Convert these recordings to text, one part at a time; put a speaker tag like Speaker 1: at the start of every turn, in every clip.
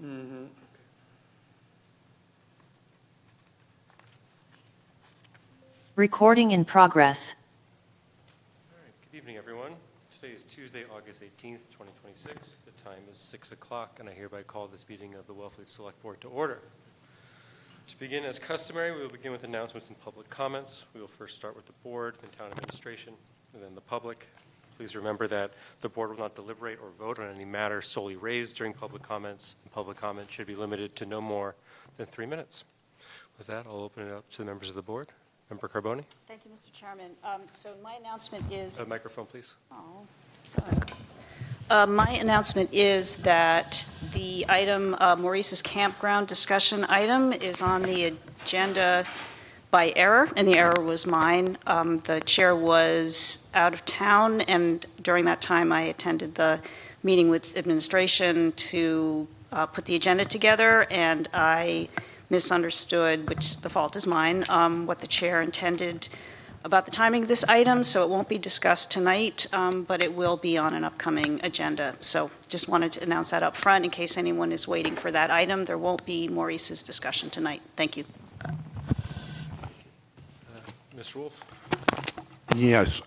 Speaker 1: Mm-hmm.
Speaker 2: Recording in progress.
Speaker 3: All right, good evening, everyone. Today is Tuesday, August 18th, 2026. The time is 6 o'clock, and I hereby call this meeting of the Wellfleet Selectboard to order. To begin, as customary, we will begin with announcements and public comments. We will first start with the board, then town administration, and then the public. Please remember that the board will not deliberate or vote on any matter solely raised during public comments, and public comment should be limited to no more than 3 minutes. With that, I'll open it up to the members of the board. Member Carboni?
Speaker 4: Thank you, Mr. Chairman. So my announcement is...
Speaker 3: Microphone, please.
Speaker 4: Oh, sorry. My announcement is that the item, Maurice's Campground discussion item, is on the agenda by error, and the error was mine. The chair was out of town, and during that time, I attended the meeting with administration to put the agenda together, and I misunderstood, which the fault is mine, what the chair intended about the timing of this item, so it won't be discussed tonight, but it will be on an upcoming agenda. So just wanted to announce that up front in case anyone is waiting for that item. There won't be Maurice's discussion tonight. Thank you.
Speaker 3: Mr. Wolf?
Speaker 5: Yes,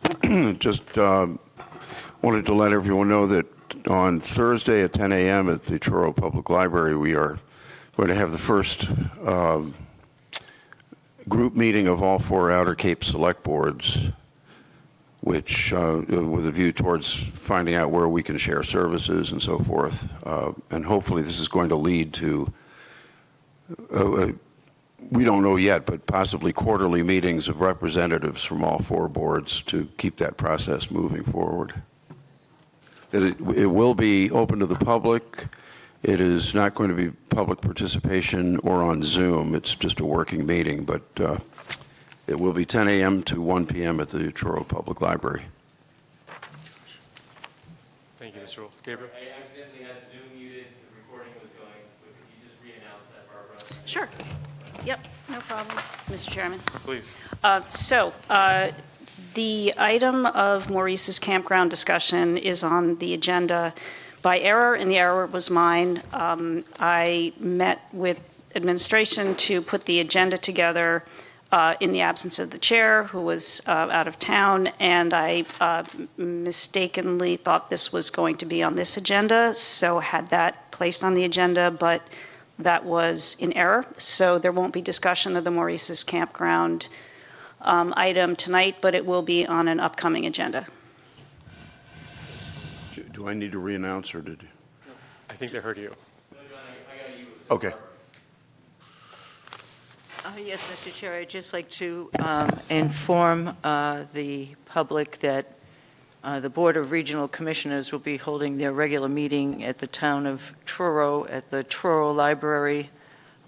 Speaker 5: just wanted to let everyone know that on Thursday at 10 a.m. at the Truro Public Library, we are going to have the first group meeting of all 4 Outer Cape Select Boards, which, with a view towards finding out where we can share services and so forth. And hopefully this is going to lead to, we don't know yet, but possibly quarterly meetings of representatives from all 4 boards to keep that process moving forward. That it will be open to the public. It is not going to be public participation or on Zoom. It's just a working meeting, but it will be 10 a.m. to 1 p.m. at the Truro Public Library.
Speaker 3: Thank you, Mr. Wolf. Gabriel?
Speaker 1: I accidentally had Zoom muted. The recording was going. Could you just re-announce that, Barbara?
Speaker 4: Sure. Yep, no problem, Mr. Chairman.
Speaker 3: Please.
Speaker 4: The item of Maurice's Campground discussion is on the agenda by error, and the error was mine. I met with administration to put the agenda together in the absence of the chair, who was out of town, and I mistakenly thought this was going to be on this agenda, so had that placed on the agenda, but that was in error. So there won't be discussion of the Maurice's Campground item tonight, but it will be on an upcoming agenda.
Speaker 5: Do I need to re-announce or did you?
Speaker 3: I think they heard you.
Speaker 5: Okay.
Speaker 6: Yes, Mr. Chair, I'd just like to inform the public that the Board of Regional Commissioners will be holding their regular meeting at the town of Truro at the Truro Library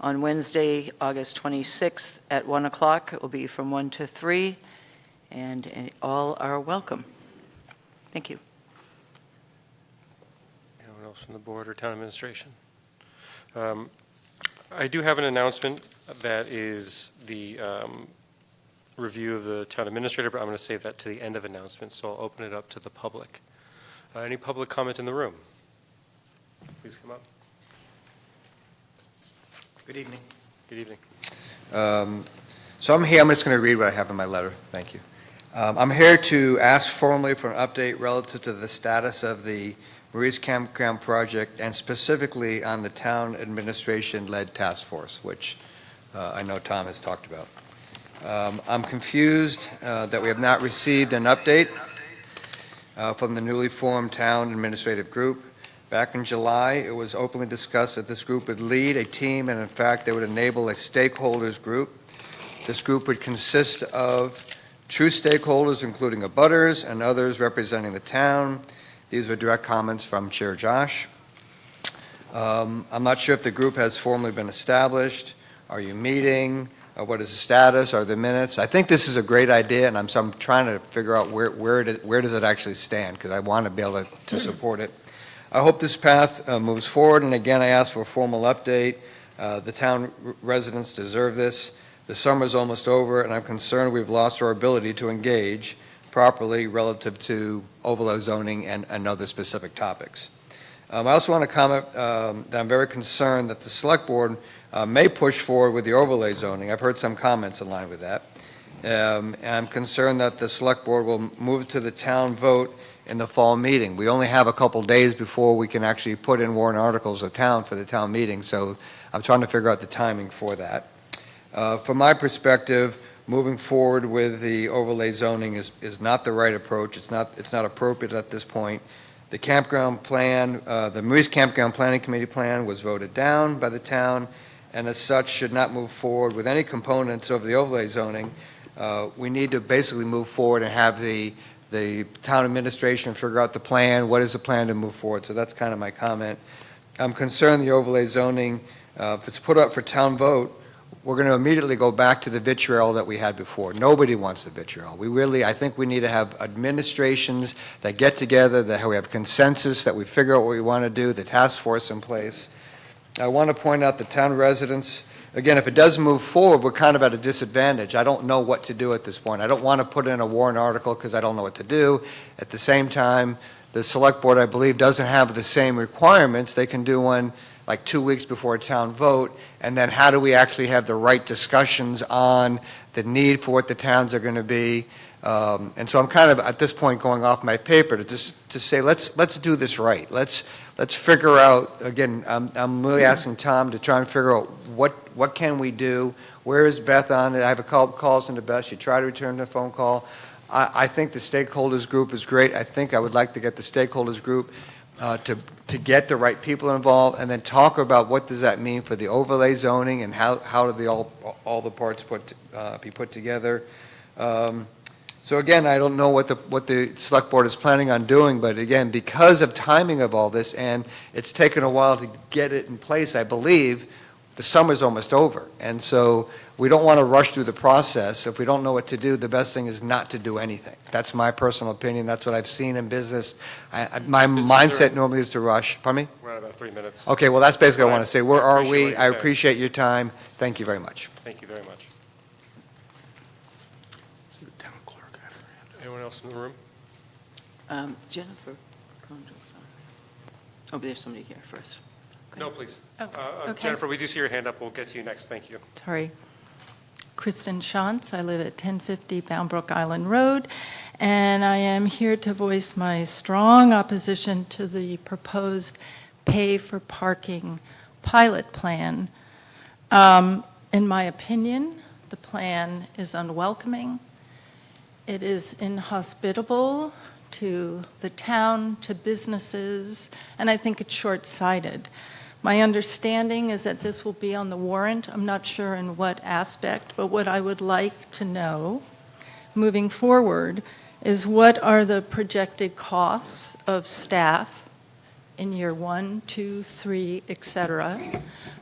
Speaker 6: on Wednesday, August 26th at 1 o'clock. It will be from 1 to 3, and all are welcome. Thank you.
Speaker 3: Anyone else from the board or town administration? I do have an announcement that is the review of the town administrator, but I'm going to save that to the end of announcements, so I'll open it up to the public. Any public comment in the room? Please come up.
Speaker 7: Good evening.
Speaker 3: Good evening.
Speaker 7: So I'm here, I'm just going to read what I have in my letter. Thank you. I'm here to ask formally for an update relative to the status of the Maurice Campground project and specifically on the town administration-led task force, which I know Tom has talked about. I'm confused that we have not received an update from the newly formed town administrative group. Back in July, it was openly discussed that this group would lead a team, and in fact, they would enable a stakeholders group. This group would consist of true stakeholders, including abutters and others representing the town. These are direct comments from Chair Josh. I'm not sure if the group has formally been established. Are you meeting? What is the status? Are there minutes? I think this is a great idea, and I'm trying to figure out where does it actually stand, because I want to be able to support it. I hope this path moves forward, and again, I ask for a formal update. The town residents deserve this. The summer's almost over, and I'm concerned we've lost our ability to engage properly relative to overlay zoning and other specific topics. I also want to comment that I'm very concerned that the Select Board may push forward with the overlay zoning. I've heard some comments in line with that. And I'm concerned that the Select Board will move to the town vote in the fall meeting. We only have a couple days before we can actually put in warrant articles of town for the town meeting, so I'm trying to figure out the timing for that. From my perspective, moving forward with the overlay zoning is not the right approach. It's not appropriate at this point. The campground plan, the Maurice Campground Planning Committee plan was voted down by the town, and as such should not move forward with any components of the overlay zoning. We need to basically move forward and have the town administration figure out the plan. What is the plan to move forward? So that's kind of my comment. I'm concerned the overlay zoning, if it's put up for town vote, we're going to immediately go back to the vitriol that we had before. Nobody wants the vitriol. I think we need to have administrations that get together, that we have consensus, that we figure out what we want to do, the task force in place. I want to point out the town residents, again, if it does move forward, we're kind of at a disadvantage. I don't know what to do at this point. I don't want to put in a warrant article because I don't know what to do. At the same time, the Select Board, I believe, doesn't have the same requirements. They can do one like 2 weeks before a town vote, and then how do we actually have the right discussions on the need for what the towns are going to be? And so I'm kind of, at this point, going off my paper to say, let's do this right. Let's figure out, again, I'm really asking Tom to try and figure out what can we do? Where is Beth on it? I have a couple calls into Beth. She tried to return the phone call. I think the stakeholders group is great. I think I would like to get the stakeholders group to get the right people involved, and then talk about what does that mean for the overlay zoning and how do all the parts be put together. So again, I don't know what the Select Board is planning on doing, but again, because of timing of all this, and it's taken a while to get it in place, I believe, the summer's almost over. And so we don't want to rush through the process. If we don't know what to do, the best thing is not to do anything. That's my personal opinion. That's what I've seen in business. My mindset normally is to rush. Pardon me?
Speaker 3: We're at about 3 minutes.
Speaker 7: Okay, well, that's basically what I want to say. Where are
Speaker 3: Appreciate what
Speaker 7: we?
Speaker 3: you're
Speaker 7: I
Speaker 3: saying.
Speaker 7: appreciate your time. Thank you very much.
Speaker 3: Thank you very much. Anyone else in the room?
Speaker 6: Jennifer Condell's on. Oh, but there's somebody here first. Okay.
Speaker 3: No, please.
Speaker 8: Oh, okay.
Speaker 3: Jennifer, we do see your hand up. We'll get to you next. Thank you.
Speaker 8: Sorry. Kristen Shantz. I live at 1050 Boundbrook Island Road, and I am here to voice my strong opposition to the proposed pay for parking pilot plan. In my opinion, the plan is unwelcoming. It is inhospitable to the town, to businesses, and I think it's short-sighted. My understanding is that this will be on the warrant. I'm not sure in what aspect, but what I would like to know moving forward is what are the projected costs of staff in year 1, 2, 3, et cetera.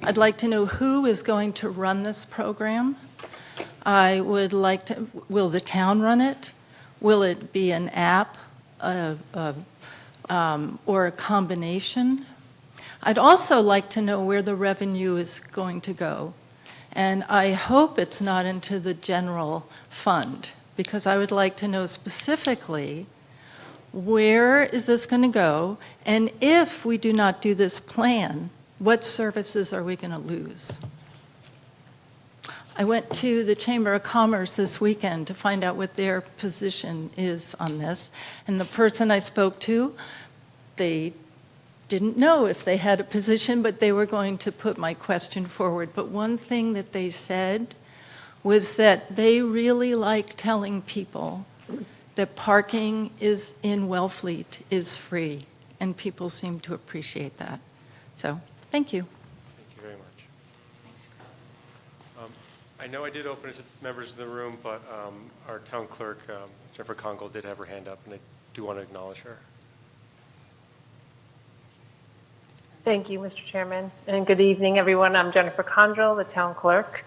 Speaker 8: I'd like to know who is going to run this program. I would like to, will the town run it? Will it be an app or a combination? I'd also like to know where the revenue is going to go. And I hope it's not into the general fund, because I would like to know specifically where is this going to go, and if we do not do this plan, what services are we going to lose? I went to the Chamber of Commerce this weekend to find out what their position is on this, and the person I spoke to, they didn't know if they had a position, but they were going to put my question forward. But one thing that they said was that they really like telling people that parking is in Wellfleet is free, and people seem to appreciate that. So, thank you.
Speaker 3: Thank you very much. I know I did open it to members of the room, but our town clerk, Jennifer Congle, did have her hand up, and I do want to acknowledge her.
Speaker 9: Thank you, Mr. Chairman, and good evening, everyone. I'm Jennifer Condrell, the town clerk.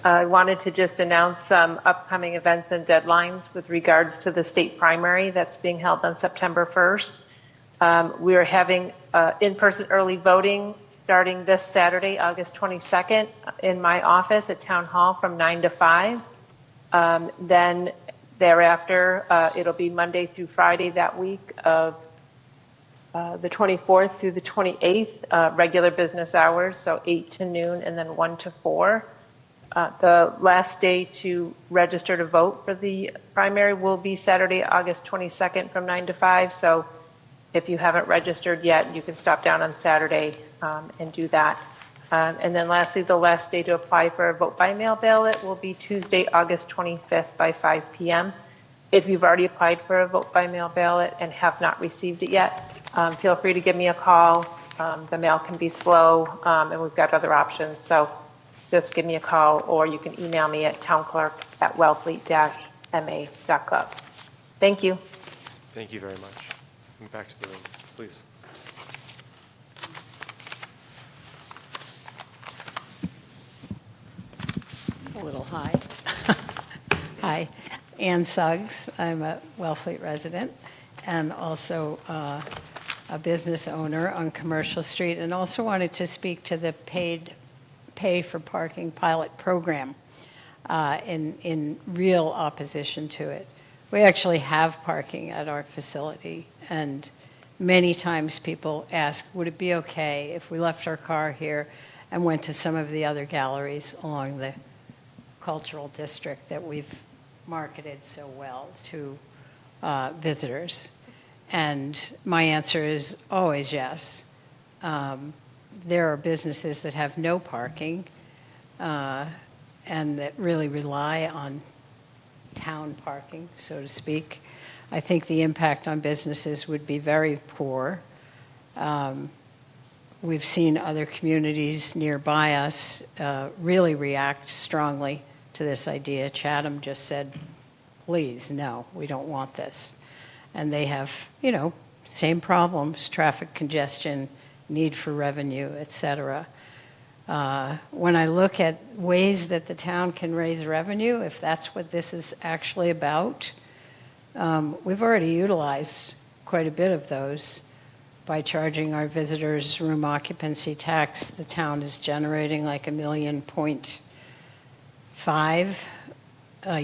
Speaker 9: I wanted to just announce some upcoming events and deadlines with regards to the state primary that's being held on September 1st. We are having in-person early voting starting this Saturday, August 22nd, in my office at Town Hall from 9 to 5. Then thereafter, it'll be Monday through Friday that week of the 24th through the 28th, regular business hours, so 8 to noon and then 1 to 4. The last day to register to vote for the primary will be Saturday, August 22nd from 9 to 5. So if you haven't registered yet, you can stop down on Saturday and do that. And then lastly, the last day to apply for a vote by mail ballot will be Tuesday, August 25th by 5 p.m. If you've already applied for a vote by mail ballot and have not received it yet, feel free to give me a call. The mail can be slow, and we've got other options. So just give me a call, or you can email me at townclerk@wellfleet-ma.gov. Thank you.
Speaker 3: Thank you very much. And back to the room, please.
Speaker 10: A little high. Hi, Ann Suggs. I'm a Wellfleet resident and also a business owner on Commercial Street, and also wanted to speak to the pay for parking pilot program in real opposition to it. We actually have parking at our facility, and many times people ask, would it be okay if we left our car here and went to some of the other galleries along the cultural district that we've marketed so well to visitors? And my answer is always yes. There are businesses that have no parking and that really rely on town parking, so to speak. I think the impact on businesses would be very poor. We've seen other communities nearby us really react strongly to this idea. Chatham just said, please, no, we don't want this. And they have, same problems, traffic congestion, need for revenue, et cetera. When I look at ways that the town can raise revenue, if that's what this is actually about, we've already utilized quite a bit of those. By charging our visitors room occupancy tax, the town is generating like $1.5 million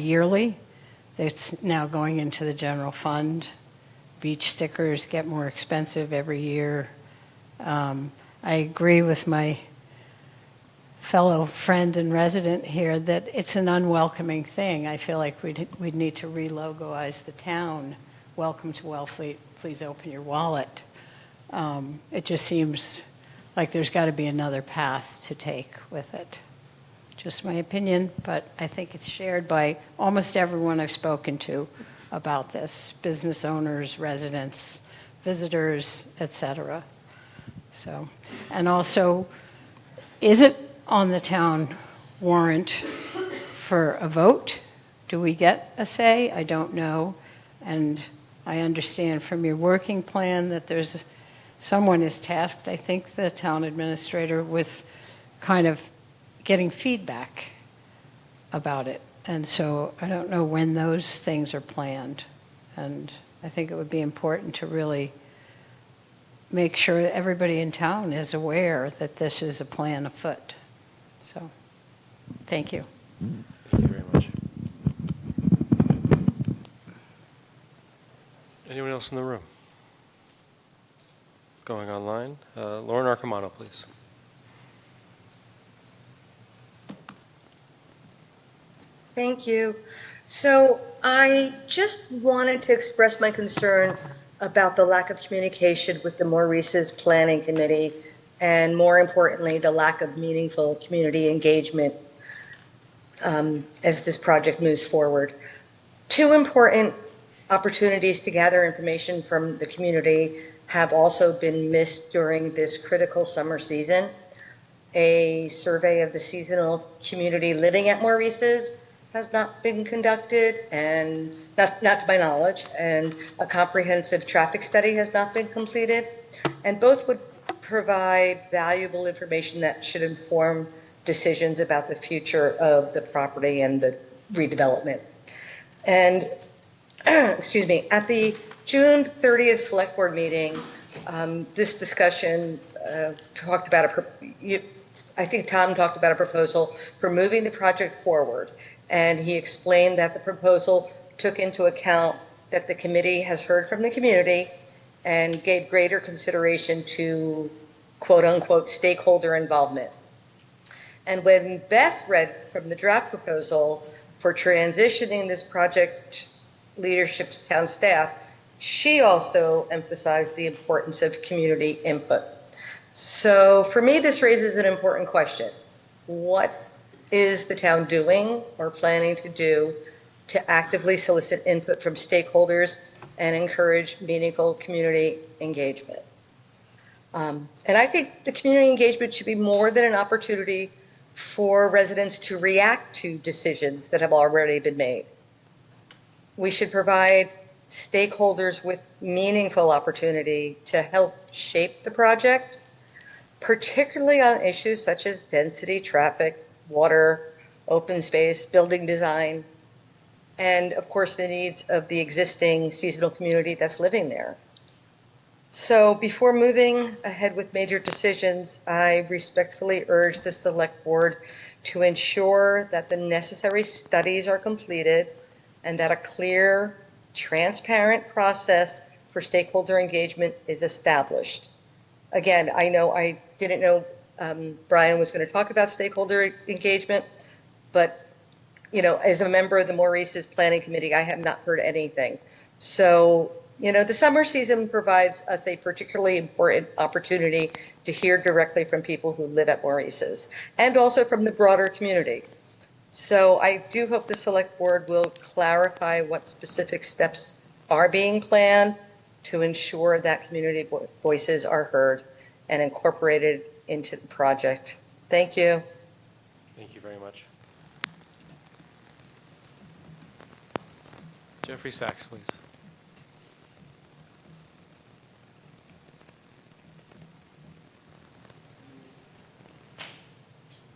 Speaker 10: yearly. That's now going into the general fund. Beach stickers get more expensive every year. I agree with my fellow friend and resident here that it's an unwelcoming thing. I feel like we'd need to re-logoize the town. Welcome to Wellfleet, please open your wallet. It just seems like there's got to be another path to take with it. Just my opinion, but I think it's shared by almost everyone I've spoken to about this, business owners, residents, visitors, et cetera. So, and also, is it on the town warrant for a vote? Do we get a say? I don't know. And I understand from your working plan that someone is tasked, I think the town administrator, with kind of getting feedback about it. And so I don't know when those things are planned. And I think it would be important to really make sure everybody in town is aware that this is a plan afoot. So, thank you.
Speaker 3: Thank you very much. Anyone else in the room? Going online. Lauren Arcamano, please.
Speaker 11: Thank you. So I just wanted to express my concern about the lack of communication with the Maurice's Planning Committee, and more importantly, the lack of meaningful community engagement as this project moves forward. Two important opportunities to gather information from the community have also been missed during this critical summer season. A survey of the seasonal community living at Maurice's has not been conducted, and not to my knowledge, and a comprehensive traffic study has not been completed, and both would provide valuable information that should inform decisions about the future of the property and the redevelopment. And excuse me, at the June 30th Select Board meeting, this discussion talked about I think Tom talked about a proposal for moving the project forward. And he explained that the proposal took into account that the committee has heard from the community and gave greater consideration to quote-unquote stakeholder involvement. And when Beth read from the draft proposal for transitioning this project leadership to town staff, she also emphasized the importance of community input. So for me, this raises an important question. What is the town doing or planning to do to actively solicit input from stakeholders and encourage meaningful community engagement? And I think the community engagement should be more than an opportunity for residents to react to decisions that have already been made. We should provide stakeholders with meaningful opportunity to help shape the project, particularly on issues such as density, traffic, water, open space, building design, and of course the needs of the existing seasonal community that's living there. So before moving ahead with major decisions, I respectfully urge the Select Board to ensure that the necessary studies are completed and that a clear, transparent process for stakeholder engagement is established. Again, I didn't know Brian was going to talk about stakeholder engagement, but as a member of the Maurice's Planning Committee, I have not heard anything. So the summer season provides us a particularly important opportunity to hear directly from people who live at Maurice's and also from the broader community. So I do hope the Select Board will clarify what specific steps are being planned to ensure that community voices are heard and incorporated into the project. Thank you.
Speaker 3: Thank you very much. Jeffrey Sachs, please.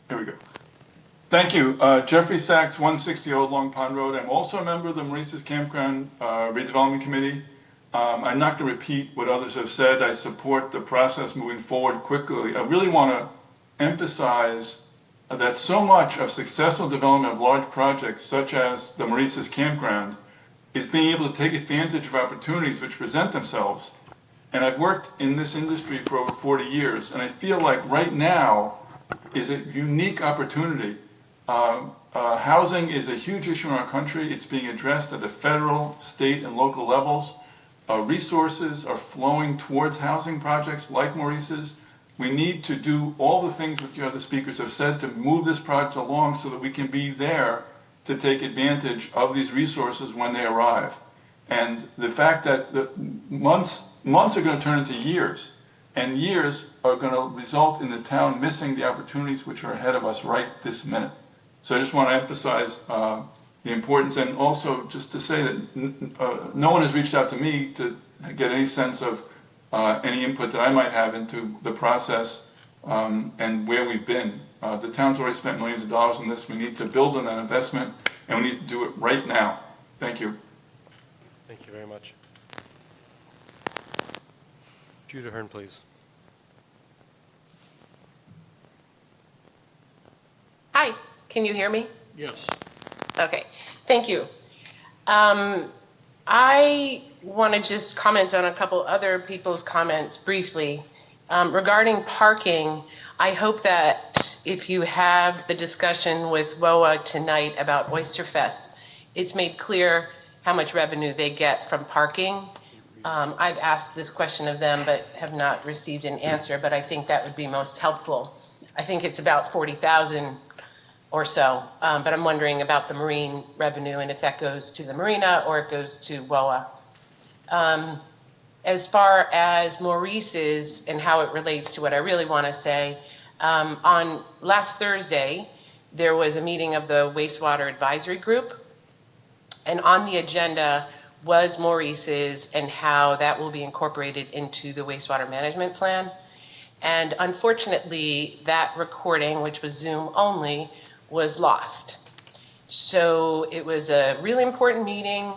Speaker 12: Here we go. Thank you. Jeffrey Sachs, 160 Old Long Pond Road. I'm also a member of the Maurice's Campground Redevelopment Committee. I'm not going to repeat what others have said. I support the process moving forward quickly. I really want to emphasize that so much of successful development of large projects, such as the Maurice's Campground, is being able to take advantage of opportunities which present themselves. And I've worked in this industry for over 40 years, and I feel like right now is a unique opportunity. Housing is a huge issue in our country. It's being addressed at the federal, state, and local levels. Resources are flowing towards housing projects like Maurice's. We need to do all the things which the other speakers have said to move this project along so that we can be there to take advantage of these resources when they arrive. And the fact that the months are going to turn into years, and years are going to result in the town missing the opportunities which are ahead of us right this minute. So I just want to emphasize the importance, and also just to say that no one has reached out to me to get any sense of any input that I might have into the process and where we've been. The town's already spent millions of dollars on this. We need to build on that investment, and we need to do it right now. Thank you.
Speaker 3: Thank you very much. Judah Hearn, please.
Speaker 13: Hi, can you hear me?
Speaker 12: Yes.
Speaker 13: Okay, thank you. I want to just comment on a couple other people's comments briefly. Regarding parking, I hope that if you have the discussion with WOA tonight about Oyster Fest, it's made clear how much revenue they get from parking. I've asked this question of them but have not received an answer, but I think that would be most helpful. I think it's about 40,000 or so, but I'm wondering about the marine revenue and if that goes to the marina or it goes to WOA. As far as Maurice's and how it relates to what I really want to say, on last Thursday, there was a meeting of the Wastewater Advisory Group, and on the agenda was Maurice's and how that will be incorporated into the wastewater management plan. And unfortunately, that recording, which was Zoom only, was lost. So it was a really important meeting.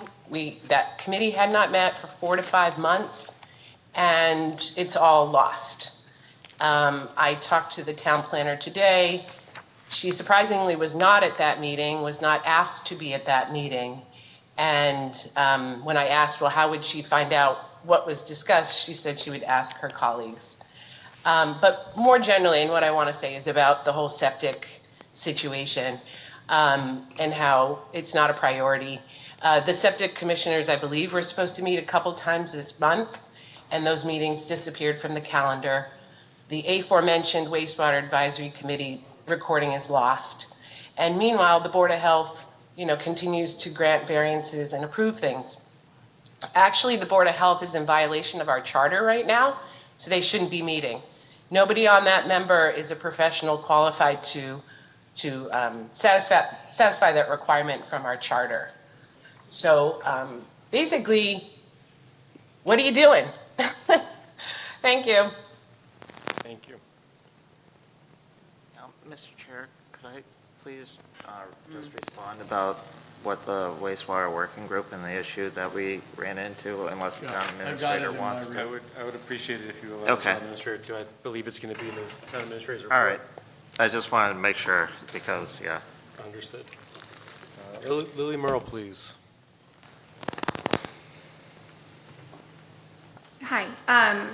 Speaker 13: That committee had not met for 4 to 5 months, and it's all lost. I talked to the town planner today. She surprisingly was not at that meeting, was not asked to be at that meeting. And when I asked, well, how would she find out what was discussed, she said she would ask her colleagues. But more generally, and what I want to say is about the whole septic situation and how it's not a priority. The septic commissioners, I believe, were supposed to meet a couple times this month, and those meetings disappeared from the calendar. The aforementioned wastewater advisory committee recording is lost. And meanwhile, the Board of Health, continues to grant variances and approve things. Actually, the Board of Health is in violation of our charter right now, so they shouldn't be meeting. Nobody on that member is a professional qualified to satisfy that requirement from our charter. So basically, what are you doing? Thank you.
Speaker 3: Thank you.
Speaker 14: Mr. Chair, could I please just respond about what the wastewater working group and the issue that we ran into, unless the town administrator wants to?
Speaker 3: I would appreciate it if you allow the
Speaker 14: Okay.
Speaker 3: town administrator to. I believe it's going to be in this town administrator's report.
Speaker 14: All right. I just wanted to make sure because, yeah.
Speaker 3: Understood. Lily Merle, please.
Speaker 15: Hi,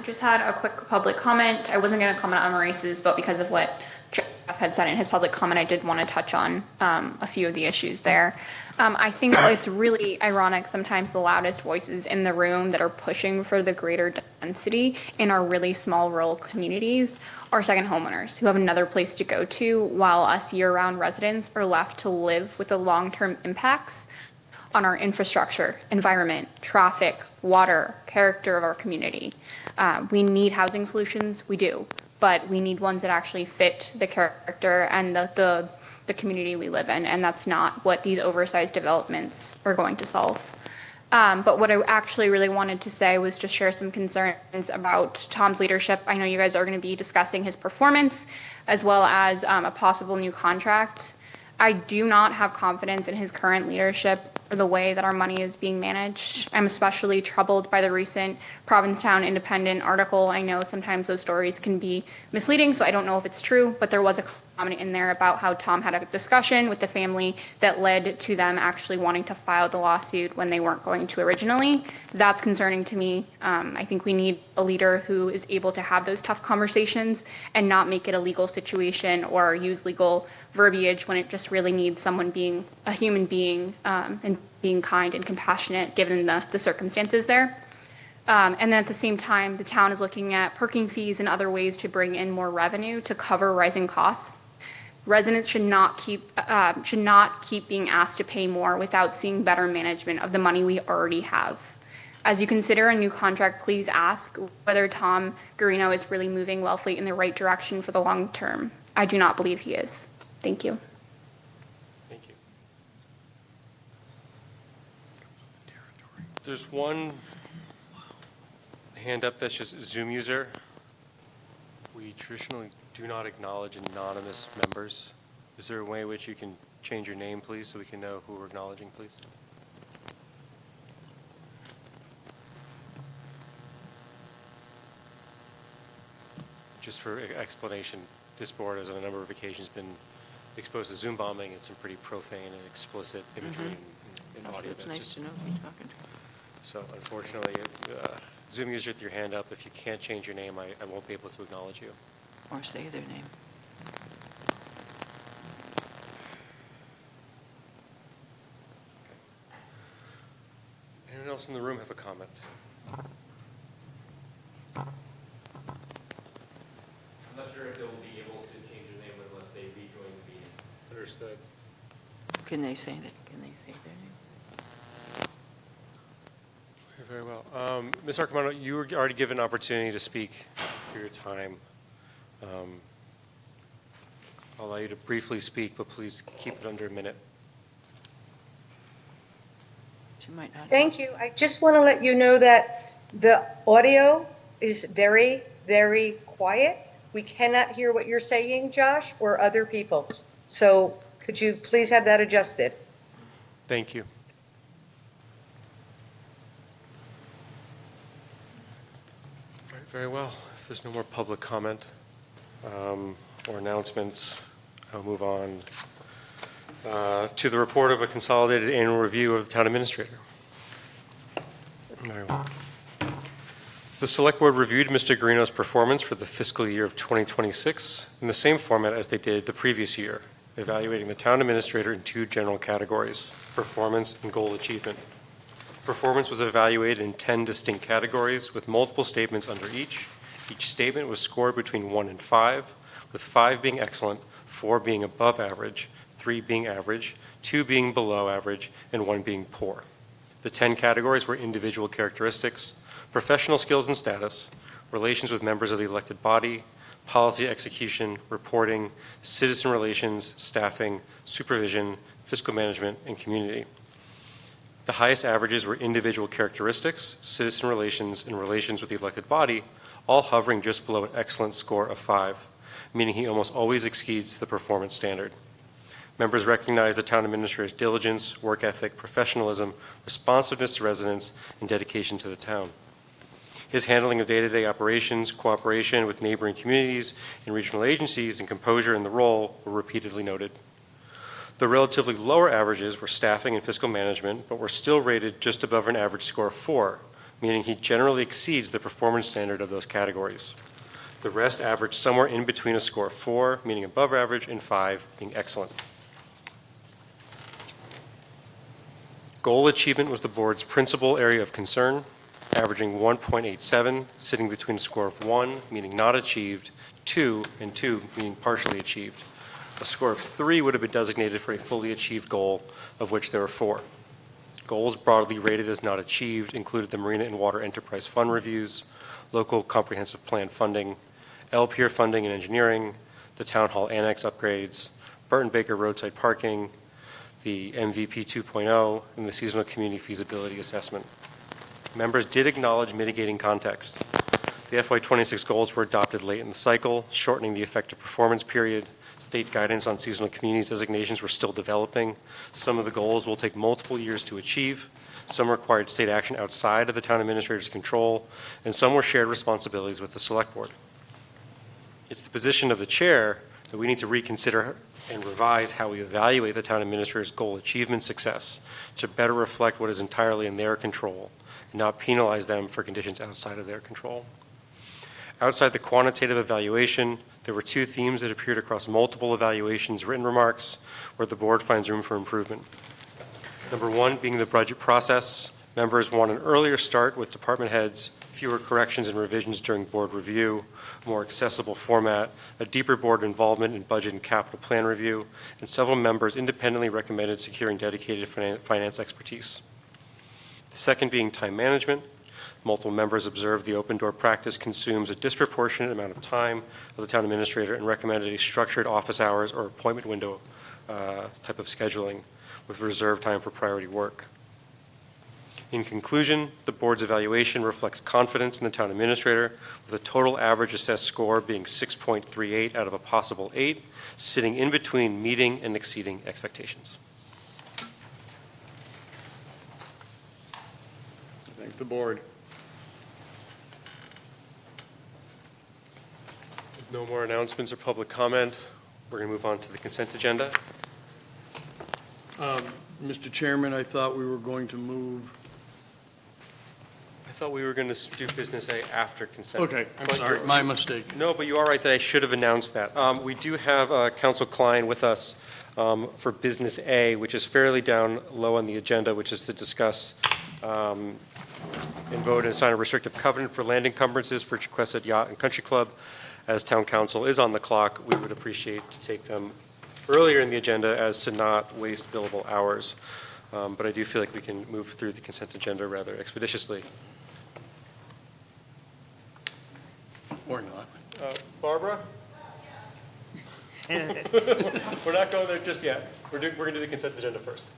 Speaker 15: just had a quick public comment. I wasn't going to comment on Maurice's, but because of what Jeff had said in his public comment, I did want to touch on a few of the issues there. I think it's really ironic sometimes the loudest voices in the room that are pushing for the greater density in our really small rural communities are second homeowners who have another place to go to, while us year-round residents are left to live with the long-term impacts on our infrastructure, environment, traffic, water, character of our community. We need housing solutions, we do, but we need ones that actually fit the character and the community we live in, and that's not what these oversized developments are going to solve. But what I actually really wanted to say was just share some concerns about Tom's leadership. I know you guys are going to be discussing his performance as well as a possible new contract. I do not have confidence in his current leadership or the way that our money is being managed. I'm especially troubled by the recent Provincetown Independent article. I know sometimes those stories can be misleading, so I don't know if it's true, but there was a comment in there about how Tom had a discussion with the family that led to them actually wanting to file the lawsuit when they weren't going to originally. That's concerning to me. I think we need a leader who is able to have those tough conversations and not make it a legal situation or use legal verbiage when it just really needs someone being a human being and being kind and compassionate given the circumstances there. And then at the same time, the town is looking at parking fees and other ways to bring in more revenue to cover rising costs. Residents should not keep being asked to pay more without seeing better management of the money we already have. As you consider a new contract, please ask whether Tom Garino is really moving Wellfleet in the right direction for the long term. I do not believe he is. Thank you.
Speaker 3: Thank you. There's one hand up that's just Zoom user. We traditionally do not acknowledge anonymous members. Is there a way in which you can change your name, please, so we can know who we're acknowledging, please? Just for explanation, this board has on a number of occasions been exposed to Zoom bombing and some pretty profane and explicit imagery and audio.
Speaker 6: It's nice to know who you're talking to.
Speaker 3: So unfortunately, Zoom user with your hand up, if you can't change your name, I won't be able to acknowledge you.
Speaker 6: Or say their name.
Speaker 3: Anyone else in the room have a comment?
Speaker 1: I'm not sure if they will be able to change their name unless they rejoin the meeting.
Speaker 3: Understood.
Speaker 6: Can they say that? Can they say their name?
Speaker 3: Very well. Ms. Arcamano, you were already given an opportunity to speak for your time. I'll allow you to briefly speak, but please keep it under a minute.
Speaker 6: She might not.
Speaker 11: Thank you. I just want to let you know that the audio is very, very quiet. We cannot hear what you're saying, Josh, or other people. So could you please have that adjusted?
Speaker 3: Thank you. All right, very well. If there's no more public comment or announcements, I'll move on to the report of a consolidated annual review of the town administrator. Very well. The Select Board reviewed Mr. Garino's performance for the fiscal year of 2026 in the same format as they did the previous year, evaluating the town administrator in 2 general categories, performance and goal achievement. Performance was evaluated in 10 distinct categories with multiple statements under each. Each statement was scored between 1 and 5, with 5 being excellent, 4 being above average, 3 being average, 2 being below average, and 1 being poor. The 10 categories were individual characteristics, professional skills and status, relations with members of the elected body, policy execution, reporting, citizen relations, staffing, supervision, fiscal management, and community. The highest averages were individual characteristics, citizen relations, and relations with the elected body, all hovering just below an excellent score of 5, meaning he almost always exceeds the performance standard. Members recognize the town administrator's diligence, work ethic, professionalism, responsiveness to residents, and dedication to the town. His handling of day-to-day operations, cooperation with neighboring communities and regional agencies, and composure in the role were repeatedly noted. The relatively lower averages were staffing and fiscal management, but were still rated just above an average score of 4, meaning he generally exceeds the performance standard of those categories. The rest averaged somewhere in between a score of 4, meaning above average, and 5, being excellent. Goal achievement was the board's principal area of concern, averaging 1.87, sitting between a score of 1, meaning not achieved, 2, and 2, meaning partially achieved. A score of 3 would have been designated for a fully achieved goal, of which there were 4. Goals broadly rated as not achieved included the Marina and Water Enterprise Fund reviews, local comprehensive plan funding, LPIR funding and engineering, the Town Hall Annex upgrades, Burton Baker roadside parking, the MVP 2.0, and the seasonal community feasibility assessment. Members did acknowledge mitigating context. The FY26 goals were adopted late in the cycle, shortening the effective performance period. State guidance on seasonal communities designations were still developing. Some of the goals will take multiple years to achieve. Some required state action outside of the town administrator's control, and some were shared responsibilities with the Select Board. It's the position of the chair that we need to reconsider and revise how we evaluate the town administrator's goal achievement success to better reflect what is entirely in their control and not penalize them for conditions outside of their control. Outside the quantitative evaluation, there were 2 themes that appeared across multiple evaluations, written remarks, where the board finds room for improvement. Number 1 being the budget process. Members want an earlier start with department heads, fewer corrections and revisions during board review, more accessible format, a deeper board involvement in budget and capital plan review, and several members independently recommended securing dedicated finance expertise. The second being time management. Multiple members observed the open door practice consumes a disproportionate amount of time of the town administrator and recommended a structured office hours or appointment window type of scheduling with reserved time for priority work. In conclusion, the board's evaluation reflects confidence in the town administrator, with a total average assessed score being 6.38 out of a possible 8, sitting in between meeting and exceeding expectations.
Speaker 16: Thank the board.
Speaker 3: No more announcements or public comment. We're going to move on to the consent agenda.
Speaker 16: Mr. Chairman, I thought we were going to move.
Speaker 3: I thought we were going to do business A after consent.
Speaker 16: Okay, I'm sorry, my mistake.
Speaker 3: No, but you are right that I should have announced that. We do have Council Klein with us for business A, which is fairly down low on the agenda, which is to discuss and vote and sign a restrictive covenant for land encumbrances for Chiquesset Yacht and Country Club. As town council is on the clock, we would appreciate to take them earlier in the agenda as to not waste billable hours. But I do feel like we can move through the consent agenda rather expeditiously.
Speaker 16: Or not.
Speaker 3: Barbara? We're not going there just yet. We're going to do the consent agenda first.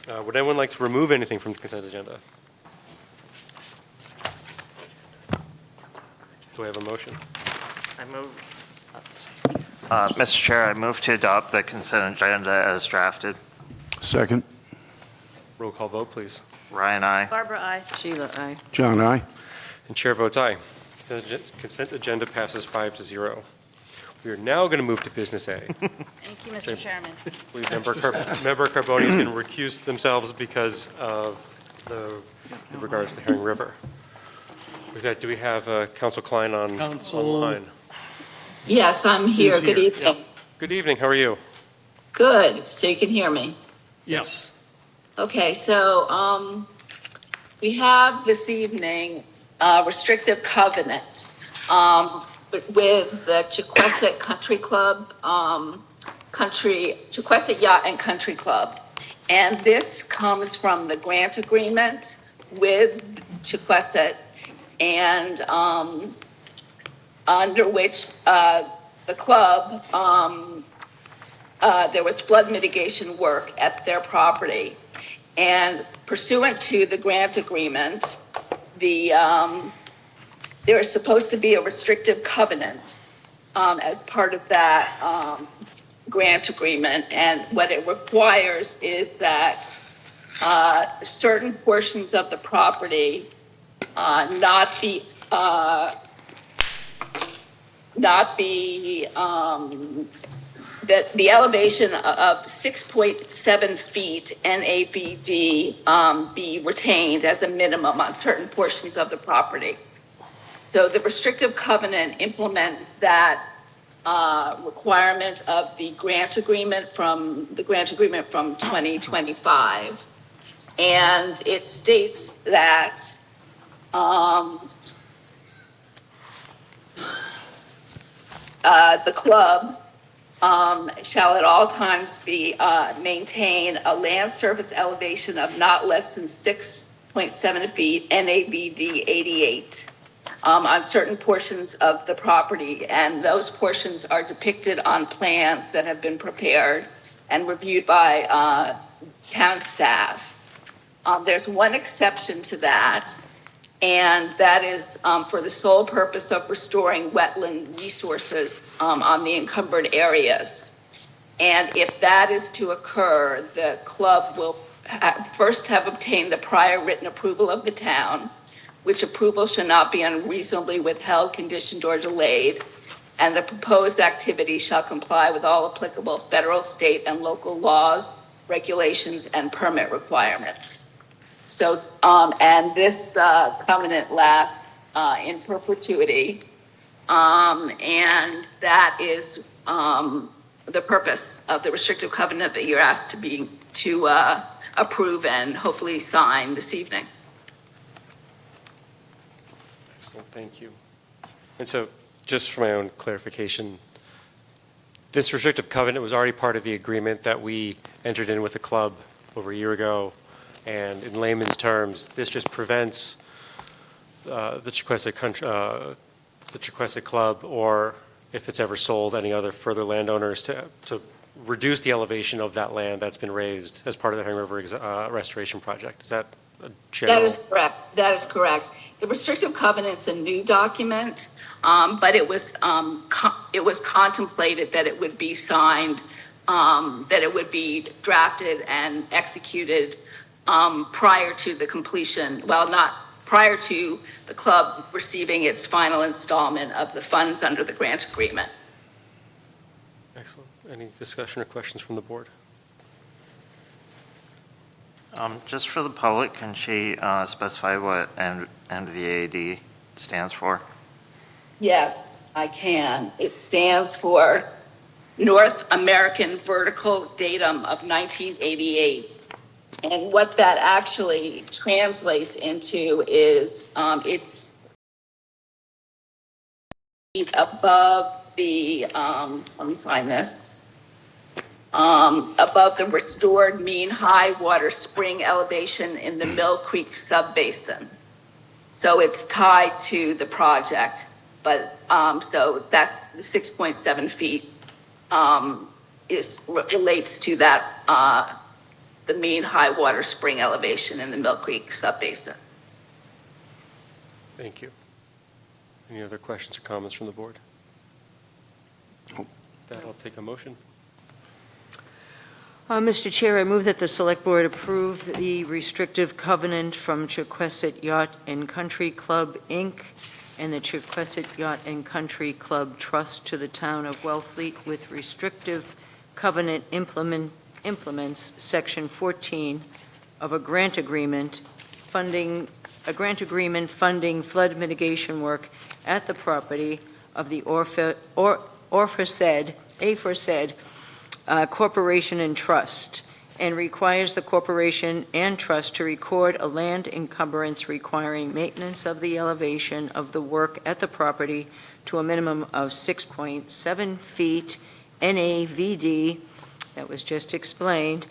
Speaker 3: Would anyone like to remove anything from the consent agenda? Do I have a motion?
Speaker 14: I move, Mr. Chair, I move to adopt the consent agenda as drafted.
Speaker 5: Second.
Speaker 3: Roll call vote, please.
Speaker 14: Ryan, aye.
Speaker 4: Barbara, aye.
Speaker 6: Sheila, aye.
Speaker 5: John, aye.
Speaker 3: And chair votes aye. Consent agenda passes 5-0. We are now going to move to business A.
Speaker 4: Thank you, Mr. Chairman.
Speaker 3: I believe Member Carboni is going to recuse themselves because of in regards to Herring River. With that, do we have Council Klein online?
Speaker 17: Yes, I'm here.
Speaker 16: He's
Speaker 17: Good
Speaker 16: here.
Speaker 17: evening.
Speaker 16: Yep.
Speaker 3: Good evening, how are you?
Speaker 17: Good. So you can hear me?
Speaker 3: Yes.
Speaker 17: Okay, so we have this evening restrictive covenant with the Chiquesset Country Club, Chiquesset Yacht and Country Club. And this comes from the grant agreement with Chiquesset, and under which the club, there was flood mitigation work at their property. And pursuant to the grant agreement, there is supposed to be a restrictive covenant as part of that grant agreement. And what it requires is that certain portions of the property not be that the elevation of 6.7 feet NAVD be retained as a minimum on certain portions of the property. So the restrictive covenant implements that requirement of the grant agreement from 2025. And it states that the club shall at all times be maintain a land surface elevation of not less than 6.7 feet NAVD 88 on certain portions of the property, and those portions are depicted on plans that have been prepared and reviewed by town staff. There's one exception to that, and that is for the sole purpose of restoring wetland resources on the encumbered areas. And if that is to occur, the club will first have obtained the prior written approval of the town, which approval shall not be unreasonably withheld, conditioned, or delayed, and the proposed activity shall comply with all applicable federal, state, and local laws, regulations, and permit requirements. So, and this covenant lasts in perpetuity, and that is the purpose of the restrictive covenant that you're asked to approve and hopefully sign this evening.
Speaker 3: Excellent, thank you. And so, just for my own clarification, this restrictive covenant was already part of the agreement that we entered in with the club over a year ago. And in layman's terms, this just prevents the Chiquesset Club, or if it's ever sold, any other further landowners to reduce the elevation of that land that's been raised as part of the Herring River restoration project. Is that a general?
Speaker 17: That is correct. That is correct. The restrictive covenant's a new document, but it was contemplated that it would be signed, that it would be drafted and executed prior to the completion, well, not prior to the club receiving its final installment of the funds under the grant agreement.
Speaker 3: Excellent. Any discussion or questions from the board?
Speaker 14: Just for the public, can she specify what NVAD stands for?
Speaker 17: Yes, I can. It stands for North American Vertical Datum of 1988. And what that actually translates into is it's above the, let me find this, above the restored mean high water spring elevation in the Mill Creek subbasin. So it's tied to the project, but so that's the 6.7 feet relates to that the mean high water spring elevation in the Mill Creek subbasin.
Speaker 3: Thank you. Any other questions or comments from the board? With that, I'll take a motion.
Speaker 6: Mr. Chair, I move that the Select Board approve the restrictive covenant from Chiquesset Yacht and Country Club, Inc., and the Chequesset Yacht and Country Club Trust to the town of Wellfleet with restrictive covenant implements Section 14 of a grant agreement funding flood mitigation work at the property of the aforesaid corporation and trust, and requires the corporation and trust to record a land encumbrance requiring maintenance of the elevation of the work at the property to a minimum of 6.7 feet NAVD, that was just explained,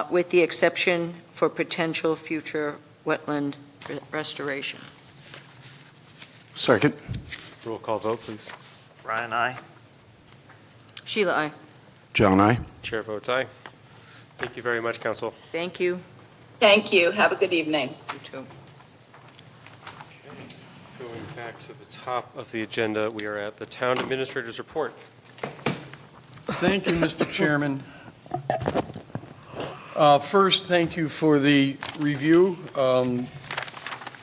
Speaker 6: with the exception for potential future wetland restoration.
Speaker 5: Second.
Speaker 3: Roll call vote, please.
Speaker 14: Brian, aye.
Speaker 6: Sheila, aye.
Speaker 5: John, I.
Speaker 3: Chair votes aye. Thank you very much, Council.
Speaker 6: Thank you.
Speaker 17: Thank you. Have a good evening.
Speaker 6: You too.
Speaker 3: Going back to the top of the agenda, we are at the Town Administrator's Report.
Speaker 16: Thank you, Mr. Chairman. First, thank you for the review.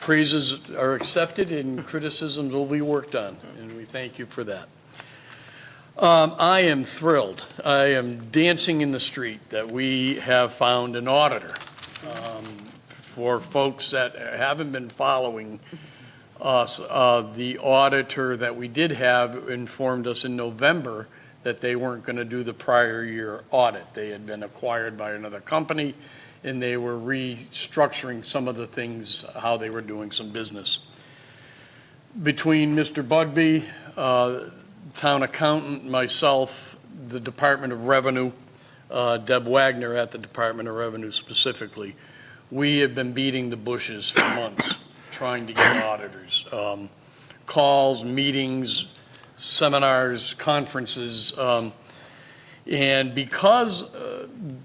Speaker 16: Praises are accepted and criticisms will be worked on, and we thank you for that. I am thrilled. I am dancing in the street that we have found an auditor. For folks that haven't been following us, the auditor that we did have informed us in November that they weren't going to do the prior year audit. They had been acquired by another company, and they were restructuring some of the things, how they were doing some business. Between Mr. Bugby, town accountant, myself, the Department of Revenue, Deb Wagner at the Department of Revenue specifically, we have been beating the bushes for months trying to get auditors. Calls, meetings, seminars, conferences, and because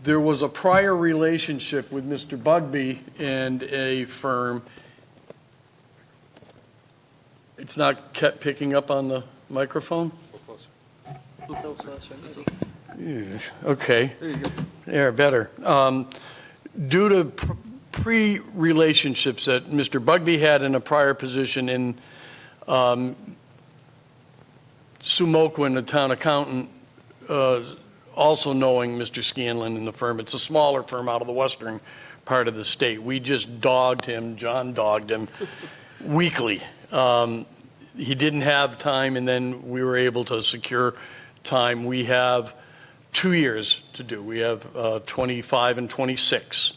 Speaker 16: there was a prior relationship with Mr. Bugby and a firm, it's not kept picking up on the microphone?
Speaker 3: A little closer.
Speaker 16: Yeah, okay. There you go. Yeah, better. Due to pre-relationships that Mr. Bugby had in a prior position in Sumoquin, the town accountant, also knowing Mr. Scanlon and the firm. It's a smaller firm out of the western part of the state. We just dogged him, John dogged him, weekly. He didn't have time, and then we were able to secure time. We have 2 years to do. We have 25 and 26.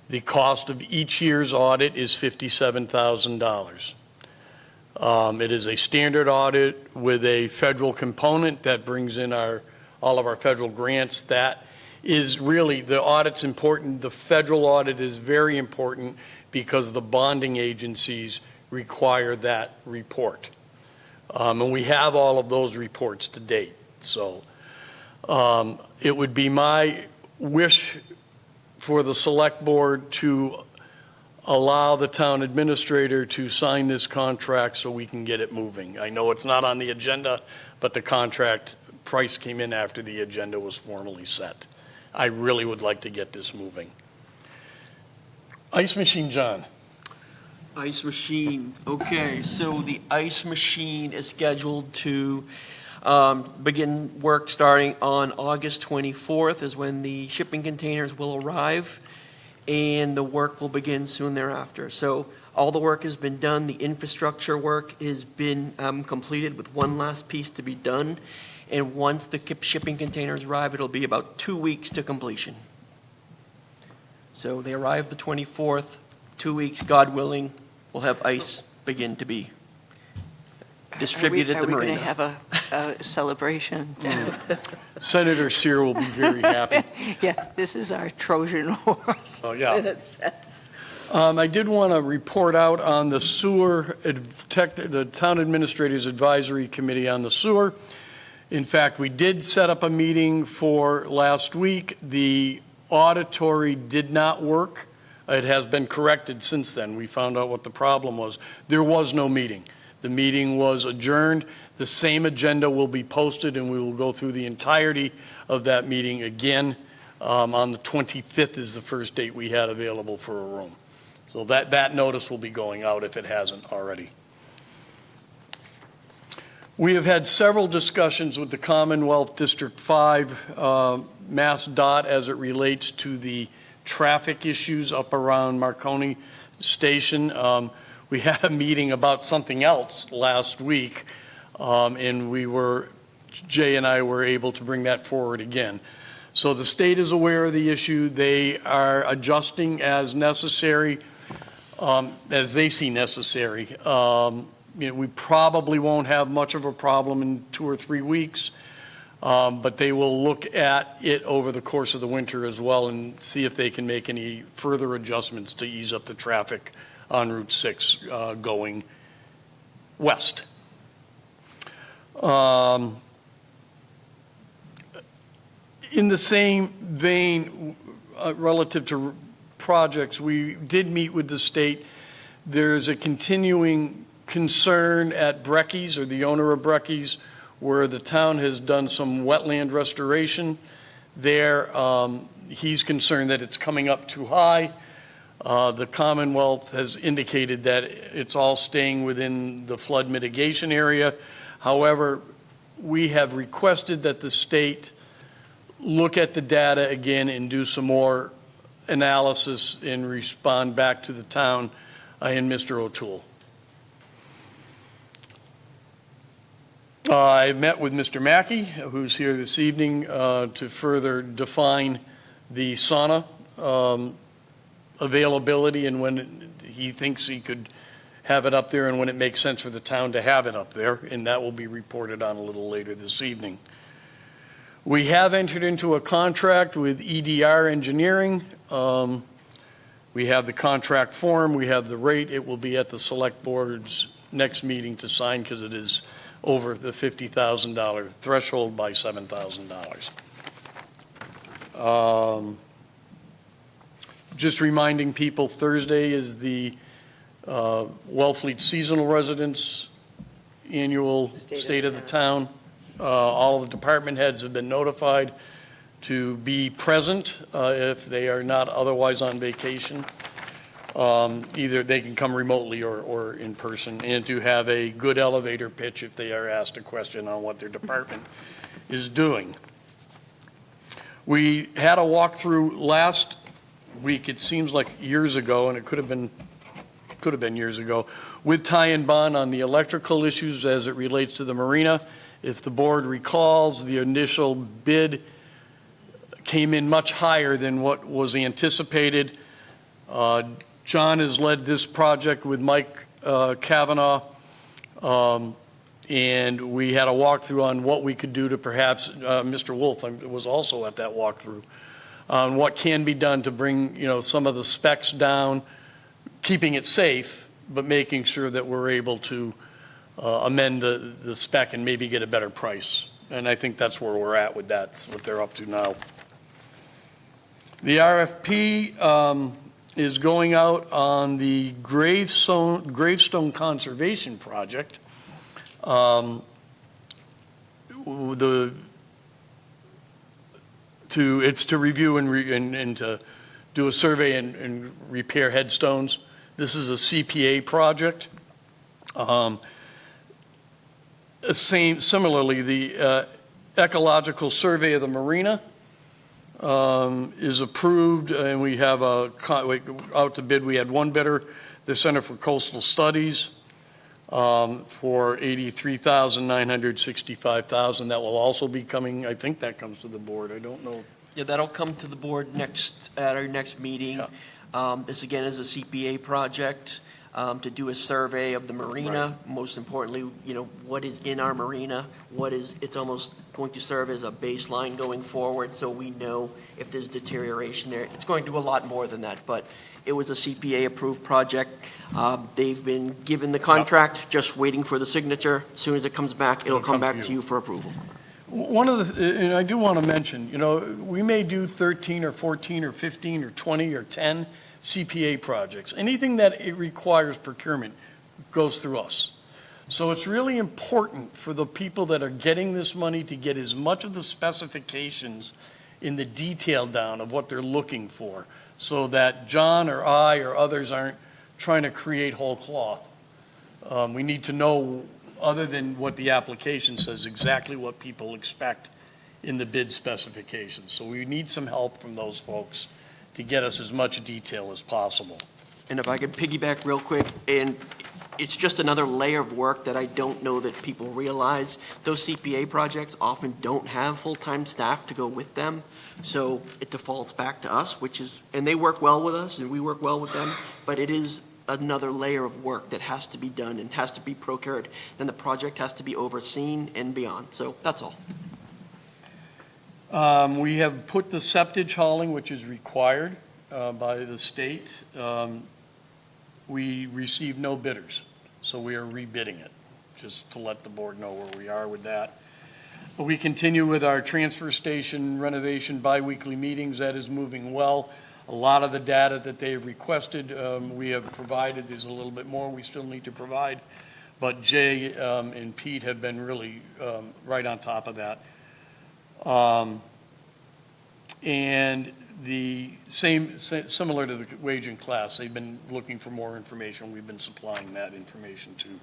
Speaker 16: The cost of each year's audit is $57,000. It is a standard audit with a federal component that brings in all of our federal grants. That is really, the audit's important. The federal audit is very important because the bonding agencies require that report. And we have all of those reports to date. So it would be my wish for the select board to allow the town administrator to sign this contract so we can get it moving. I know it's not on the agenda, but the contract price came in after the agenda was formally set. I really would like to get this moving. Ice machine, John.
Speaker 18: Ice machine. Okay, so the ice machine is scheduled to begin work starting on August 24th is when the shipping containers will arrive, and the work will begin soon thereafter. So all the work has been done. The infrastructure work has been completed with one last piece to be done. And once the shipping containers arrive, it'll be about 2 weeks to completion. So they arrive the 24th, 2 weeks, God willing, we'll have ice begin to be distributed at the marina.
Speaker 6: Are we going to have a celebration?
Speaker 16: Senator Sear will be very happy.
Speaker 6: Yeah, this is our Trojan horse.
Speaker 16: Oh, yeah.
Speaker 6: In a sense.
Speaker 16: I did want to report out on the sewer, the Town Administrators Advisory Committee on the sewer. In fact, we did set up a meeting for last week. The auditory did not work. It has been corrected since then. We found out what the problem was. There was no meeting. The meeting was adjourned. The same agenda will be posted, and we will go through the entirety of that meeting again. On the 25th is the first date we had available for a room. So that notice will be going out if it hasn't already. We have had several discussions with the Commonwealth District 5 Mass DOT as it relates to the traffic issues up around Marconi Station. We had a meeting about something else last week, and Jay and I were able to bring that forward again. So the state is aware of the issue. They are adjusting as necessary, as they see necessary. We probably won't have much of a problem in 2 or 3 weeks, but they will look at it over the course of the winter as well and see if they can make any further adjustments to ease up the traffic on Route 6 going west. In the same vein, relative to projects, we did meet with the state. There's a continuing concern at Brecky's, or the owner of Brecky's, where the town has done some wetland restoration there. He's concerned that it's coming up too high. The Commonwealth has indicated that it's all staying within the flood mitigation area. However, we have requested that the state look at the data again and do some more analysis and respond back to the town and Mr. O'Toole. I met with Mr. Mackey, who's here this evening, to further define the sauna availability and when he thinks he could have it up there and when it makes sense for the town to have it up there, and that will be reported on a little later this evening. We have entered into a contract with EDR Engineering. We have the contract form, we have the rate. It will be at the Select Board's next meeting to sign because it is over the $50,000 threshold by $7,000. Just reminding people, Thursday is the Wellfleet Seasonal Residence Annual State of the Town. All of the department heads have been notified to be present if they are not otherwise on vacation. Either they can come remotely or in person, and to have a good elevator pitch if they are asked a question on what their department is doing. We had a walkthrough last week, it seems like years ago, and it could have been years ago, with Ty and Bond on the electrical issues as it relates to the marina. If the board recalls, the initial bid came in much higher than what was anticipated. John has led this project with Mike Kavanaugh, and we had a walkthrough on what we could do to perhaps, Mr. Wolf was also at that walkthrough, on what can be done to bring some of the specs down, keeping it safe, but making sure that we're able to amend the spec and maybe get a better price. And I think that's where we're at with that. That's what they're up to now. The RFP is going out on the gravestone conservation project. It's to review and to do a survey and repair headstones. This is a CPA project. Similarly, the ecological survey of the marina is approved, and we have out to bid. We had one bidder, the Center for Coastal Studies, for $83,965,000. That will also be coming. I think that comes to the board. I don't know.
Speaker 18: Yeah, that'll come to the board at our next meeting. Yeah. This again is a CPA project to do a survey of the marina. Right. Most importantly, what is in our marina. It's almost going to serve as a baseline going forward, so we know if there's deterioration there. It's going to do a lot more than that, but it was a CPA-approved project. They've been given the contract, just waiting for the signature. As soon as it comes back, it'll come back to you for approval.
Speaker 16: One of the, and I do want to mention, we may do 13 or 14 or 15 or 20 or 10 CPA projects. Anything that it requires procurement goes through us. So it's really important for the people that are getting this money to get as much of the specifications in the detail down of what they're looking for, so that John or I or others aren't trying to create whole cloth. We need to know other than what the application says, exactly what people expect in the bid specifications. So we need some help from those folks to get us as much detail as possible.
Speaker 18: And if I could piggyback real quick, and it's just another layer of work that I don't know that people realize. Those CPA projects often don't have full-time staff to go with them, so it defaults back to us, and they work well with us, and we work well with them, but it is another layer of work that has to be done and has to be procured. Then the project has to be overseen and beyond, so that's all.
Speaker 16: We have put the septage hauling, which is required by the state. We received no bidders, so we are rebidding it, just to let the board know where we are with that. But we continue with our transfer station renovation biweekly meetings. That is moving well. A lot of the data that they have requested, we have provided. There's a little bit more we still need to provide, but Jay and Pete have been really right on top of that. And the similar to the wage and class, they've been looking for more information. We've been supplying that information too.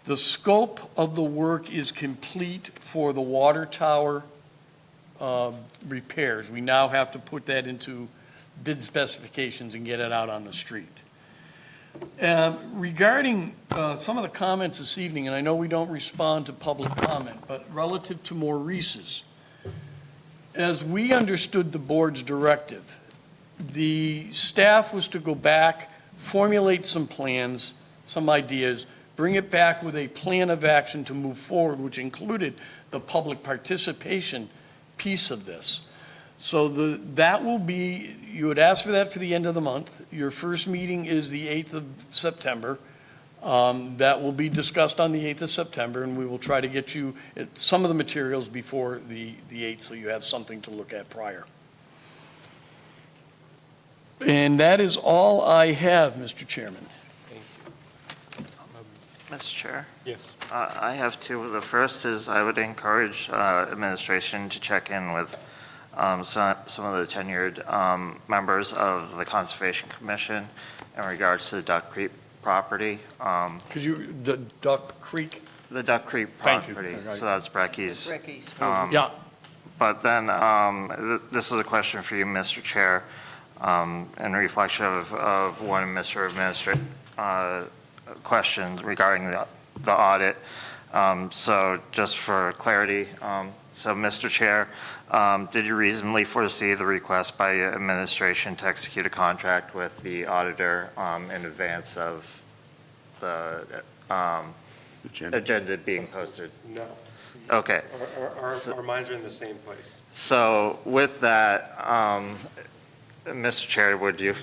Speaker 16: The scope of the work is complete for the water tower repairs. We now have to put that into bid specifications and get it out on the street. Regarding some of the comments this evening, and I know we don't respond to public comment, but relative to Maurice's, as we understood the board's directive, the staff was to go back, formulate some plans, some ideas, bring it back with a plan of action to move forward, which included the public participation piece of this. So that will be, you would ask for that for the end of the month. Your first meeting is the 8th of September. That will be discussed on the 8th of September, and we will try to get you some of the materials before the 8th so you have something to look at prior. And that is all I have, Mr. Chairman.
Speaker 3: Thank you.
Speaker 14: Mr. Chair?
Speaker 3: Yes.
Speaker 14: I have two. The first is I would encourage administration to check in with some of the tenured members of the Conservation Commission in regards to the Duck Creek property.
Speaker 16: The Duck Creek?
Speaker 14: The Duck Creek
Speaker 16: Thank you.
Speaker 14: property. So that's Brecky's.
Speaker 16: Yeah.
Speaker 14: But then this is a question for you, Mr. Chair, in reflection of one of Mr. Administrator questions regarding the audit. So just for clarity, so Mr. Chair, did you reasonably foresee the request by administration to execute a contract with the auditor in advance of the agenda being posted?
Speaker 3: No.
Speaker 14: Okay.
Speaker 3: Our minds are in the same place.
Speaker 14: So with that, Mr. Chair, would you?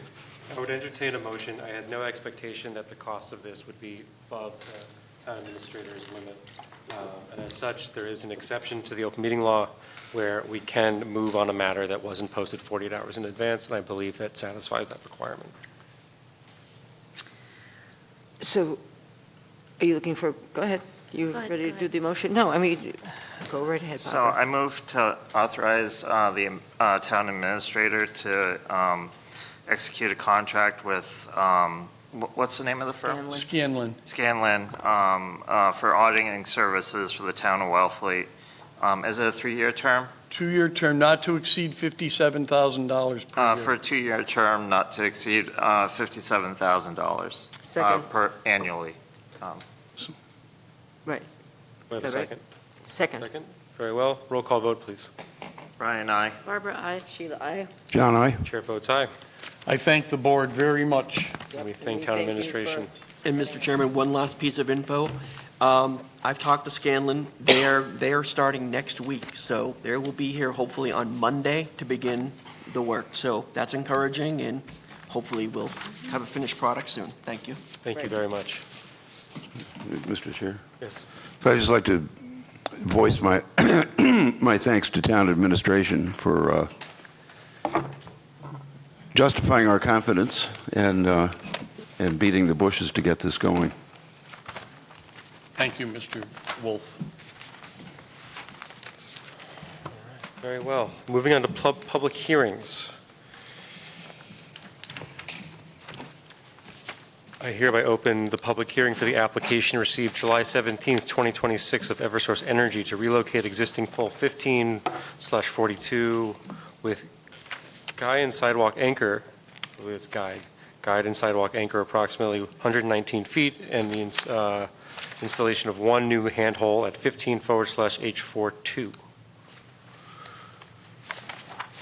Speaker 3: I would entertain a motion. I had no expectation that the cost of this would be above the town administrator's limit. And as such, there is an exception to the open meeting law where we can move on a matter that wasn't posted 48 hours in advance, and I believe that satisfies that requirement.
Speaker 6: So are you looking for, go ahead. You ready to do the motion? No, I mean, go right ahead,
Speaker 14: So
Speaker 6: Barbara.
Speaker 14: I move to authorize the town administrator to execute a contract with, what's the name of the firm?
Speaker 16: Scanlon.
Speaker 14: Scanlon, for auditing services for the town of Wellfleet. Is it a 3-year term?
Speaker 16: 2-year term, not to exceed $57,000 per year.
Speaker 14: For a 2-year term, not to exceed $57,000
Speaker 6: Second.
Speaker 14: per annually.
Speaker 6: Right.
Speaker 3: We have a
Speaker 6: Is that right?
Speaker 3: second?
Speaker 6: Second.
Speaker 3: Second? Very well. Roll call vote, please.
Speaker 14: Brian, aye.
Speaker 4: Barbara, aye.
Speaker 6: Sheila, aye.
Speaker 5: John, aye.
Speaker 3: Chair votes aye.
Speaker 16: I thank the board very much.
Speaker 3: And we thank town administration.
Speaker 18: And Mr. Chairman, one last piece of info. I've talked to Scanlon. They are starting next week, so they will be here hopefully on Monday to begin the work. So that's encouraging, and hopefully we'll have a finished product soon. Thank you.
Speaker 3: Thank you very much.
Speaker 5: Mr. Chair?
Speaker 3: Yes.
Speaker 5: So I'd just like to voice my my thanks to town administration for justifying our confidence and beating the bushes to get this going.
Speaker 16: Thank you, Mr. Wolf.
Speaker 3: Very well. Moving on to public hearings. I hereby open the public hearing for the application received July 17th, 2026 of Eversource Energy to relocate existing pole 15/42 with guy and sidewalk anchor, I believe it's guide and sidewalk anchor approximately 119 feet, and the installation of one new handhole at 15/H42.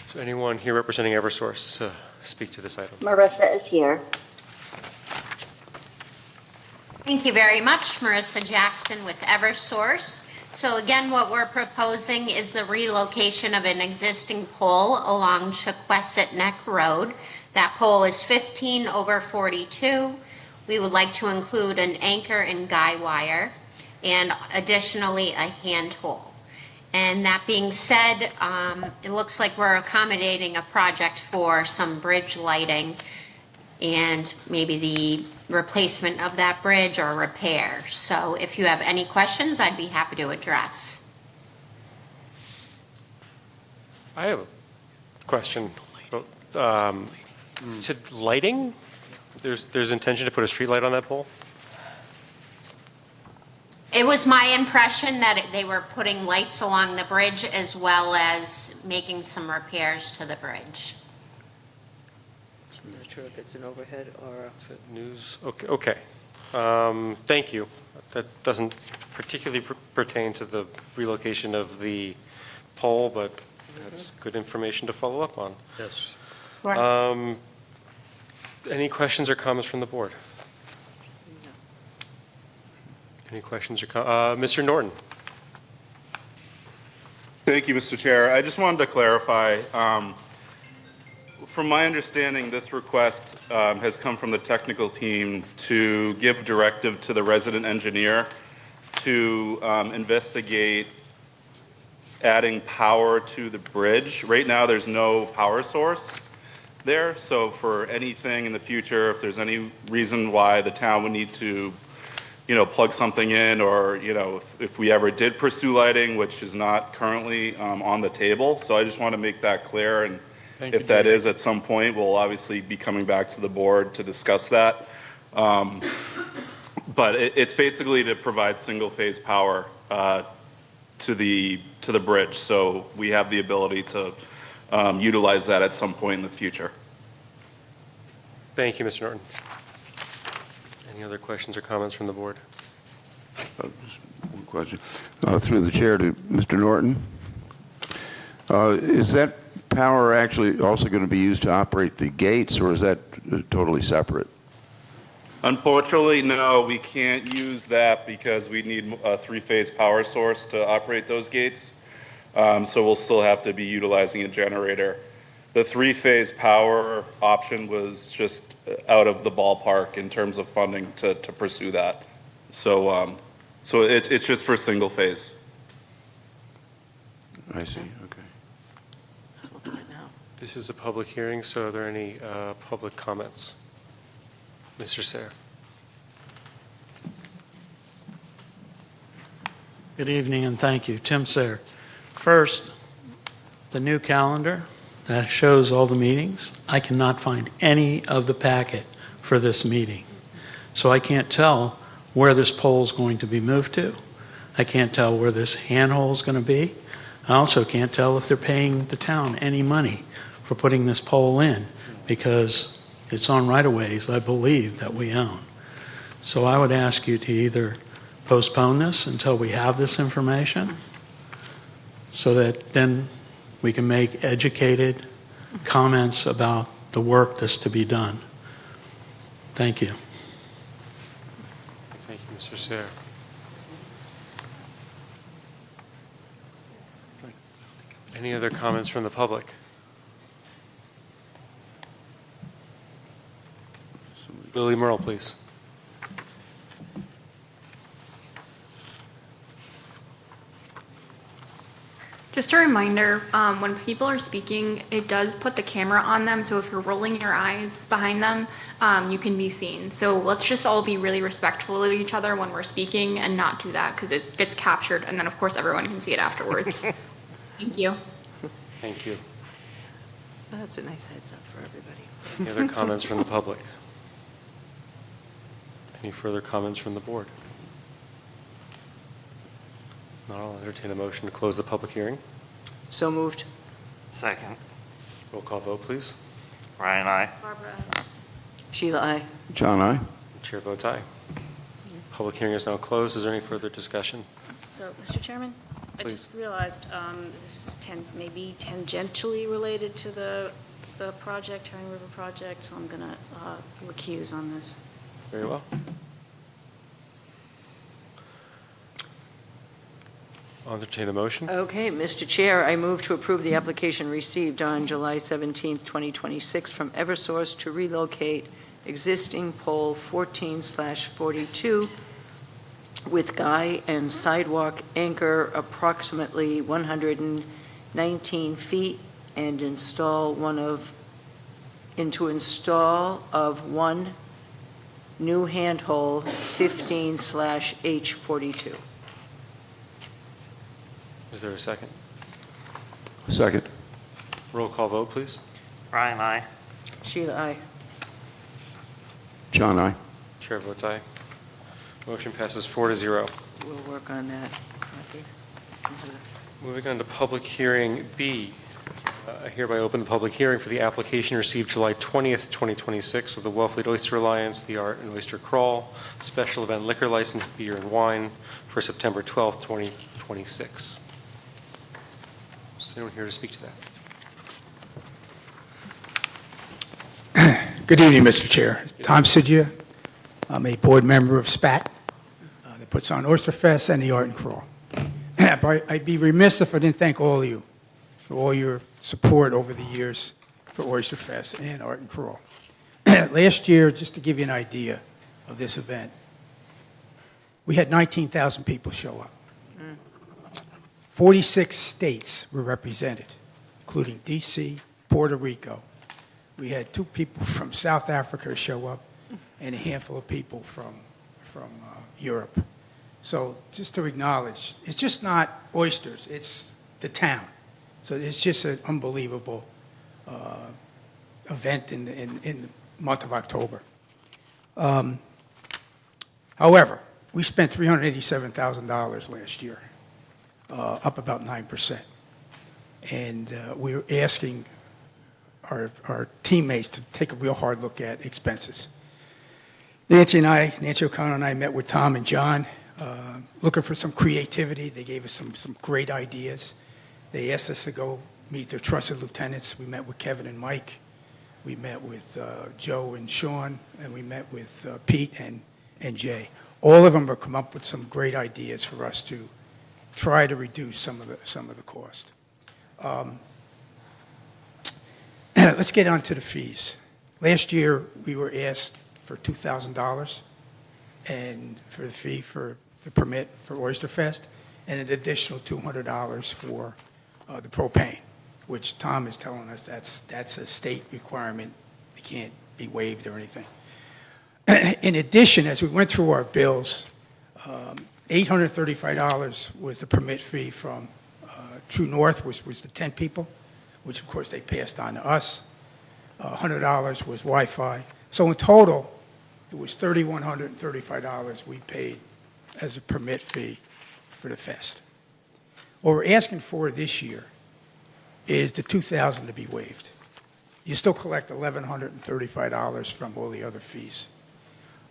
Speaker 3: Is anyone here representing Eversource to speak to this item?
Speaker 19: Marissa is here.
Speaker 20: Thank you very much, Marissa Jackson with Eversource. So again, what we're proposing is the relocation of an existing pole along Chequesset Neck Road. That pole is 15/42. We would like to include an anchor and guy wire and additionally a hand hole. And that being said, it looks like we're accommodating a project for some bridge lighting and maybe the replacement of that bridge or repair. So if you have any questions, I'd be happy to address.
Speaker 3: I have a question. You said lighting? There's intention to put a street light on that pole?
Speaker 20: It was my impression that they were putting lights along the bridge as well as making some repairs to the bridge.
Speaker 6: I'm not sure if it's an overhead or
Speaker 3: Is it news? Okay. Thank you. That doesn't particularly pertain to the relocation of the pole, but that's good information to follow up on.
Speaker 16: Yes.
Speaker 3: Any questions or comments from the board? Any questions or Mr. Norton?
Speaker 21: Thank you, Mr. Chair. I just wanted to clarify. From my understanding, this request has come from the technical team to give directive to the resident engineer to investigate adding power to the bridge. Right now, there's no power source there, so for anything in the future, if there's any reason why the town would need to, plug something in, or, if we ever did pursue lighting, which is not currently on the table. So I just want to make that clear, and if that is at some point, we'll obviously be coming back to the board to discuss that. But it's basically to provide single-phase power to the bridge, so we have the ability to utilize that at some point in the future.
Speaker 3: Thank you, Mr. Norton. Any other questions or comments from the board?
Speaker 5: Just one question. Through the chair to Mr. Norton. Is that power actually also going to be used to operate the gates, or is that totally separate?
Speaker 21: Unfortunately, no, we can't use that because we need a three-phase power source to operate those gates. So we'll still have to be utilizing a generator. The three-phase power option was just out of the ballpark in terms of funding to pursue that. So it's just for single phase.
Speaker 5: I see. Okay.
Speaker 3: This is a public hearing, so are there any public comments? Mr. Sayre.
Speaker 22: Good evening and thank you. Tim Sayre. First, the new calendar that shows all the meetings, I cannot find any of the packet for this meeting. So I can't tell where this pole is going to be moved to. I can't tell where this handhole is going to be. I also can't tell if they're paying the town any money for putting this pole in, because it's on right-of-ways, I believe, that we own. So I would ask you to either postpone this until we have this information, so that then we can make educated comments about the work that's to be done. Thank you.
Speaker 3: Thank you, Mr. Sayre. Any other comments from the public? Lily Merle, please.
Speaker 15: Just a reminder, when people are speaking, it does put the camera on them, so if you're rolling your eyes behind them, you can be seen. So let's just all be really respectful of each other when we're speaking and not do that, because it gets captured, and then of course everyone can see it afterwards. Thank you.
Speaker 3: Thank you.
Speaker 6: Well, that's a nice heads up for everybody.
Speaker 3: Any other comments from the public? Any further comments from the board? Not, I'll entertain a motion to close the public hearing.
Speaker 6: So moved.
Speaker 14: Second.
Speaker 3: Roll call vote, please.
Speaker 14: Ryan, aye.
Speaker 6: Sheila, aye.
Speaker 5: John, I.
Speaker 3: Chair votes aye. Public hearing is now closed. Is there any further discussion?
Speaker 4: So, Mr. Chairman, I
Speaker 3: Please.
Speaker 4: just realized this is maybe tangentially related to the project, Herring River project, so I'm going to recuse on this.
Speaker 3: Very well. I'll entertain a motion.
Speaker 6: Okay, Mr. Chair, I move to approve the application received on July 17th, 2026 from Eversource to relocate existing pole 14/42 with guy and sidewalk anchor approximately 119 feet and install one new handhole 15/H42.
Speaker 3: Is there a second?
Speaker 5: Second.
Speaker 3: Roll call vote, please.
Speaker 14: Ryan, aye.
Speaker 6: Sheila, aye.
Speaker 5: John, I.
Speaker 3: Chair votes aye. Motion passes 4-0.
Speaker 6: We'll work on that.
Speaker 3: Moving on to public hearing B. I hereby open the public hearing for the application received July 20th, 2026 of the Wellfleet Oyster Alliance, the Art and Oyster Crawl, special event liquor license, beer and wine for September 12th, 2026. Is anyone here to speak to that?
Speaker 2: Good evening, Mr. Chair. Tom Sigia. I'm a board member of SPAT that puts on Oyster Fest and the Art and Crawl. But I'd be remiss if I didn't thank all of you for all your support over the years for Oyster Fest and Art and Crawl. Last year, just to give you an idea of this event, we had 19,000 people show up. 46 states were represented, including D.C., Puerto Rico. We had 2 people from South Africa show up and a handful of people from Europe. So just to acknowledge, it's just not oysters, it's the town. So it's just an unbelievable event in the month of October. However, we spent $387,000 last year, up about 9%. And we were asking our teammates to take a real hard look at expenses. Nancy O'Connor and I met with Tom and John, looking for some creativity. They gave us some great ideas. They asked us to go meet their trusted lieutenants. We met with Kevin and Mike. We met with Joe and Sean, and we met with Pete and Jay. All of them have come up with some great ideas for us to try to reduce some of the cost. Let's get on to the fees. Last year, we were asked for $2,000 and for the fee for the permit for Oyster Fest, and an additional $200 for the propane, which Tom is telling us that's a state requirement. It can't be waived or anything. In addition, as we went through our bills, $835 was the permit fee from True North, which was the 10 people, which of course they passed on to us. $100 was Wi-Fi. So in total, it was $3,135 we paid as a permit fee for the fest. What we're asking for this year is the $2,000 to be waived. You still collect $1,135 from all the other fees.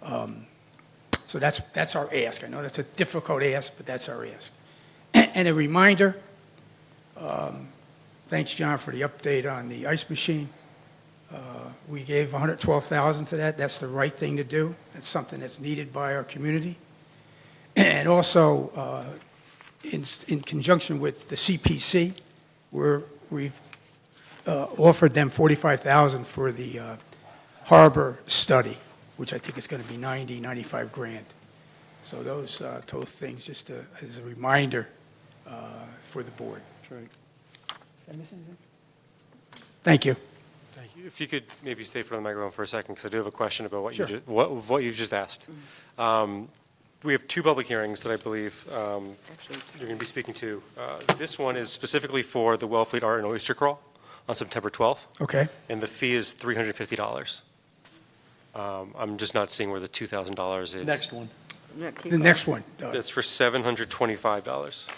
Speaker 2: So that's our ask. I know that's a difficult ask, but that's our ask. And a reminder, thanks, John, for the update on the ice machine. We gave $112,000 to that. That's the right thing to do. That's something that's needed by our community. And also, in conjunction with the CPC, we've offered them $45,000 for the harbor study, which I think is going to be $95 grand. So those things, just as a reminder for the board.
Speaker 3: That's right.
Speaker 2: Did I miss anything? Thank you.
Speaker 3: Thank you. If you could maybe stay for the microphone for a second, because I do have a question about what
Speaker 2: Sure.
Speaker 3: what you've just asked. We have 2 public hearings that I believe you're going to be speaking to. This one is specifically for the Wellfleet Art and Oyster Crawl on September 12th.
Speaker 2: Okay.
Speaker 3: And the fee is $350. I'm just not seeing where the $2,000 is.
Speaker 16: Next one.
Speaker 2: The next one,
Speaker 3: That's for $725.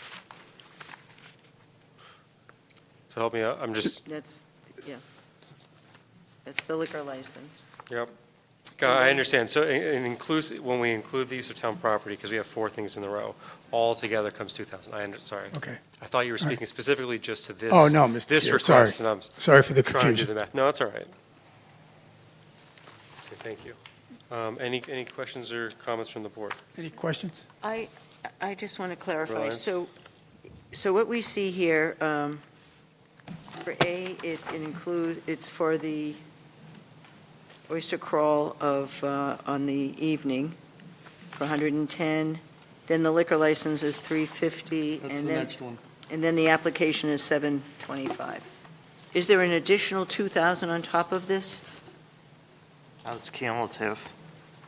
Speaker 3: So help me out, I'm just,
Speaker 6: That's, yeah. That's the liquor license.
Speaker 3: yep. I understand, so when we include the use of town property, because we have 4 things in the row, all together comes 2,000, sorry.
Speaker 2: Okay.
Speaker 3: I thought you were
Speaker 2: All right.
Speaker 3: speaking specifically just to this.
Speaker 2: Oh, no, Mr.
Speaker 3: This
Speaker 2: Chair,
Speaker 3: request,
Speaker 2: sorry.
Speaker 3: and I'm
Speaker 2: Sorry for the
Speaker 3: trying to do
Speaker 2: confusion.
Speaker 3: the math. No, that's all right. Okay, thank you. Any questions or comments from the board?
Speaker 2: Any questions?
Speaker 6: I just want to clarify.
Speaker 3: Brian?
Speaker 6: So what we see here, for A, it includes, it's for the oyster crawl on the evening for 110. Then the liquor license is 350.
Speaker 16: That's
Speaker 6: and
Speaker 16: the
Speaker 6: then
Speaker 16: next one.
Speaker 6: And then the application is 725. Is there an additional 2,000 on top of this?
Speaker 14: That's cumulative.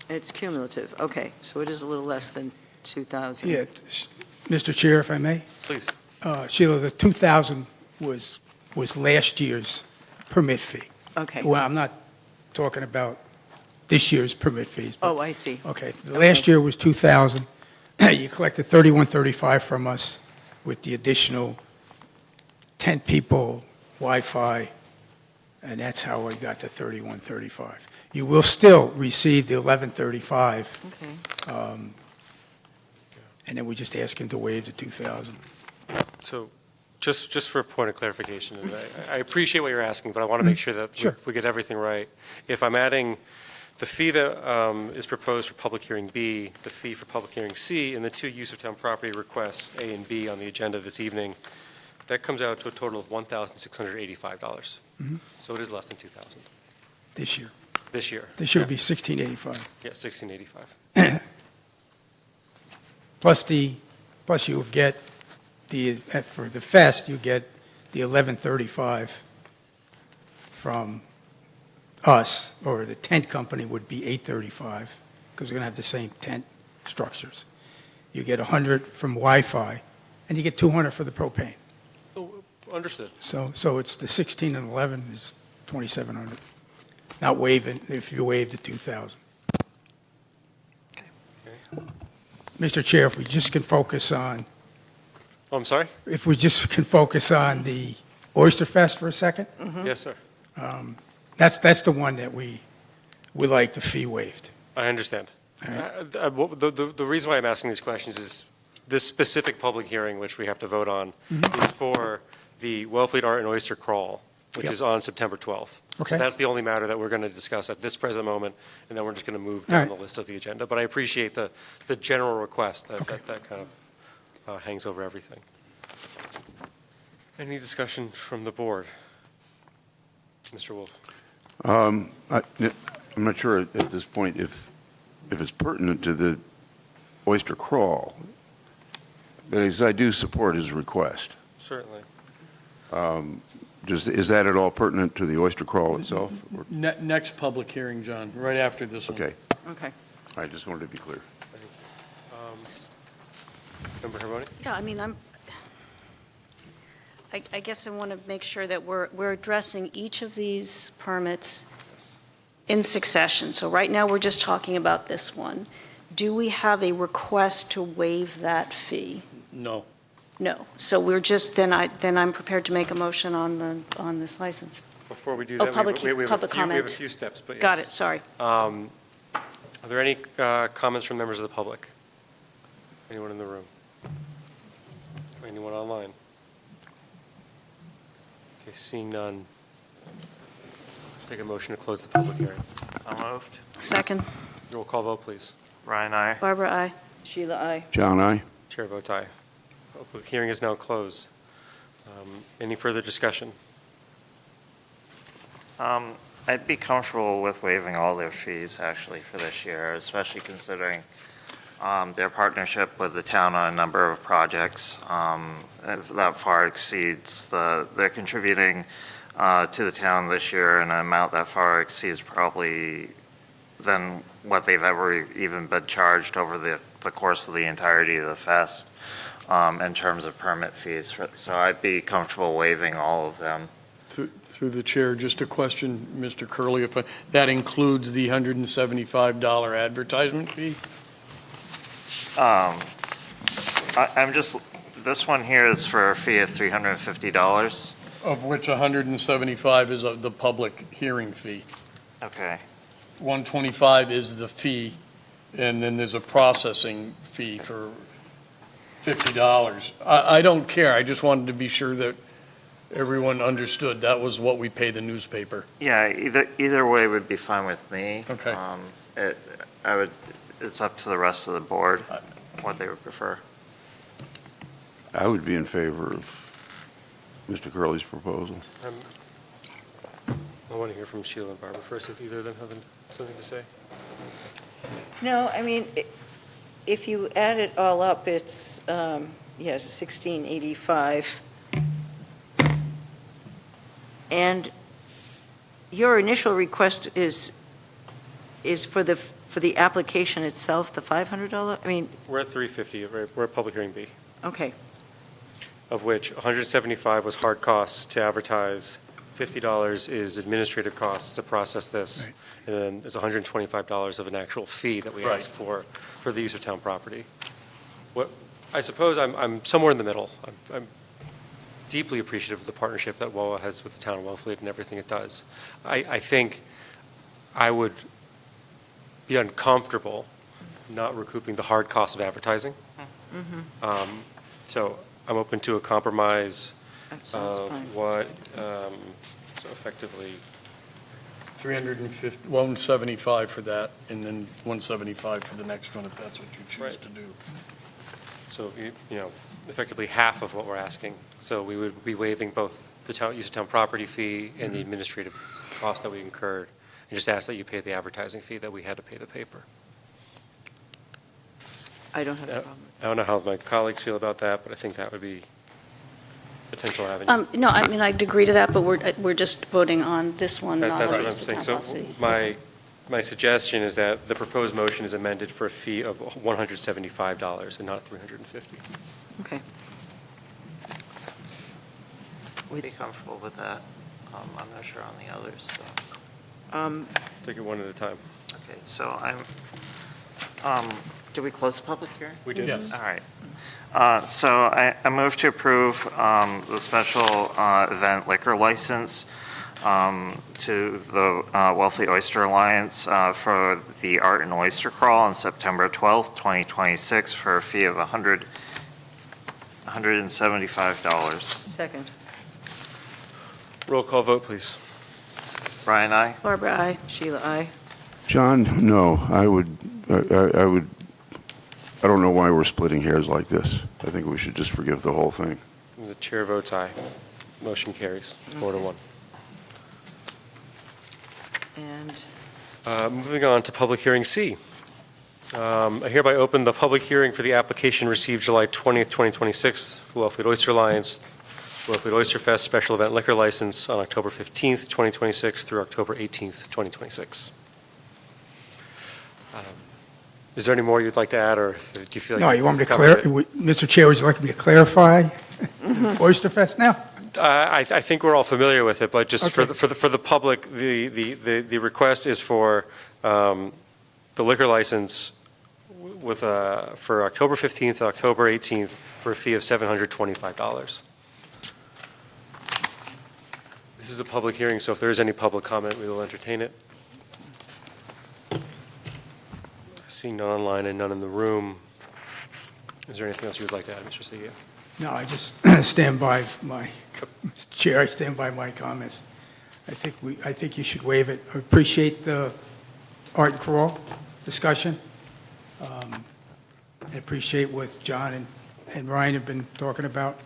Speaker 6: It's cumulative. Okay, so it is a little less than 2,000.
Speaker 2: Yeah, Mr. Chair, if I may?
Speaker 3: Please.
Speaker 2: Sheila, the 2,000 was last year's permit fee.
Speaker 6: Okay.
Speaker 2: Well, I'm not talking about this year's permit fees. but-
Speaker 6: Oh, I see.
Speaker 2: Okay, the last year was 2,000. You collected 3135 from us with the additional 10 people, Wi-Fi, and that's how I got to 3135. You will still receive the 1135,
Speaker 6: Okay.
Speaker 2: and then we just ask him to waive the 2,000.
Speaker 3: So, just for a point of clarification, and I appreciate what you're asking, but I want to make sure that
Speaker 2: Sure.
Speaker 3: we get everything right. If I'm adding the fee that is proposed for public hearing B, the fee for public hearing C, and the 2 use of town property requests, A and B, on the agenda this evening, that comes out to a total of $1,685.
Speaker 2: Mhm.
Speaker 3: So it is less than 2,000
Speaker 2: This year.
Speaker 3: this year.
Speaker 2: This year would be 1,685.
Speaker 3: Yeah, 1,685.
Speaker 2: Plus you would get for the fest, you get the 1135 from us, or the tent company would be 835, because we're going to have the same tent structures. You get 100 from Wi-Fi, and you get 200 for the propane.
Speaker 3: Oh, understood.
Speaker 2: So it's the 16 and 11 is 2,700. Not waiving, if you waive the 2,000. Mr. Chair, if we just can focus on,
Speaker 3: Oh, I'm sorry?
Speaker 2: if we just can focus on the Oyster Fest for a second,
Speaker 3: Yes, sir.
Speaker 2: that's the one that we like the fee waived.
Speaker 3: I understand.
Speaker 2: All right.
Speaker 3: The reason why I'm asking these questions is this specific public hearing, which we have to vote on, is for the Wellfleet Art and Oyster Crawl, which
Speaker 2: Yep.
Speaker 3: is on September 12th.
Speaker 2: Okay.
Speaker 3: So that's the only matter that we're going to discuss at this present moment, and then we're just going to move
Speaker 2: All
Speaker 3: down
Speaker 2: right.
Speaker 3: the list of the agenda. But I appreciate the general request that
Speaker 2: Okay.
Speaker 3: that kind of hangs over everything. Any discussion from the board? Mr. Wolf?
Speaker 5: I'm not sure at this point if it's pertinent to the oyster crawl, but as I do support his request.
Speaker 3: Certainly.
Speaker 5: Is that at all pertinent to the oyster crawl itself? or-
Speaker 16: Next public hearing, John, right after this one.
Speaker 5: Okay,
Speaker 6: Okay.
Speaker 5: I just wanted to be clear.
Speaker 3: Member Hermione?
Speaker 4: Yeah, I mean, I guess I want to make sure that we're addressing each of these permits in succession. So right now, we're just talking about this one. Do we have a request to waive that fee?
Speaker 16: No.
Speaker 4: No. So we're just, then I'm prepared to make a motion on this license.
Speaker 3: Before we do
Speaker 4: Oh,
Speaker 3: that,
Speaker 4: public
Speaker 3: we have a
Speaker 4: public
Speaker 3: few- we have a
Speaker 4: comment.
Speaker 3: few steps, but yes.
Speaker 4: Got it, sorry.
Speaker 3: Are there any comments from members of the public? Anyone in the room? Anyone online? Okay, seeing none. Take a motion to close the public hearing.
Speaker 14: So moved.
Speaker 4: Second.
Speaker 3: Roll call vote, please.
Speaker 14: Ryan, aye.
Speaker 4: Barbara, aye.
Speaker 6: Sheila, aye.
Speaker 5: John, aye?
Speaker 3: Chair votes aye. Public hearing is now closed. Any further discussion?
Speaker 14: I'd be comfortable with waiving all their fees, actually, for this year, especially considering their partnership with the town on a number of projects. That far exceeds they're contributing to the town this year in an amount that far exceeds probably than what they've ever even been charged over the course of the entirety of the fest in terms of permit fees. So I'd be comfortable waiving all of them.
Speaker 16: Through the chair, just a question, Mr. Curley, if that includes the $175 advertisement fee?
Speaker 14: I'm just, this one here is for a fee of $350.
Speaker 16: Of which 175 is the public hearing fee.
Speaker 14: Okay.
Speaker 16: 125 is the fee, and then there's a processing fee for $50. I don't care, I just wanted to be sure that everyone understood that was what we pay the newspaper.
Speaker 14: Yeah, either way would be fine with me.
Speaker 16: Okay.
Speaker 14: It's up to the rest of the board what they would prefer.
Speaker 5: I would be in favor of Mr. Curley's proposal.
Speaker 3: I want to hear from Sheila and Barbara first, if either of them have something to say.
Speaker 6: No, I mean, if you add it all up, it's, yes, $1,685. And your initial request is for the application itself, the $500? I mean,
Speaker 3: We're at $350, we're at public hearing B,
Speaker 6: okay,
Speaker 3: of which $175 was hard costs to advertise, $50 is administrative costs to process this, and then there's $125 of an actual fee that we
Speaker 16: Right.
Speaker 3: ask for the use of town property. What, I suppose I'm somewhere in the middle. I'm deeply appreciative of the partnership that WOA has with the town of Wellfleet and everything it does. I think I would be uncomfortable not recouping the hard cost of advertising. So I'm open to a compromise of what, so effectively,
Speaker 16: 350, 175 for that, and then 175 for the next one, if that's what you choose
Speaker 3: Right.
Speaker 16: to do.
Speaker 3: so, you know, effectively half of what we're asking. So we would be waiving both the use of town property fee and the administrative cost that we incurred, and just ask that you pay the advertising fee that we had to pay the paper.
Speaker 6: I don't have a problem.
Speaker 3: I don't know how my colleagues feel about that, but I think that would be a potential avenue.
Speaker 4: No, I mean, I'd agree to that, but we're just voting on this one, not
Speaker 3: That's
Speaker 4: on
Speaker 3: what
Speaker 4: the
Speaker 3: I'm
Speaker 4: use of
Speaker 3: saying.
Speaker 4: town
Speaker 3: So
Speaker 4: policy.
Speaker 3: my suggestion is that the proposed motion is amended for a fee of $175 and not $350.
Speaker 6: Okay.
Speaker 14: Would be comfortable with that. I'm not sure on the others, so.
Speaker 3: Take it one at a time.
Speaker 14: Okay, so did we close the public hearing?
Speaker 3: We did.
Speaker 16: Yes.
Speaker 14: All right. So I move to approve the special event liquor license to the Wellfleet Oyster Alliance for the Art and Oyster Crawl on September 12th, 2026 for a fee of $175.
Speaker 6: Second.
Speaker 3: Roll call vote, please.
Speaker 14: Brian, aye?
Speaker 4: Barbara, aye.
Speaker 6: Sheila, aye.
Speaker 5: John, no, I would, I don't know why we're splitting hairs like this. I think we should just forgive the whole thing.
Speaker 3: The chair votes aye. Motion carries 4-1.
Speaker 6: And
Speaker 3: Moving on to public hearing C. I hereby open the public hearing for the application received July 20th, 2026 for Wellfleet Oyster Alliance, Wellfleet Oyster Fest Special Event Liquor License on October 15th, 2026 through October 18th, 2026. Is there any more you'd like to add, or do you feel like?
Speaker 2: No, you want me to
Speaker 3: covered
Speaker 2: clarify,
Speaker 3: it?
Speaker 2: Mr. Chair, would you like me to clarify Oyster Fest now?
Speaker 3: I think we're all familiar with it, but just
Speaker 2: Okay.
Speaker 3: for the public, the request is for the liquor license with for October 15th to October 18th for a fee of $725. This is a public hearing, so if there is any public comment, we will entertain it. Seeing none online and none in the room, is there anything else you would like to add, Mr. Segia?
Speaker 2: No, I just stand by my, Mr. Chair, I stand by my comments. I think you should waive it. I appreciate the art and crawl discussion. I appreciate what John and Ryan have been talking about.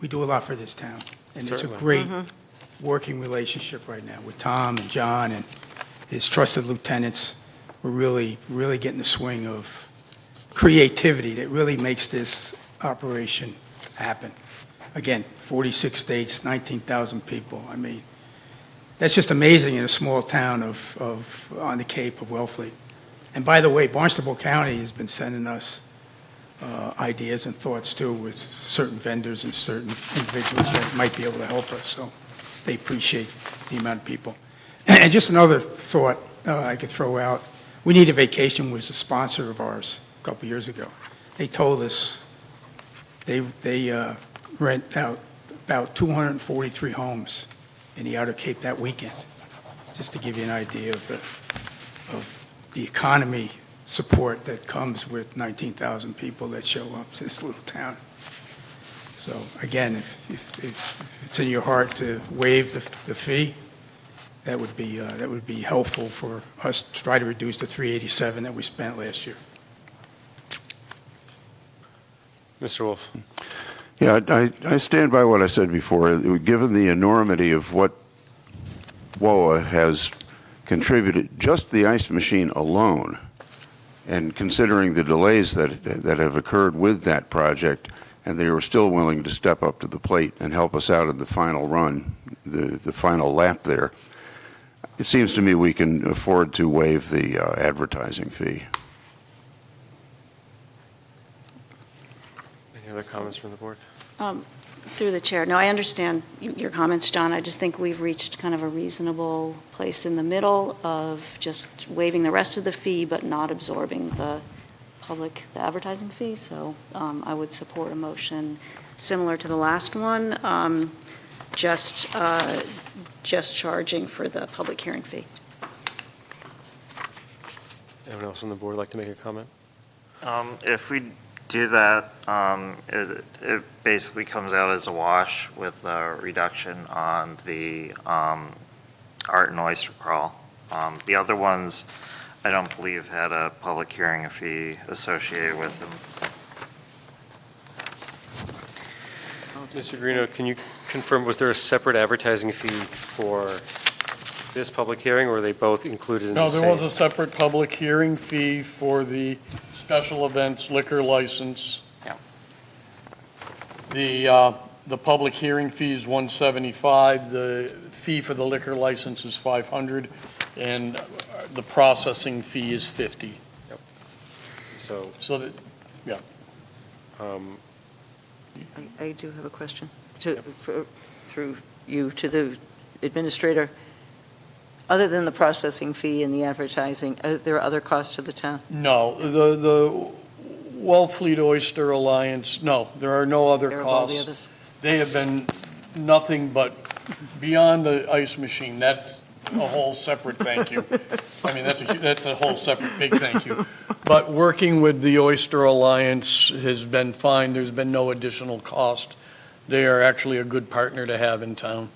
Speaker 2: We do a lot for this town, and it's a
Speaker 3: Certainly.
Speaker 2: great working relationship right now with Tom and John and his trusted lieutenants. We're really, really getting the swing of creativity that really makes this operation happen. Again, 46 states, 19,000 people. I mean, that's just amazing in a small town on the Cape of Wellfleet. And by the way, Barnstable County has been sending us ideas and thoughts too with certain vendors and certain individuals that might be able to help us. So they appreciate the amount of people. And just another thought I could throw out. We Need a Vacation was a sponsor of ours a couple years ago. They told us they rent out about 243 homes in the Outer Cape that weekend, just to give you an idea of the economy support that comes with 19,000 people that show up to this little town. So again, if it's in your heart to waive the fee, that would be helpful for us to try to reduce the 387 that we spent last year.
Speaker 3: Mr. Wolf.
Speaker 5: Yeah, I stand by what I said before. Given the enormity of what WOA has contributed, just the ice machine alone, and considering the delays that have occurred with that project, and they were still willing to step up to the plate and help us out in the final run, the final lap there, it seems to me we can afford to waive the advertising fee.
Speaker 3: Any other comments from the board?
Speaker 4: Through the chair. No, I understand your comments, John. I just think we've reached kind of a reasonable place in the middle of just waiving the rest of the fee, but not absorbing the advertising fee. So I would support a motion similar to the last one, just charging for the public hearing fee.
Speaker 3: Anyone else on the board like to make a comment?
Speaker 14: If we do that, it basically comes out as a wash with a reduction on the art and oyster crawl. The other ones, I don't believe had a public hearing fee associated with them.
Speaker 3: Mr. Greeno, can you confirm, was there a separate advertising fee for this public hearing, or were they both included in the same?
Speaker 16: No, there was a separate public hearing fee for the special events liquor license.
Speaker 14: Yeah.
Speaker 16: The public hearing fee is $175. The fee for the liquor license is $500, and the processing fee is $50.
Speaker 3: Yep.
Speaker 16: So that, yeah.
Speaker 6: I do have a question through you to the administrator. Other than the processing fee and the advertising, are there other costs to the town?
Speaker 16: No, the Wellfleet Oyster Alliance, no, there are no other
Speaker 6: There are all the
Speaker 16: costs.
Speaker 6: others?
Speaker 16: They have been nothing but beyond the ice machine. That's a whole separate thank you. I mean, that's a whole separate big thank you. But working with the Oyster Alliance has been fine. There's been no additional cost. They are actually a good partner to have in town.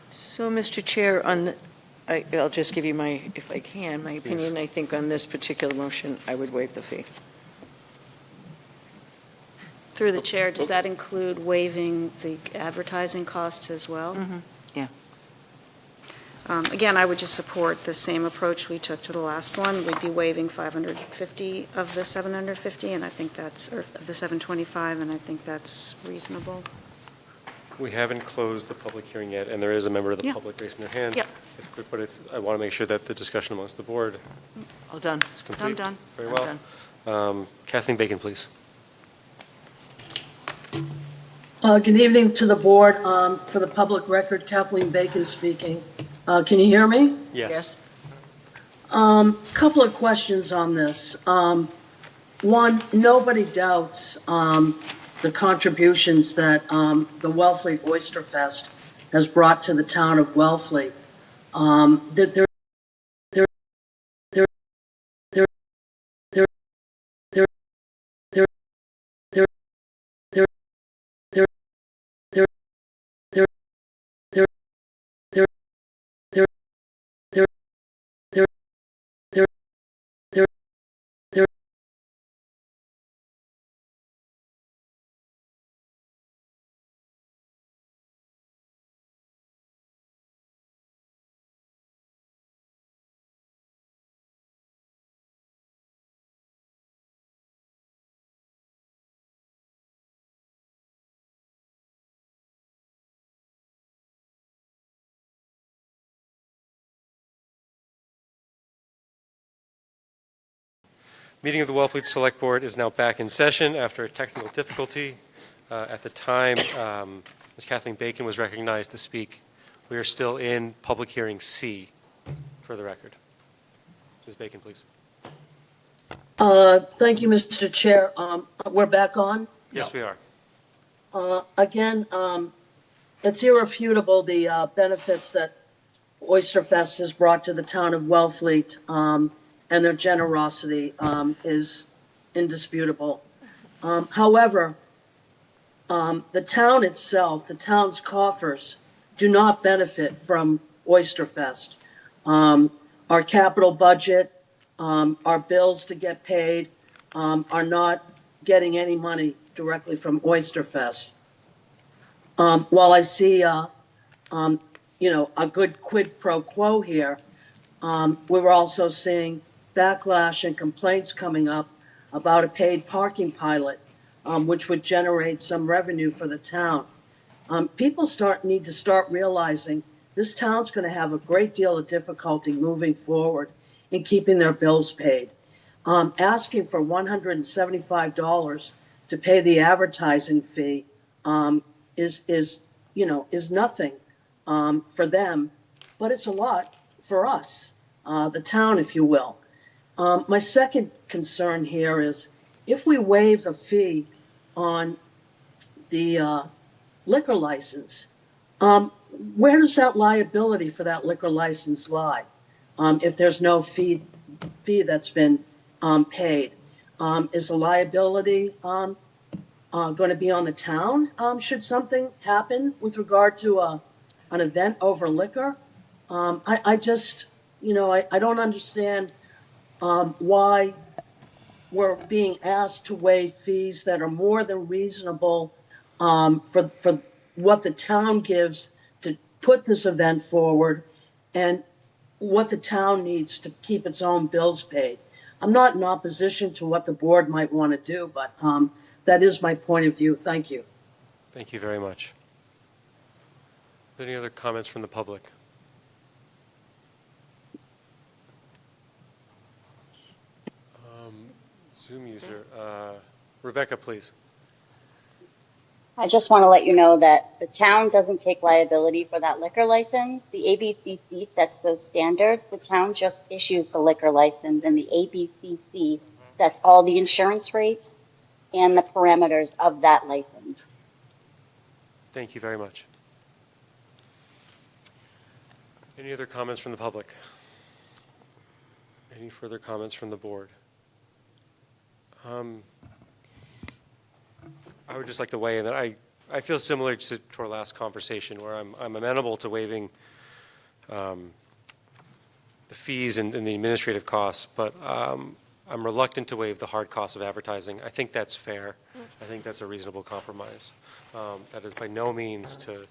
Speaker 6: So, Mr. Chair, I'll just give you if I can, my opinion. I think on this particular motion, I would waive the fee.
Speaker 4: Through the chair, does that include waiving the advertising costs as well?
Speaker 6: Mm-hmm. Yeah.
Speaker 4: Again, I would just support the same approach we took to the last one. We'd be waiving 550 of the 750, and I think that's, or of the 725, and I think that's reasonable.
Speaker 3: We haven't closed the public hearing yet, and there is a member of the
Speaker 4: Yeah.
Speaker 3: public raising their hand.
Speaker 4: Yep.
Speaker 3: But I want to make sure that the discussion amongst the board
Speaker 6: All done.
Speaker 3: is complete.
Speaker 4: done.
Speaker 3: Very
Speaker 6: I'm
Speaker 3: well. Kathleen Bacon, please.
Speaker 7: Good evening to the board. For the public record, Kathleen Bacon speaking. Can you hear me?
Speaker 3: Yes.
Speaker 7: Couple of questions on this. One, nobody doubts the contributions that the Wellfleet Oyster Fest has brought to the town of Wellfleet. That there
Speaker 3: Meeting of the Wellfleet Selectboard is now back in session after a technical difficulty. At the time, Ms. Kathleen Bacon was recognized to speak. We are still in public hearing C, for the record. Ms. Bacon, please.
Speaker 7: Thank you, Mr. Chair. We're back on?
Speaker 3: Yes, we are.
Speaker 7: Again, it's irrefutable, the benefits that Oysterfest has brought to the town of Wellfleet, and their generosity is indisputable. However, the town itself, the town's coffers, do not benefit from Oysterfest. Our capital budget, our bills to get paid, are not getting any money directly from Oysterfest. While I see, a good quid pro quo here, we were also seeing backlash and complaints coming up about a paid parking pilot, which would generate some revenue for the town. People need to start realizing this town's going to have a great deal of difficulty moving forward in keeping their bills paid. Asking for $175 to pay the advertising fee is nothing for them, but it's a lot for us, the town, if you will. My second concern here is if we waive the fee on the liquor license, where does that liability for that liquor license lie? If there's no fee that's been paid, is the liability going to be on the town? Should something happen with regard to an event over liquor? I just, I don't understand why we're being asked to waive fees that are more than reasonable for what the town gives to put this event forward and what the town needs to keep its own bills paid. I'm not in opposition to what the board might want to do, but that is my point of view. Thank you.
Speaker 3: Thank you very much. Any other comments from the public? Zoom user, Rebecca, please.
Speaker 8: I just want to let you know that the town doesn't take liability for that liquor license. The ABCC sets those standards. The town just issues the liquor license, and the ABCC sets all the insurance rates and the parameters of that license.
Speaker 3: Thank you very much. Any other comments from the public? Any further comments from the board? I would just like to weigh in that I feel similar to our last conversation where I'm amenable to waiving the fees and the administrative costs, but I'm reluctant to waive the hard cost of advertising. I think that's fair. I think that's a reasonable compromise. That is by no means to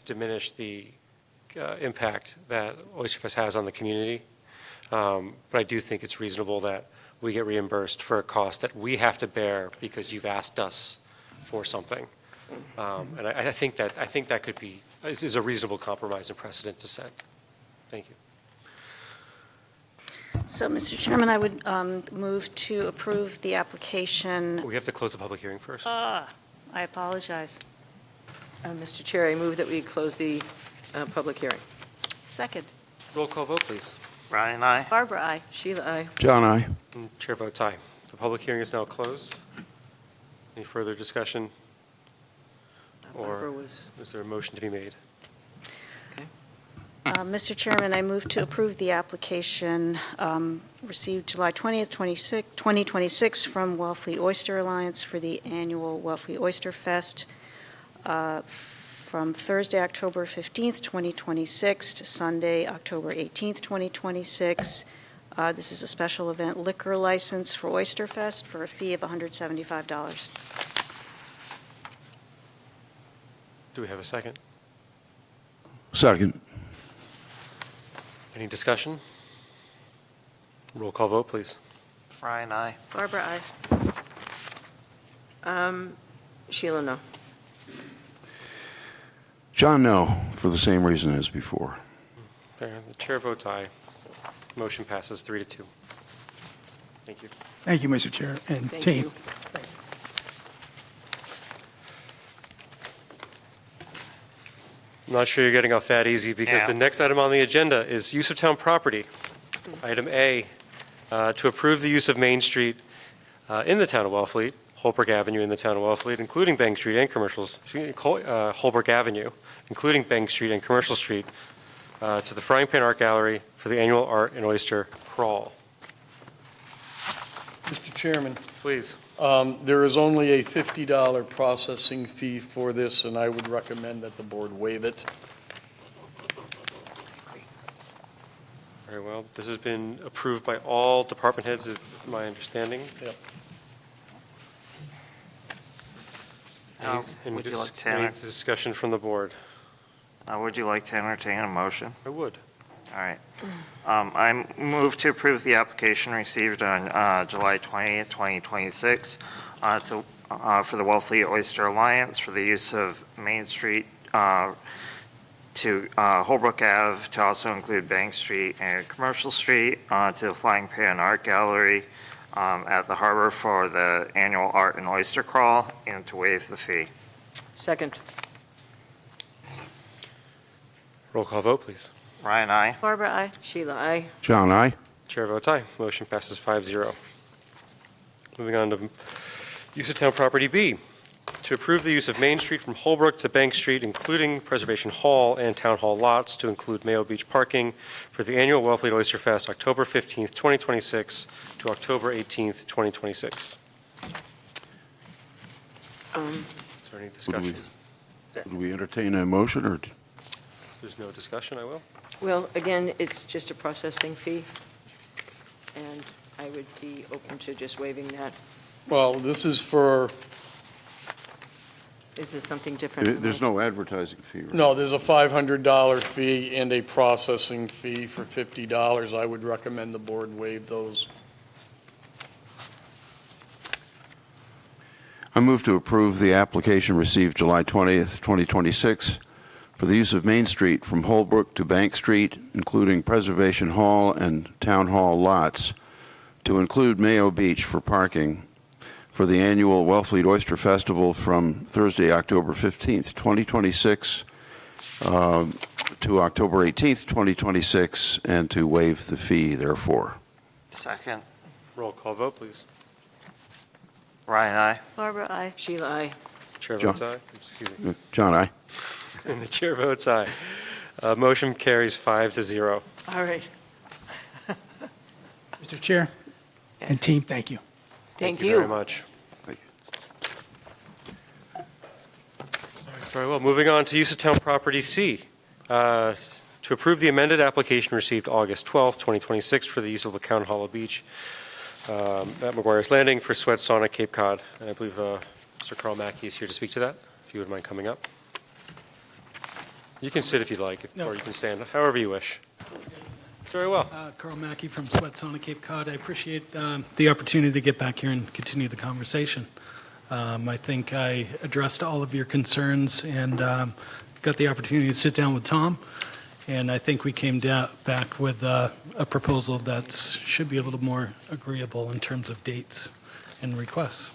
Speaker 3: diminish the impact that Oysterfest has on the community, but I do think it's reasonable that we get reimbursed for a cost that we have to bear because you've asked us for something. And I think that could be is a reasonable compromise and precedent to set. Thank you.
Speaker 4: So, Mr. Chairman, I would move to approve the application.
Speaker 3: We have to close the public hearing first.
Speaker 4: I apologize.
Speaker 6: Mr. Chair, I move that we close the public hearing.
Speaker 4: Second.
Speaker 3: Roll call vote, please.
Speaker 14: Brian, aye.
Speaker 4: Barbara, aye.
Speaker 6: Sheila, aye.
Speaker 5: John, aye.
Speaker 3: And chair votes aye. The public hearing is now closed. Any further discussion? Or is there a motion to be made?
Speaker 4: Mr. Chairman, I move to approve the application received July 20th, 2026 from Wellfleet Oyster Alliance for the annual Wellfleet Oyster Fest from Thursday, October 15th, 2026 to Sunday, October 18th, 2026. This is a special event liquor license for Oyster Fest for a fee of $175.
Speaker 3: Do we have a second?
Speaker 5: Second.
Speaker 3: Any discussion? Roll call vote, please.
Speaker 14: Brian, aye.
Speaker 4: Barbara, aye.
Speaker 6: Sheila, no.
Speaker 5: John, no, for the same reason as before.
Speaker 3: There, the chair votes aye. Motion passes 3-2. Thank you.
Speaker 2: Thank you, Mr. Chair and
Speaker 6: Thank
Speaker 2: team.
Speaker 6: you.
Speaker 3: I'm not sure you're getting off that easy because
Speaker 14: Yeah.
Speaker 3: the next item on the agenda is use of town property. Item A, to approve the use of Main Street in the town of Wellfleet, Holbrook Avenue in the town of Wellfleet, including Bank Street and Holbrook Avenue, including Bank Street and Commercial Street, to the Frying Pan Art Gallery for the annual Art and Oyster Crawl.
Speaker 16: Mr. Chairman,
Speaker 3: Please.
Speaker 16: there is only a $50 processing fee for this, and I would recommend that the board waive it.
Speaker 3: Very well. This has been approved by all department heads, of my understanding.
Speaker 16: Yep.
Speaker 14: Would you like to
Speaker 3: Any discussion from the board?
Speaker 14: Would you like to entertain a motion?
Speaker 3: I would.
Speaker 14: All right. I move to approve the application received on July 20th, 2026 for the Wellfleet Oyster Alliance for the use of Main Street to Holbrook Ave to also include Bank Street and Commercial Street to the Flying Pan Art Gallery at the harbor for the annual Art and Oyster Crawl and to waive the fee.
Speaker 6: Second.
Speaker 3: Roll call vote, please.
Speaker 14: Ryan, aye.
Speaker 6: Barbara, aye. Sheila, aye.
Speaker 5: John, I.
Speaker 3: Chair votes aye. Motion passes 5-0. Moving on to use of town property B. To approve the use of Main Street from Holbrook to Bank Street, including Preservation Hall and Town Hall lots to include Mayo Beach parking for the annual Wellfleet Oyster Fest, October 15th, 2026 to October 18th, 2026. Is there any discussion?
Speaker 5: Would we entertain a motion, or?
Speaker 3: If there's no discussion, I will.
Speaker 6: Well, again, it's just a processing fee, and I would be open to just waiving that.
Speaker 16: Well, this is for,
Speaker 6: Is it something different?
Speaker 5: There's no advertising fee, right?
Speaker 16: no, there's a $500 fee and a processing fee for $50. I would recommend the board waive those.
Speaker 5: I move to approve the application received July 20th, 2026 for the use of Main Street from Holbrook to Bank Street, including Preservation Hall and Town Hall lots, to include Mayo Beach for parking for the annual Wellfleet Oyster Festival from Thursday, October 15th, 2026 to October 18th, 2026, and to waive the fee, therefore.
Speaker 14: Second.
Speaker 3: Roll call vote, please.
Speaker 14: Ryan, aye.
Speaker 6: Barbara, aye. Sheila, aye.
Speaker 3: Chair
Speaker 5: John.
Speaker 3: votes aye. Excuse me.
Speaker 5: John, I.
Speaker 3: And the chair votes aye. Motion carries 5-0.
Speaker 6: All right.
Speaker 2: Mr. Chair and team, thank you.
Speaker 6: Thank
Speaker 3: you very much.
Speaker 5: Thank
Speaker 3: All right, very well. Moving on to use of town property C. To approve the amended application received August 12th, 2026 for the use of LeCounte Hollow Beach at McGuire's Landing for Sweat Sauna Cape Cod. And I believe Mr. Carl Mackey is here to speak to that, if you would mind coming up. You can sit if you'd like, or you can stand, however you wish. Very well.
Speaker 9: Carl Mackey from Sweat Sauna Cape Cod. I appreciate the opportunity to get back here and continue the conversation. I think I addressed all of your concerns and got the opportunity to sit down with Tom. And I think we came back with a proposal that should be a little more agreeable in terms of dates and requests.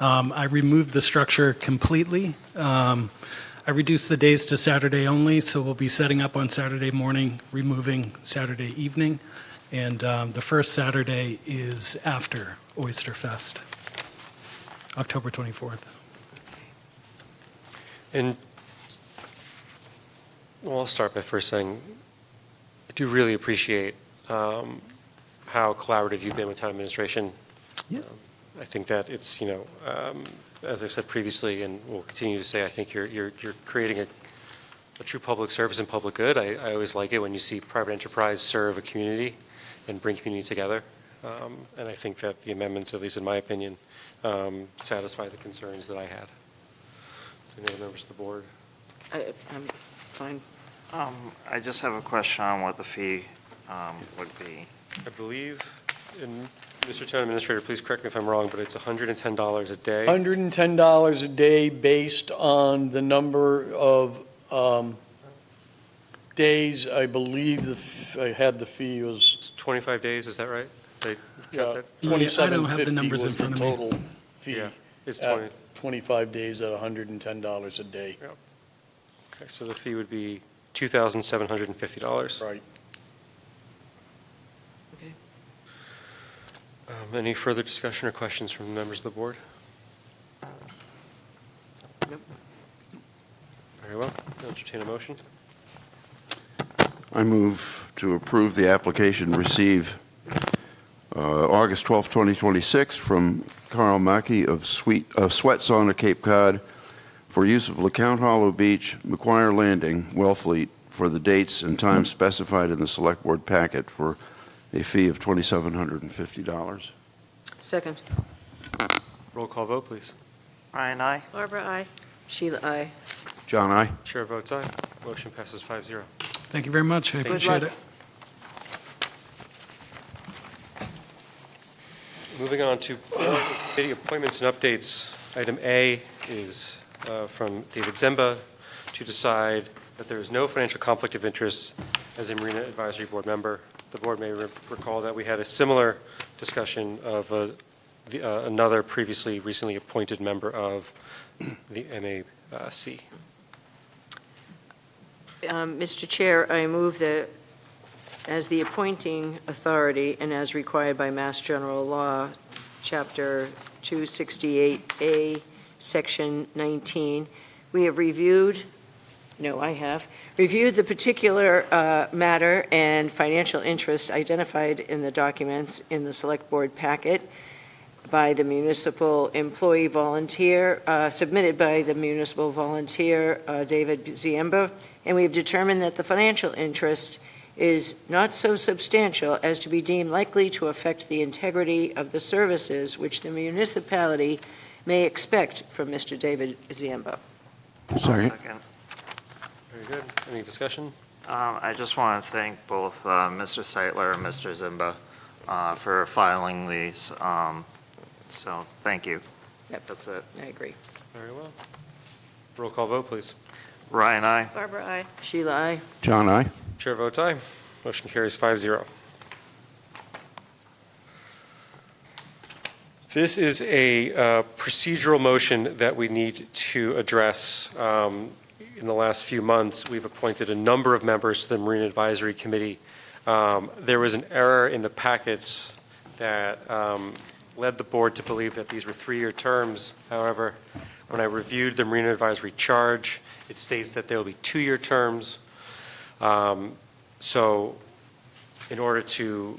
Speaker 9: I removed the structure completely. I reduced the days to Saturday only, so we'll be setting up on Saturday morning, removing Saturday evening, and the first Saturday is after Oyster Fest, October 24th.
Speaker 3: And, well, I'll start by first saying, I do really appreciate how collaborative you've been with town administration.
Speaker 9: Yeah.
Speaker 3: I think that it's, as I've said previously, and will continue to say, I think you're creating a true public service and public good. I always like it when you see private enterprise serve a community and bring community together. And I think that the amendments, at least in my opinion, satisfy the concerns that I had. Any other members of the board?
Speaker 6: I'm fine.
Speaker 14: I just have a question on what the fee would be.
Speaker 3: I believe, and Mr. Town Administrator, please correct me if I'm wrong, but it's $110 a day.
Speaker 16: $110 a day based on the number of days. I believe I had the fee was
Speaker 3: It's 25 days, is that right? They
Speaker 16: Yeah,
Speaker 3: got that?
Speaker 9: I don't have the
Speaker 16: $27.50
Speaker 9: numbers in
Speaker 16: was the
Speaker 9: front of me.
Speaker 16: total fee.
Speaker 3: Yeah, it's
Speaker 16: at
Speaker 3: 20.
Speaker 16: 25 days at $110 a day.
Speaker 3: Okay, so the fee would be $2,750.
Speaker 16: Right.
Speaker 3: Any further discussion or questions from members of the board?
Speaker 6: Nope.
Speaker 3: Very well. I'll entertain a motion.
Speaker 5: I move to approve the application received August 12, 2026, from Carl Mackey of Sweat Sauna Cape Cod for use of LeCount Hollow Beach, McGuire Landing, Wellfleet, for the dates and times specified in the Select Board packet for a fee of $2,750.
Speaker 6: Second.
Speaker 3: Roll call vote, please.
Speaker 14: Ryan, aye.
Speaker 4: Barbara, aye.
Speaker 6: Sheila, aye.
Speaker 5: John, aye.
Speaker 3: Chair votes aye. Motion passes 5-0.
Speaker 9: Thank you very much. I
Speaker 6: Good
Speaker 9: appreciate
Speaker 6: luck.
Speaker 9: it.
Speaker 3: Moving on to committee appointments and updates. Item A is from David Zemba to decide that there is no financial conflict of interest as a Marina Advisory Board member. The board may recall that we had a similar discussion of another recently appointed member of the MAC.
Speaker 6: Mr. Chair, I move that as the appointing authority and as required by Mass General Law, Chapter 268A, Section 19, I have reviewed the particular matter and financial interest identified in the documents in the Select Board packet by the municipal employee volunteer, submitted by the municipal volunteer, David Ziemba, and we have determined that the financial interest is not so substantial as to be deemed likely to affect the integrity of the services which the municipality may expect from Mr. David Ziemba.
Speaker 5: Second.
Speaker 3: Very good. Any discussion?
Speaker 14: I just want to thank both Mr. Seitler and Mr. Zimba for filing these. So thank you.
Speaker 6: Yep.
Speaker 14: That's it.
Speaker 6: I agree.
Speaker 3: Very well. Roll call vote, please.
Speaker 14: Ryan, aye.
Speaker 4: Barbara, aye.
Speaker 6: Sheila, aye.
Speaker 5: John, aye.
Speaker 3: Chair votes aye. Motion carries 5-0. This is a procedural motion that we need to address. In the last few months, we've appointed a number of members to the Marine Advisory Committee. There was an error in the packets that led the board to believe that these were 3-year terms. However, when I reviewed the Marine Advisory charge, it states that there will be 2-year terms. So in order to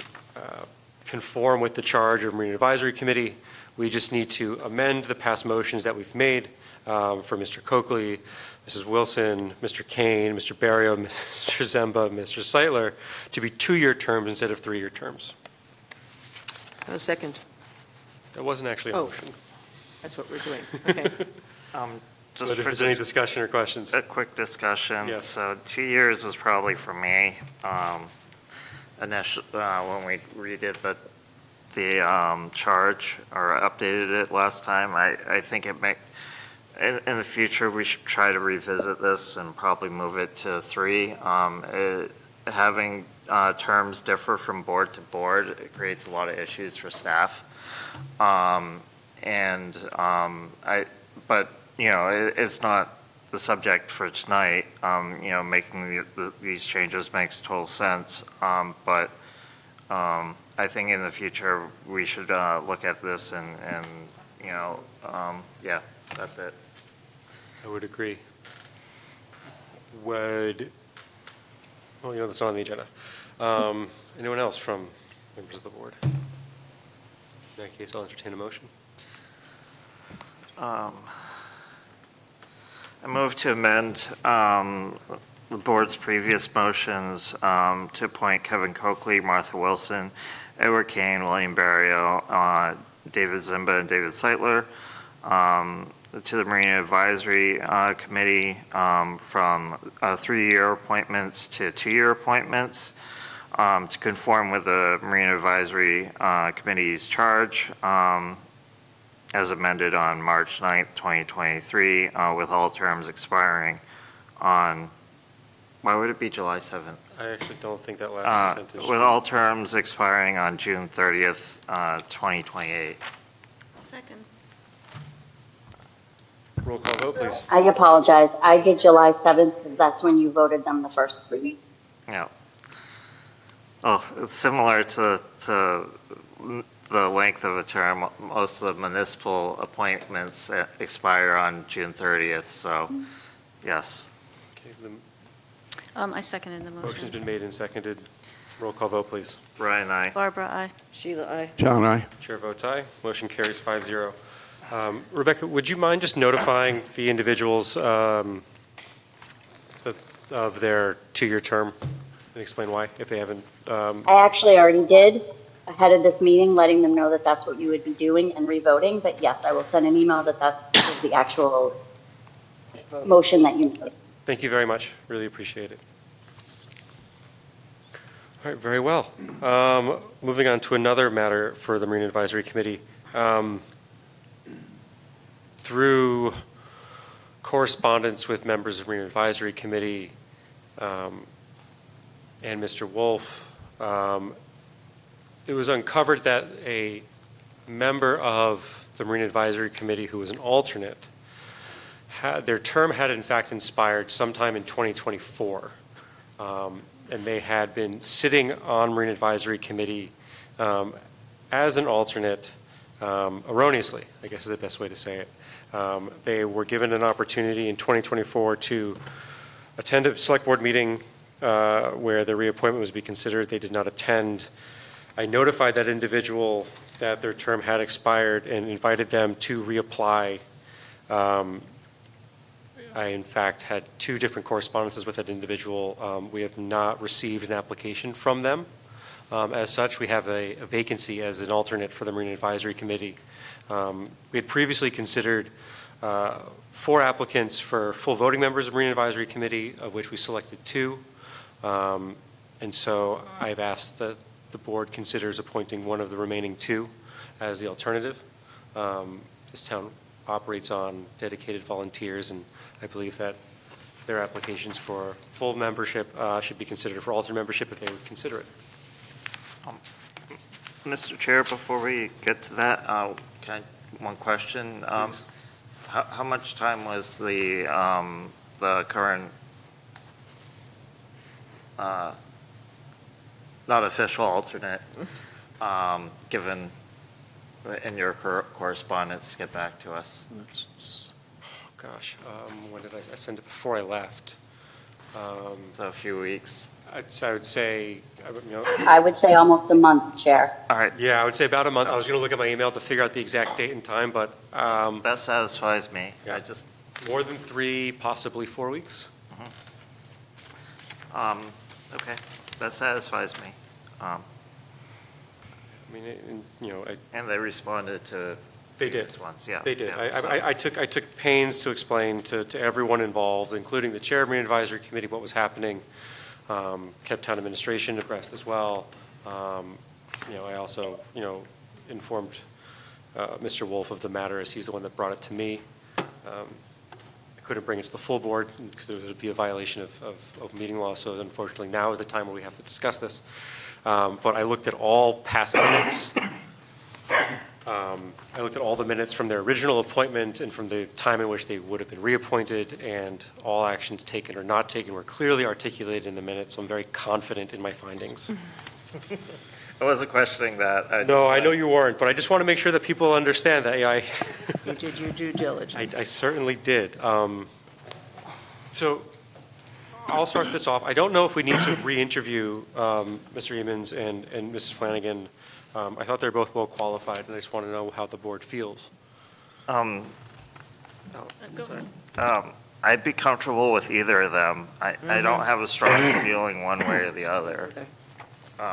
Speaker 3: conform with the charge of Marine Advisory Committee, we just need to amend the past motions that we've made for Mr. Coakley, Mrs. Wilson, Mr. Kane, Mr. Barrio, Mr. Zemba, Mr. Seitler to be 2-year terms instead of 3-year terms.
Speaker 6: A second.
Speaker 3: That wasn't actually a motion.
Speaker 6: That's what we're doing. Okay.
Speaker 3: But if there's any discussion or questions.
Speaker 14: A quick discussion.
Speaker 3: Yes.
Speaker 14: So 2 years was probably for me. Initially, when we redid the charge or updated it last time, I think in the future we should try to revisit this and probably move it to 3. Having terms differ from board to board, it creates a lot of issues for staff. But it's not the subject for tonight. Making these changes makes total sense. But I think in the future we should look at this and yeah, that's it.
Speaker 3: I would agree. That's not on the agenda. Anyone else from members of the board? In that case, I'll entertain a motion.
Speaker 14: I move to amend the board's previous motions to appoint Kevin Coakley, Martha Wilson, Edward Kane, William Barrio, David Zimba, and David Seitler to the Marine Advisory Committee from 3-year appointments to 2-year appointments to conform with the Marine Advisory Committee's charge as amended on March 9th, 2023, with all terms expiring on, why would it be July 7th?
Speaker 3: I actually don't think that last sentence.
Speaker 14: With all terms expiring on June 30th, 2028.
Speaker 4: Second.
Speaker 3: Roll call vote, please.
Speaker 8: I apologize. I did July 7th because that's when you voted them the first 3.
Speaker 14: Yeah. Oh, it's similar to the length of a term. Most of the municipal appointments expire on June 30th, so yes.
Speaker 3: Okay,
Speaker 4: I seconded the
Speaker 3: Motion's
Speaker 4: motion.
Speaker 3: been made and seconded. Roll call vote, please.
Speaker 14: Brian, aye.
Speaker 4: Barbara, aye.
Speaker 6: Sheila, aye.
Speaker 5: John, I.
Speaker 3: Chair votes aye. Motion carries 5-0. Rebecca, would you mind just notifying the individuals of their 2-year term and explain why, if they haven't?
Speaker 8: I actually already did ahead of this meeting, letting them know that that's what you would be doing and revoting. But yes, I will send an email that that is the actual motion that you made.
Speaker 3: Thank you very much. Really appreciate it. All right, very well. Moving on to another matter for the Marine Advisory Committee. Through correspondence with members of the Marine Advisory Committee and Mr. Wolf, it was uncovered that a member of the Marine Advisory Committee who was an alternate, their term had in fact expired sometime in 2024. And they had been sitting on Marine Advisory Committee as an alternate erroneously, I guess is the best way to say it. They were given an opportunity in 2024 to attend a select board meeting where their reappointment was to be considered. They did not attend. I notified that individual that their term had expired and invited them to reapply. I, in fact, had 2 different correspondences with that individual. We have not received an application from them. As such, we have a vacancy as an alternate for the Marine Advisory Committee. We had previously considered 4 applicants for full voting members of the Marine Advisory Committee, of which we selected 2. And so I've asked that the board considers appointing one of the remaining 2 as the alternative. This town operates on dedicated volunteers, and I believe that their applications for full membership should be considered for alternate membership if they would consider it.
Speaker 14: Mr. Chair, before we get to that, one question. How much time was the current, not official alternate, given in your correspondence, get back to us?
Speaker 3: Gosh, when did I send it? Before I left.
Speaker 14: So a few weeks.
Speaker 3: I would say,
Speaker 8: I would say almost a month, Chair.
Speaker 14: All right.
Speaker 3: Yeah, I would say about a month. I was going to look at my email to figure out the exact date and time, but
Speaker 14: that satisfies me.
Speaker 3: Yeah.
Speaker 14: I just
Speaker 3: more than 3, possibly 4 weeks.
Speaker 14: Okay, that satisfies me.
Speaker 3: I mean,
Speaker 14: and they responded to.
Speaker 3: They did.
Speaker 14: Ones. Yeah,
Speaker 3: they did.
Speaker 14: Yeah,
Speaker 3: I took pains to explain to everyone involved, including the chair of the Marine Advisory Committee, what was happening. Kept town administration abreast as well. I also, informed Mr. Wolf of the matter, as he's the one that brought it to me. I couldn't bring it to the full board because there would be a violation of meeting law, so unfortunately now is the time where we have to discuss this. But I looked at all past minutes. I looked at all the minutes from their original appointment and from the time in which they would have been reappointed, and all actions taken or not taken were clearly articulated in the minutes, so I'm very confident in my findings.
Speaker 14: I wasn't questioning that.
Speaker 3: No, I know you weren't, but I just want to make sure that people understand that I
Speaker 6: You did your due diligence.
Speaker 3: I certainly did. So I'll start this off. I don't know if we need to re-interview Mr. Emmons and Mrs. Flanagan. I thought they're both well qualified, and I just want to know how the board feels.
Speaker 14: I'd be comfortable with either of them. I don't have a strong feeling one way or the other,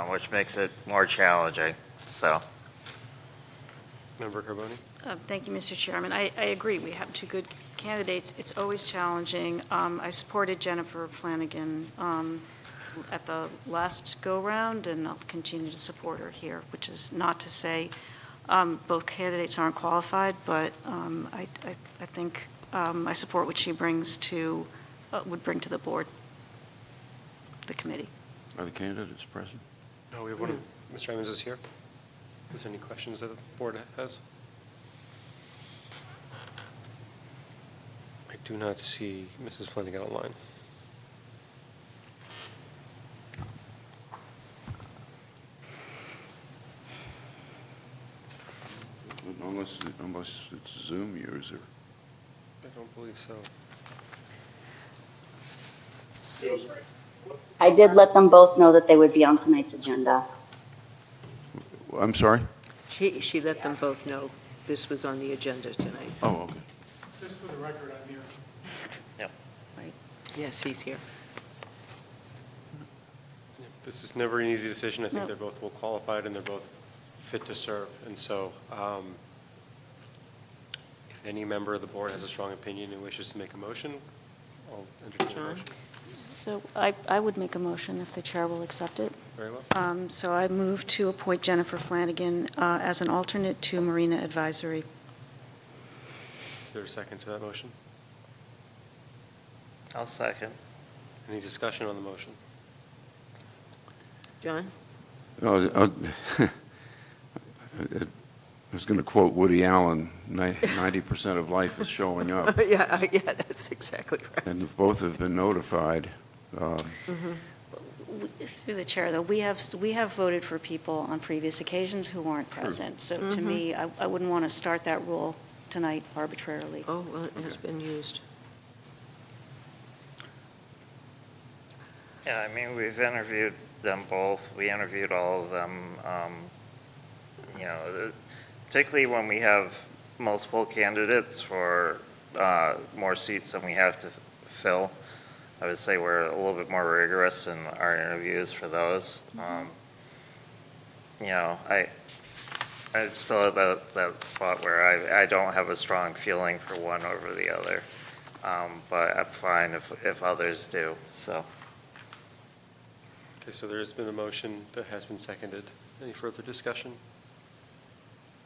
Speaker 14: which makes it more challenging. So,
Speaker 3: Member Carboni?
Speaker 4: Thank you, Mr. Chairman. I agree. We have 2 good candidates. It's always challenging. I supported Jennifer Flanagan at the last go-round, and I'll continue to support her here, which is not to say both candidates aren't qualified, but I think I support what she brings to, would bring to the board, the committee.
Speaker 5: Are the candidates present?
Speaker 3: No, we have one. Mr. Emmons is here. Is there any questions that the board has? I do not see Mrs. Flanagan online.
Speaker 5: Unless it's Zoom user.
Speaker 3: I don't believe so.
Speaker 8: I did let them both know that they would be on tonight's agenda.
Speaker 5: I'm sorry?
Speaker 6: She let them both know this was on the agenda tonight.
Speaker 5: Oh, okay.
Speaker 9: Just for the record, I'm here.
Speaker 14: Yep.
Speaker 6: Right? Yes, he's here.
Speaker 3: This is never an easy decision. I think
Speaker 4: No.
Speaker 3: they're both well qualified and they're both fit to serve. And so if any member of the board has a strong opinion and wishes to make a motion, I'll entertain a motion.
Speaker 4: So I would make a motion if the chair will accept it.
Speaker 3: Very well.
Speaker 4: So I move to appoint Jennifer Flanagan as an alternate to Marina Advisory.
Speaker 3: Is there a second to that motion?
Speaker 14: I'll second.
Speaker 3: Any discussion on the motion?
Speaker 6: John?
Speaker 5: I was going to quote Woody Allen, 90% of life is showing up.
Speaker 6: Yeah, that's exactly right.
Speaker 5: And both have been notified.
Speaker 4: Through the chair, though, we have voted for people on previous occasions who weren't present. So to me, I wouldn't want to start that rule tonight arbitrarily.
Speaker 6: Oh, well, it has been used.
Speaker 14: Yeah, I mean, we've interviewed them both. We interviewed all of them. Particularly when we have multiple candidates for more seats than we have to fill, I would say we're a little bit more rigorous in our interviews for those. I'm still at that spot where I don't have a strong feeling for one over the other, but I'm fine if others do, so.
Speaker 3: Okay, so there has been a motion that has been seconded. Any further discussion?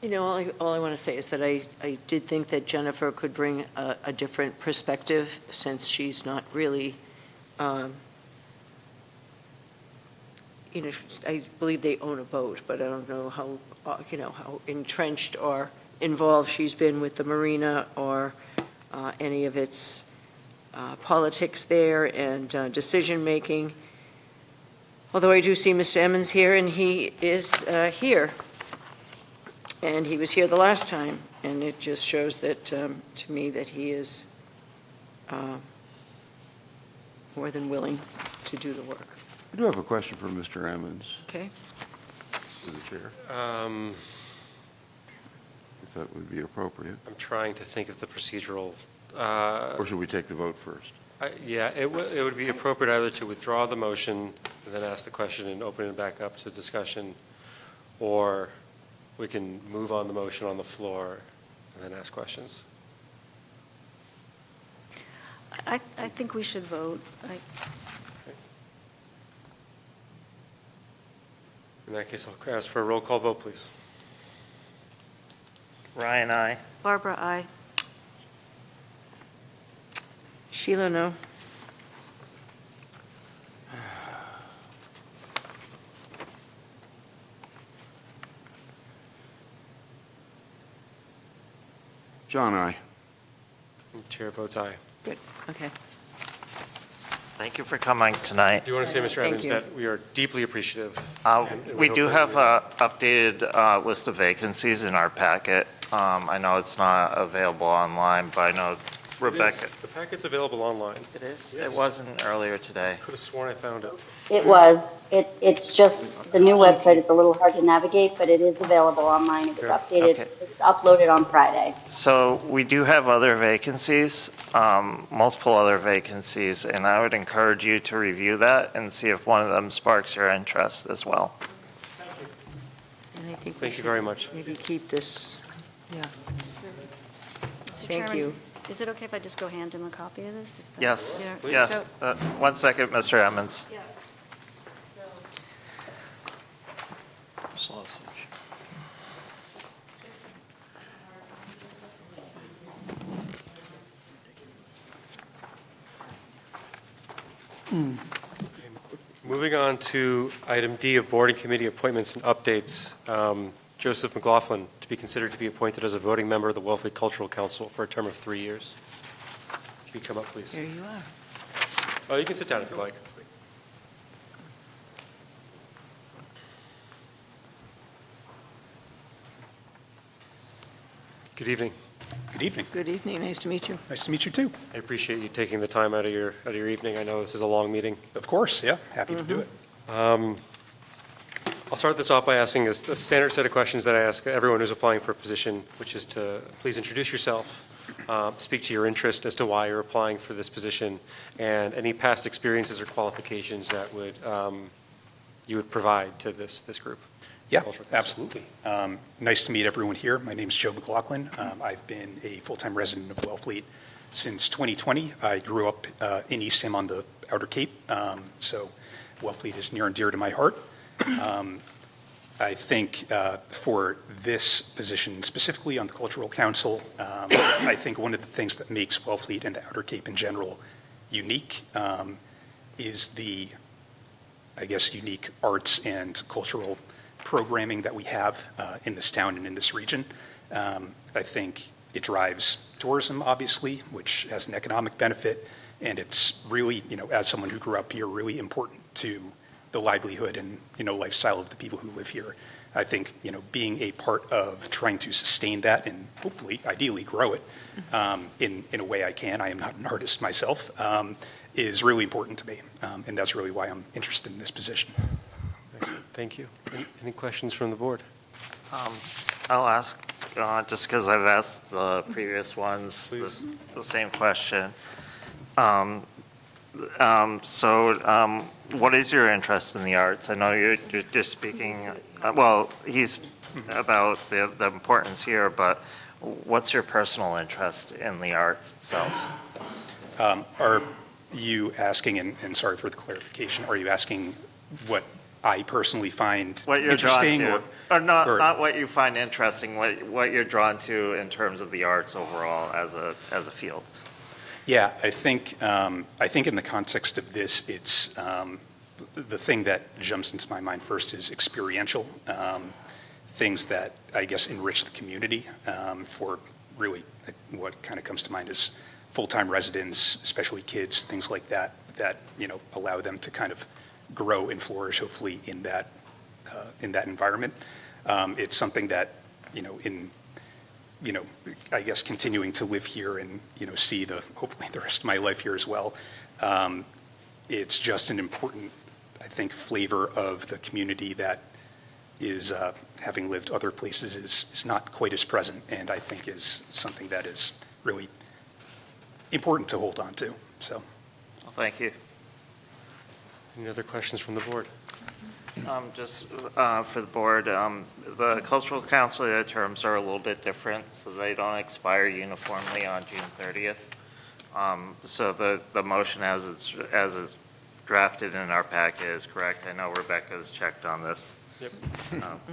Speaker 6: All I want to say is that I did think that Jennifer could bring a different perspective since she's not really, I believe they own a boat, but I don't know how, how entrenched or involved she's been with the marina or any of its politics there and decision-making. Although I do see Mr. Emmons here, and he is here. And he was here the last time, and it just shows that, to me, that he is more than willing to do the work.
Speaker 5: I do have a question for Mr. Emmons.
Speaker 6: Okay.
Speaker 5: To the chair, if that would be appropriate.
Speaker 3: I'm trying to think of the procedural.
Speaker 5: Or should we take the vote first?
Speaker 3: Yeah, it would be appropriate either to withdraw the motion and then ask the question and open it back up to discussion, or we can move on the motion on the floor and then ask questions.
Speaker 4: I think we should vote.
Speaker 3: In that case, I'll ask for a roll call vote, please.
Speaker 14: Ryan, aye.
Speaker 4: Barbara, aye.
Speaker 6: Sheila, no.
Speaker 5: John, aye.
Speaker 3: Chair votes aye.
Speaker 6: Good, okay.
Speaker 14: Thank you for coming tonight.
Speaker 3: I do want to say, Mr.
Speaker 6: Thank
Speaker 3: Evans,
Speaker 6: you.
Speaker 3: that we are deeply appreciative.
Speaker 14: We
Speaker 3: hope
Speaker 14: do
Speaker 3: that
Speaker 14: have an updated list of vacancies in our packet. I know it's not available online, but I know Rebecca.
Speaker 3: The packet's available online.
Speaker 14: It is?
Speaker 3: Yes.
Speaker 14: It wasn't earlier today.
Speaker 3: Could have sworn I found it.
Speaker 8: It was. It's just, the new website is a little hard to navigate, but it is available online. It was updated.
Speaker 14: Okay.
Speaker 8: It's uploaded on Friday.
Speaker 14: So we do have other vacancies, multiple other vacancies, and I would encourage you to review that and see if one of them sparks your interest as well.
Speaker 6: And I think we
Speaker 3: Thank you
Speaker 6: should
Speaker 3: very much.
Speaker 6: maybe keep this, yeah.
Speaker 4: Mr.
Speaker 6: Thank
Speaker 4: Chairman,
Speaker 6: you.
Speaker 4: Is it okay if I just go hand him a copy of this? If that-
Speaker 14: Yes,
Speaker 4: Yeah.
Speaker 14: yes.
Speaker 4: So-
Speaker 14: 1 second, Mr. Emmons.
Speaker 4: Yeah.
Speaker 16: Sausage.
Speaker 3: Moving on to item D of board and committee appointments and updates. Joseph McLaughlin, to be considered to be appointed as a voting member of the Wellfleet Cultural Council for a term of 3 years. Can you come up, please?
Speaker 6: Here you are.
Speaker 3: Oh, you can sit down if you like. Good evening.
Speaker 10: Good evening.
Speaker 6: Good evening, nice to meet you.
Speaker 10: Nice to meet you too.
Speaker 3: I appreciate you taking the time out of your evening. I know this is a long meeting.
Speaker 10: Of course, yeah, happy to do it.
Speaker 3: I'll start this off by asking a standard set of questions that I ask everyone who's applying for a position, which is to please introduce yourself, speak to your interest as to why you're applying for this position, and any past experiences or qualifications that would you would provide to this group.
Speaker 10: Yeah, absolutely. Nice to meet everyone here. My name is Joe McLaughlin. I've been a full-time resident of Wellfleet since 2020. I grew up in Eastham on the Outer Cape, so Wellfleet is near and dear to my heart. I think for this position, specifically on the Cultural Council, I think one of the things that makes Wellfleet and the Outer Cape in general unique is the, I guess, unique arts and cultural programming that we have in this town and in this region. I think it drives tourism, obviously, which has an economic benefit, and it's really, as someone who grew up here, really important to the livelihood and, lifestyle of the people who live here. I think, being a part of trying to sustain that and hopefully, ideally, grow it in a way I can, I am not an artist myself, is really important to me, and that's really why I'm interested in this position.
Speaker 3: Excellent. Thank you. Any questions from the board?
Speaker 14: I'll ask, just because I've asked the previous ones the same question. What is your interest in the arts? I know you're just speaking, he's about the importance here, but what's your personal interest in the arts itself?
Speaker 10: Are you asking, and sorry for the clarification, are you asking what I personally find
Speaker 14: what you're
Speaker 10: interesting?
Speaker 14: Drawn to, or not what you find interesting, what you're drawn to in terms of the arts overall as a field?
Speaker 10: Yeah, I think in the context of this, it's the thing that jumps into my mind first is experiential, things that I guess enrich the community for really what kind of comes to mind is full-time residents, especially kids, things like that allow them to kind of grow and flourish, hopefully, in that environment. It's something that, I guess continuing to live here and, see hopefully the rest of my life here as well. It's just an important, I think, flavor of the community that is, having lived other places, is not quite as present, and I think is something that is really important to hold on to, so.
Speaker 14: Well, thank you.
Speaker 3: Any other questions from the board?
Speaker 14: Just for the board, the Cultural Council, their terms are a little bit different, so they don't expire uniformly on June 30th. So the motion as is drafted in our packet is correct. I know Rebecca's checked on this.
Speaker 3: Yep.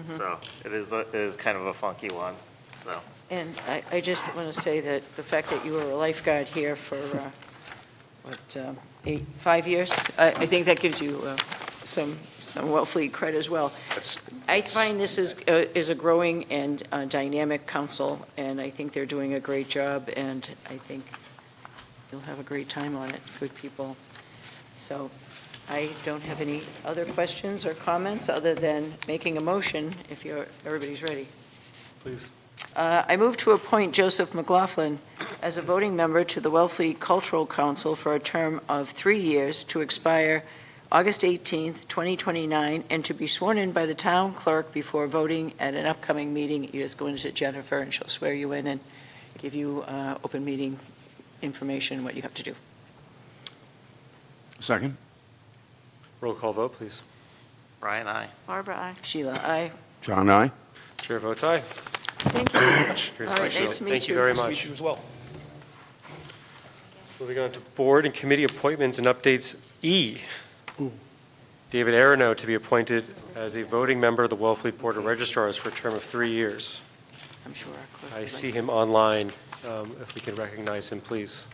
Speaker 14: So it is kind of a funky one, so.
Speaker 6: And I just want to say that the fact that you were a lifeguard here for, 5 years, I think that gives you some Wellfleet credit as well. I find this is a growing and dynamic council, and I think they're doing a great job, and I think you'll have a great time on it, good people. So I don't have any other questions or comments other than making a motion if everybody's ready.
Speaker 3: Please.
Speaker 6: I move to appoint Joseph McLaughlin as a voting member to the Wellfleet Cultural Council for a term of 3 years to expire August 18th, 2029, and to be sworn in by the town clerk before voting at an upcoming meeting. You just go into Jennifer and she'll swear you in and give you open meeting information, what you have to do.
Speaker 5: Second.
Speaker 3: Roll call vote, please.
Speaker 14: Brian, aye.
Speaker 6: Barbara, aye. Sheila, aye.
Speaker 5: John, aye.
Speaker 3: Chair votes aye.
Speaker 6: Thank you very much.
Speaker 3: Here's
Speaker 6: All right,
Speaker 3: my
Speaker 6: nice
Speaker 3: shield.
Speaker 6: to meet
Speaker 3: Thank you
Speaker 6: you.
Speaker 3: very
Speaker 10: Nice to
Speaker 3: much.
Speaker 10: meet you as well.
Speaker 3: Moving on to board and committee appointments and updates E. David Arano to be appointed as a voting member of the Wellfleet Board of Registrars for a term of 3 years.
Speaker 6: I'm sure our clerk
Speaker 3: I
Speaker 6: would
Speaker 3: see
Speaker 6: like-
Speaker 3: him online. If we can recognize him, please.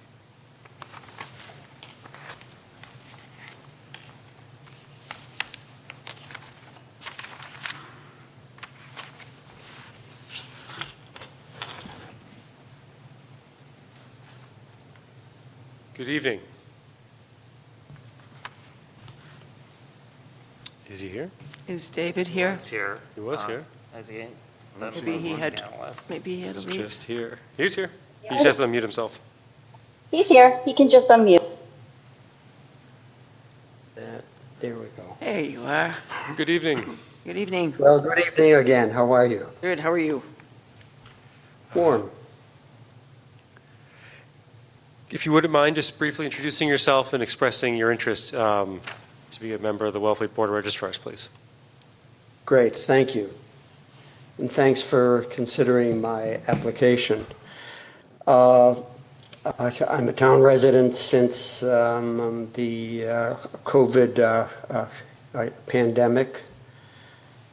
Speaker 3: Good evening. Is he here?
Speaker 6: Is David here?
Speaker 14: He's here.
Speaker 3: He was here.
Speaker 14: Is he?
Speaker 6: Maybe he had to
Speaker 3: He's
Speaker 6: leave.
Speaker 3: just here. He's here. He just has to unmute himself.
Speaker 8: He's here. He can just unmute.
Speaker 12: There we go.
Speaker 6: There you are.
Speaker 3: Good evening.
Speaker 6: Good evening.
Speaker 12: Well, good evening again. How are you?
Speaker 6: Good, how are you?
Speaker 12: Warm.
Speaker 3: If you wouldn't mind just briefly introducing yourself and expressing your interest to be a member of the Wellfleet Board of Registrars, please.
Speaker 12: Great, thank you. And thanks for considering my application. I'm a town resident since the COVID pandemic.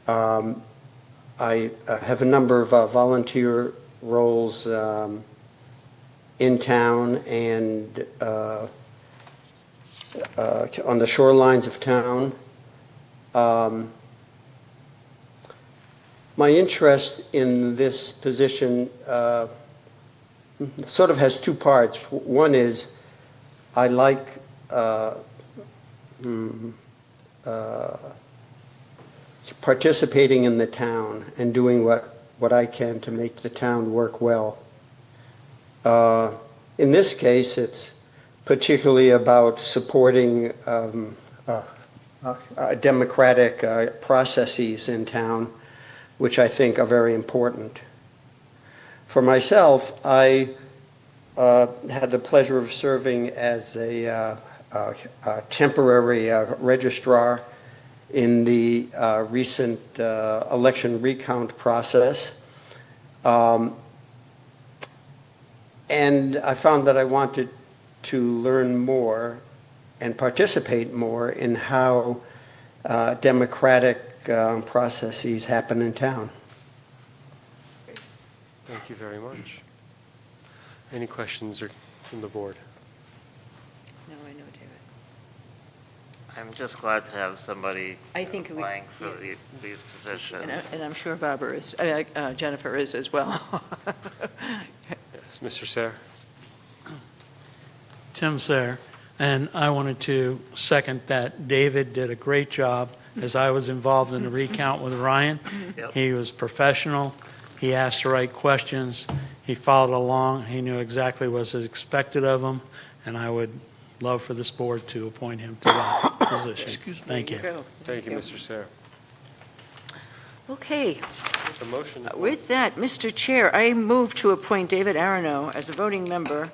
Speaker 12: I have a number of volunteer roles in town and on the shorelines of town. My interest in this position sort of has two parts. One is I like participating in the town and doing what I can to make the town work well. In this case, it's particularly about supporting democratic processes in town, which I think are very important. For myself, I had the pleasure of serving as a temporary registrar in the recent election recount process. And I found that I wanted to learn more and participate more in how democratic processes happen in town.
Speaker 3: Thank you very much. Any questions from the board?
Speaker 6: No, I know, David.
Speaker 14: I'm just glad to have somebody
Speaker 6: I think we-
Speaker 14: applying for these positions.
Speaker 6: And I'm sure Barbara is, Jennifer is as well.
Speaker 3: Yes, Mr. Sayre.
Speaker 22: Tim Sayre, and I wanted to second that David did a great job as I was involved in the recount with Ryan.
Speaker 14: Yep.
Speaker 22: He was professional. He asked the right questions. He followed along. He knew exactly what was expected of him, and I would love for this board to appoint him to that position. Thank you.
Speaker 3: Thank you, Mr. Sayre.
Speaker 6: Okay.
Speaker 3: A motion.
Speaker 6: With that, Mr. Chair, I move to appoint David Arano as a voting member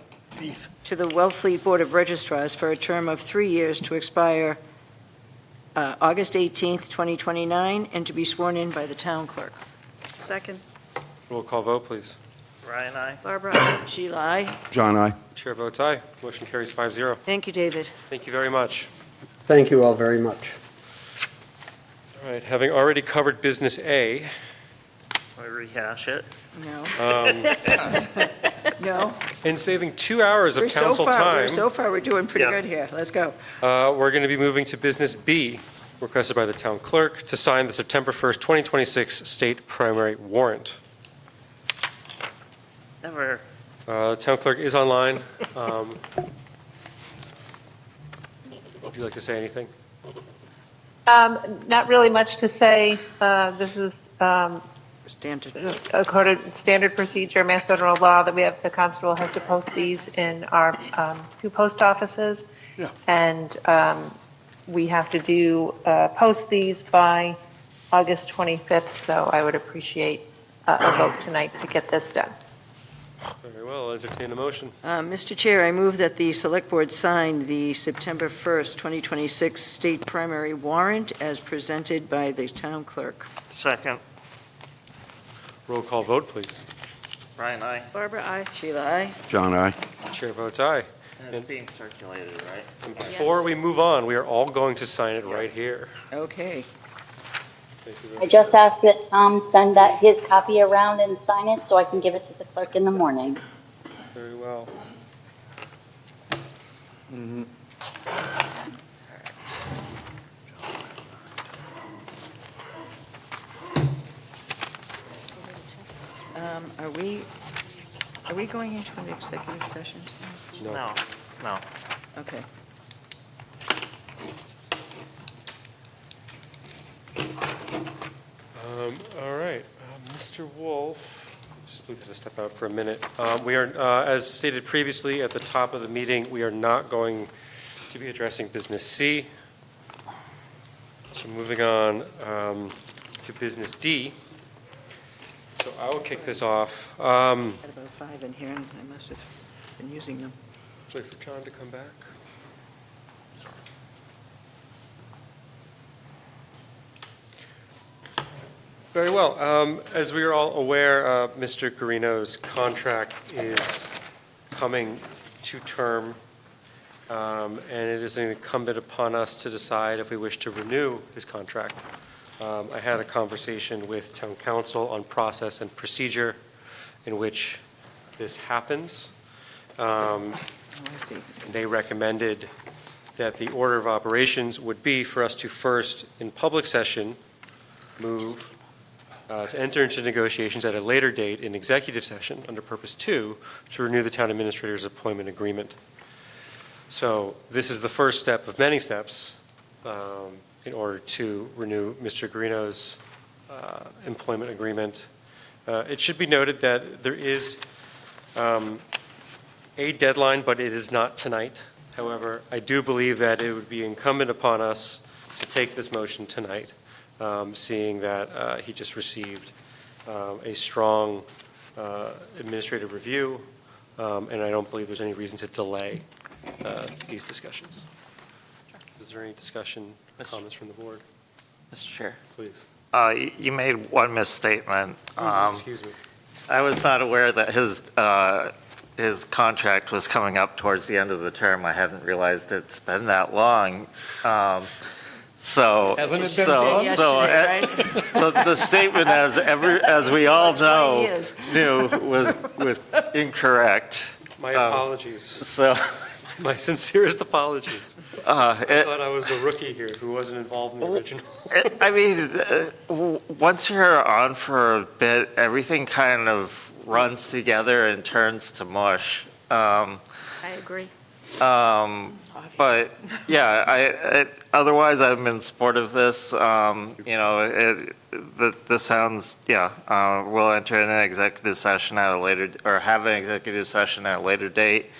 Speaker 6: to the Wellfleet Board of Registrars for a term of 3 years to expire August 18th, 2029, and to be sworn in by the town clerk.
Speaker 4: Second.
Speaker 3: Roll call vote, please.
Speaker 14: Ryan, aye.
Speaker 4: Barbara, aye.
Speaker 6: Sheila, aye.
Speaker 5: John, I.
Speaker 3: Chair votes aye. Motion carries 5-0.
Speaker 6: Thank you, David.
Speaker 3: Thank you very much.
Speaker 12: Thank you all very much.
Speaker 3: All right, having already covered business A,
Speaker 14: Can we rehash it?
Speaker 6: No.
Speaker 3: um,
Speaker 6: No.
Speaker 3: and saving 2 hours of
Speaker 6: We're so
Speaker 3: council
Speaker 6: far,
Speaker 3: time,
Speaker 6: so far, we're doing pretty
Speaker 14: Yeah.
Speaker 6: good here. Let's go.
Speaker 3: we're going to be moving to business B, requested by the town clerk to sign the September 1st, 2026 state primary warrant.
Speaker 14: Never.
Speaker 3: The town clerk is online. Would you like to say anything?
Speaker 19: Not really much to say. This is
Speaker 6: Standard.
Speaker 19: according to standard procedure, Mass General Law, that we have, the constable has to post these in our 2 post offices.
Speaker 16: Yeah.
Speaker 19: And we have to post these by August 25th, so I would appreciate a vote tonight to get this done.
Speaker 3: Very well, I'll entertain a motion.
Speaker 6: Mr. Chair, I move that the Select Board sign the September 1st, 2026 state primary warrant as presented by the town clerk.
Speaker 14: Second.
Speaker 3: Roll call vote, please.
Speaker 14: Ryan, aye.
Speaker 6: Barbara, aye. Sheila, aye.
Speaker 5: John, I.
Speaker 3: Chair votes aye.
Speaker 14: And it's being circulated, right?
Speaker 3: And before we move on, we are all going to sign it right here.
Speaker 6: Okay.
Speaker 3: Thank you very
Speaker 8: I
Speaker 3: much.
Speaker 8: just asked that Tom send his copy around and sign it so I can give it to the clerk in the morning.
Speaker 3: Very well.
Speaker 6: Are we going into an executive session?
Speaker 3: No.
Speaker 14: No. No.
Speaker 6: Okay.
Speaker 3: All right, Mr. Wolf, just leave it to step out for a minute. We are, as stated previously at the top of the meeting, we are not going to be addressing business C. So moving on to business D. So I will kick this off.
Speaker 6: I had about 5 in here, and I must have been using them.
Speaker 3: Wait for John to come back. Very well. As we are all aware, Mr. Garino's contract is coming to term, and it is incumbent upon us to decide if we wish to renew his contract. I had a conversation with town council on process and procedure in which this happens.
Speaker 6: I see.
Speaker 3: They recommended that the order of operations would be for us to first, in public session, move to enter into negotiations at a later date in executive session under Purpose 2 to renew the town administrator's employment agreement. So this is the first step of many steps in order to renew Mr. Garino's employment agreement. It should be noted that there is a deadline, but it is not tonight. However, I do believe that it would be incumbent upon us to take this motion tonight, seeing that he just received a strong administrative review, and I don't believe there's any reason to delay these discussions. Is there any discussion, comments from the board?
Speaker 14: Mr. Chair.
Speaker 3: Please.
Speaker 14: You made one misstatement.
Speaker 3: Excuse me.
Speaker 14: I was not aware that his contract was coming up towards the end of the term. I hadn't realized it's been that long. So,
Speaker 16: Hasn't it been
Speaker 14: the statement, as we all know, was incorrect.
Speaker 3: My apologies.
Speaker 14: So,
Speaker 3: my sincerest apologies. I thought I was the rookie here who wasn't involved in the original.
Speaker 14: I mean, once you're on for a bit, everything kind of runs together and turns to mush.
Speaker 4: I agree.
Speaker 14: But yeah, otherwise I'm in support of this. This sounds, we'll enter in an executive session at a later, or have an executive session at a later date.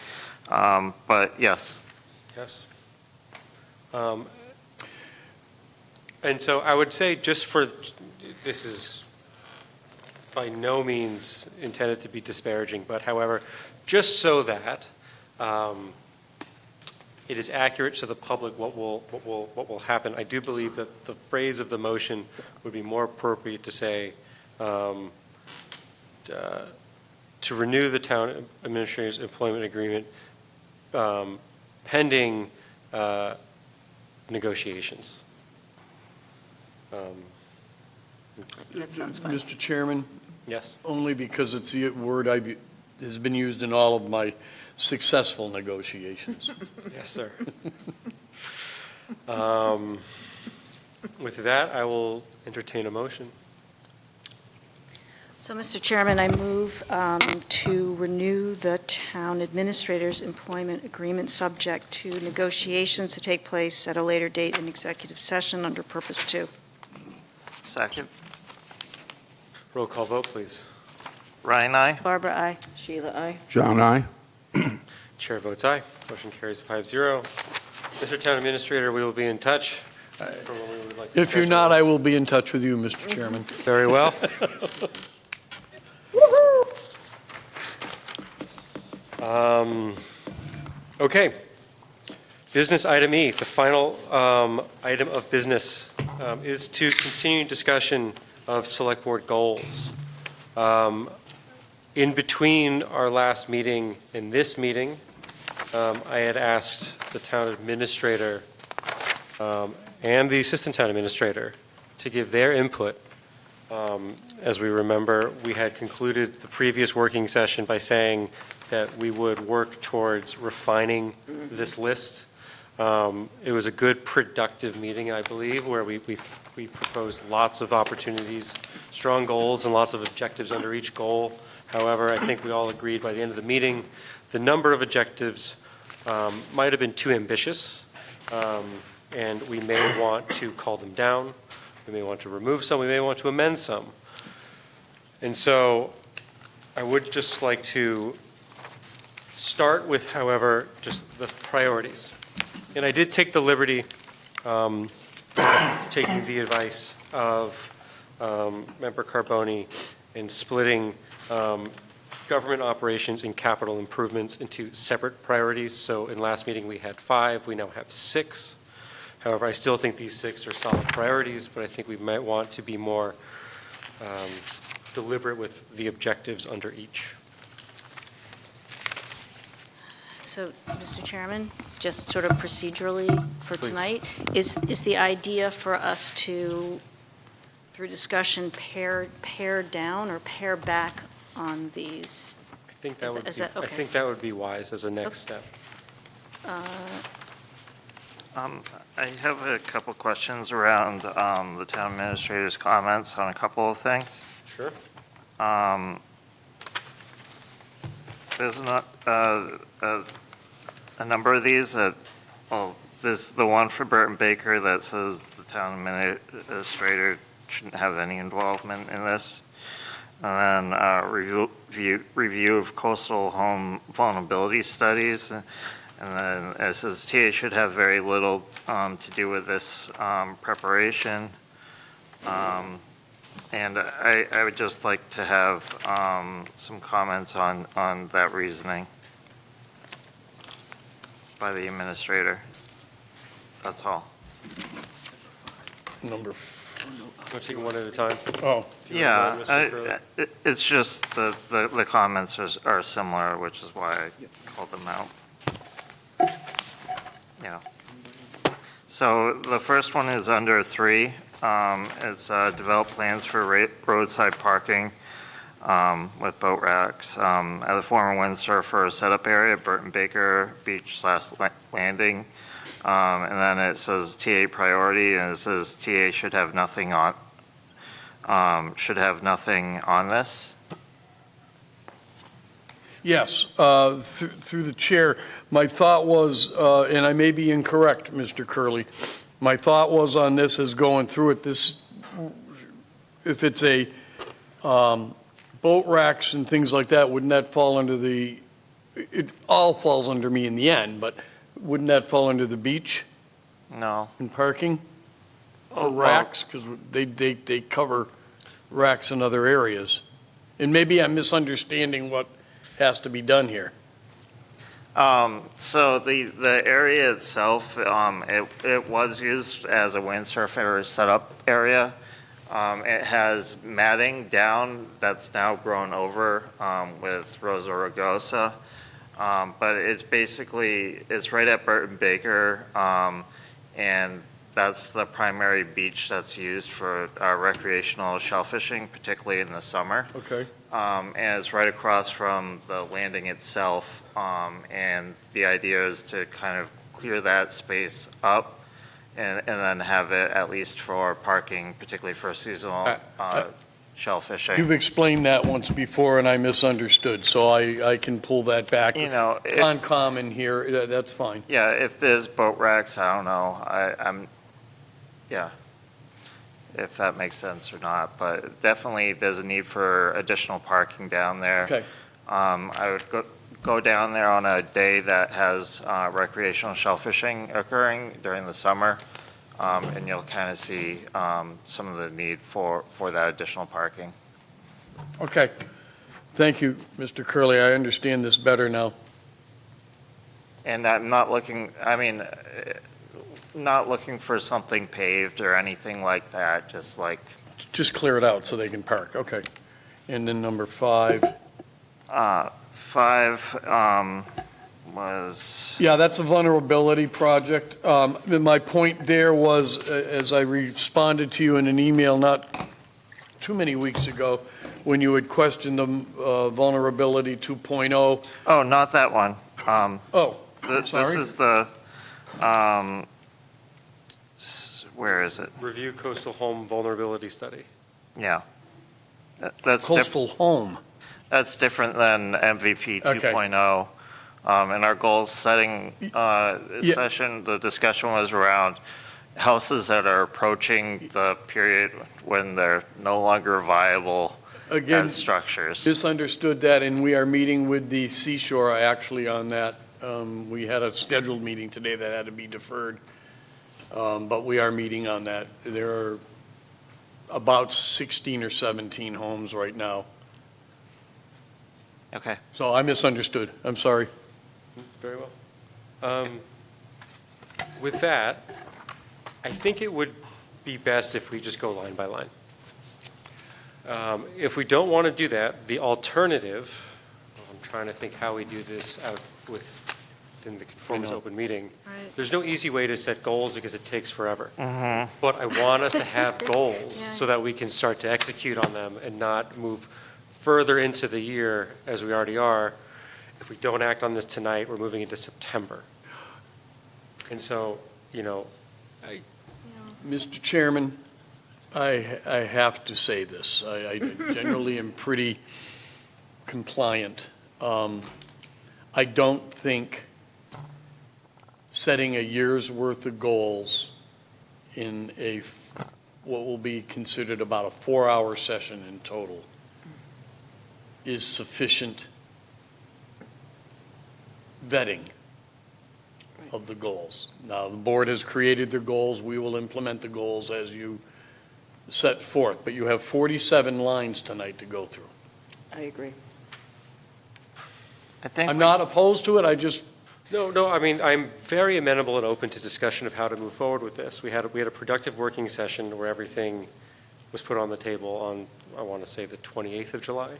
Speaker 14: But yes.
Speaker 3: Yes. And so I would say this is by no means intended to be disparaging, but however, just so that it is accurate to the public what will happen, I do believe that the phrase of the motion would be more appropriate to say to renew the town administrator's employment agreement pending negotiations.
Speaker 6: That sounds fine.
Speaker 16: Mr. Chairman?
Speaker 3: Yes.
Speaker 16: Only because it's the word has been used in all of my successful negotiations.
Speaker 3: Yes, sir. With that, I will entertain a motion.
Speaker 4: So, Mr. Chairman, I move to renew the town administrator's employment agreement subject to negotiations to take place at a later date in executive session under Purpose 2.
Speaker 14: Second.
Speaker 3: Roll call vote, please.
Speaker 14: Ryan, aye.
Speaker 4: Barbara, aye.
Speaker 6: Sheila, aye.
Speaker 5: John, I.
Speaker 3: Chair votes aye. Motion carries 5-0. Mr. Town Administrator, we will be in touch. For when we would like to
Speaker 16: If you're
Speaker 3: schedule.
Speaker 16: not, I will be in touch with you, Mr. Chairman.
Speaker 3: Very well. Okay. Business item E, the final item of business, is to continue discussion of select board goals. In between our last meeting and this meeting, I had asked the town administrator and the assistant town administrator to give their input. As we remember, we had concluded the previous working session by saying that we would work towards refining this list. It was a good, productive meeting, I believe, where we proposed lots of opportunities, strong goals, and lots of objectives under each goal. However, I think we all agreed by the end of the meeting, the number of objectives might have been too ambitious, and we may want to call them down. We may want to remove some. We may want to amend some. And so I would just like to start with, however, just the priorities. And I did take the liberty taking the advice of Member Carboni in splitting government operations and capital improvements into separate priorities. So in last meeting, we had 5, we now have 6. However, I still think these 6 are solid priorities, but I think we might want to be more deliberate with the objectives under each.
Speaker 4: So, Mr. Chairman, just sort of procedurally for
Speaker 3: Please.
Speaker 4: tonight, is the idea for us to, through discussion, pare down or pare back on these?
Speaker 3: I think that would be,
Speaker 4: okay.
Speaker 3: I think that would be wise as a next step.
Speaker 14: I have a couple questions around the town administrator's comments on a couple of things.
Speaker 3: Sure.
Speaker 14: There's not a number of these that, well, there's the one for Burton Baker that says the town administrator shouldn't have any involvement in this. And then review of coastal home vulnerability studies. And then it says TA should have very little to do with this preparation. And I would just like to have some comments on that reasoning by the administrator. That's all.
Speaker 3: Want to take one at a time?
Speaker 16: Oh.
Speaker 3: If you don't mind, Mr.
Speaker 14: Yeah,
Speaker 3: Curley.
Speaker 14: it's just the comments are similar, which is why I called them out. Yeah. So the first one is under 3. It's develop plans for roadside parking with boat racks at the former windsurfer setup area, Burton Baker Beach / landing. And then it says TA priority, and it says TA should have nothing on this.
Speaker 16: Yes, through the chair, my thought was, and I may be incorrect, Mr. Curley, my thought was on this as going through it, this, if it's a boat racks and things like that, wouldn't that fall under the, it all falls under me in the end, but wouldn't that fall under the beach
Speaker 14: No.
Speaker 16: and parking for
Speaker 14: Oh,
Speaker 16: racks? Because they cover racks in other areas. And maybe I'm misunderstanding what has to be done here.
Speaker 14: So the area itself, it was used as a windsurfer setup area. It has matting down that's now grown over with Rosa rugosa. But it's basically, it's right at Burton Baker, and that's the primary beach that's used for recreational shellfishing, particularly in the summer.
Speaker 16: Okay.
Speaker 14: And it's right across from the landing itself. And the idea is to kind of clear that space up and then have it at least for parking, particularly for seasonal shellfishing.
Speaker 16: You've explained that once before and I misunderstood, so I can pull that back.
Speaker 14: You know,
Speaker 16: Concom in here, that's fine.
Speaker 14: Yeah, if there's boat racks, I don't know. Yeah, if that makes sense or not, but definitely there's a need for additional parking down there.
Speaker 16: Okay.
Speaker 14: I would go down there on a day that has recreational shellfishing occurring during the summer, and you'll kind of see some of the need for that additional parking.
Speaker 16: Okay. Thank you, Mr. Curley. I understand this better now.
Speaker 14: And I'm not looking, not looking for something paved or anything like that, just like.
Speaker 16: Just clear it out so they can park, okay. And then number 5.
Speaker 14: 5 was.
Speaker 16: Yeah, that's a vulnerability project. My point there was, as I responded to you in an email not too many weeks ago, when you had questioned the vulnerability 2.0.
Speaker 14: Oh, not that one.
Speaker 16: Sorry?
Speaker 14: This is the, where is it?
Speaker 3: Review coastal home vulnerability study.
Speaker 14: Yeah. That's
Speaker 16: Coastal home.
Speaker 14: That's different than MVP 2.0. In our goal setting session, the discussion was around houses that are approaching the period when they're no longer viable
Speaker 16: Again,
Speaker 14: as structures.
Speaker 16: misunderstood that, and we are meeting with the Seashore actually on that. We had a scheduled meeting today that had to be deferred, but we are meeting on that. There are about 16 or 17 homes right now.
Speaker 14: Okay.
Speaker 16: So I misunderstood. I'm sorry.
Speaker 3: Very well. With that, I think it would be best if we just go line by line. If we don't want to do that, the alternative, I'm trying to think how we do this out in the conformance open meeting.
Speaker 4: Right.
Speaker 3: There's no easy way to set goals because it takes forever.
Speaker 14: Mhm.
Speaker 3: But I want us to have goals so that we can start to execute on them and not move further into the year as we already are. If we don't act on this tonight, we're moving into September. And so,
Speaker 16: Mr. Chairman, I have to say this. I generally am pretty compliant. I don't think setting a year's worth of goals in what will be considered about a 4-hour session in total is sufficient vetting of the goals. Now, the board has created their goals. We will implement the goals as you set forth, but you have 47 lines tonight to go through.
Speaker 6: I agree.
Speaker 16: I'm not opposed to it. I just
Speaker 3: No, I mean, I'm very amenable and open to discussion of how to move forward with this. We had a productive working session where everything was put on the table on, I want to say, the 28th of July.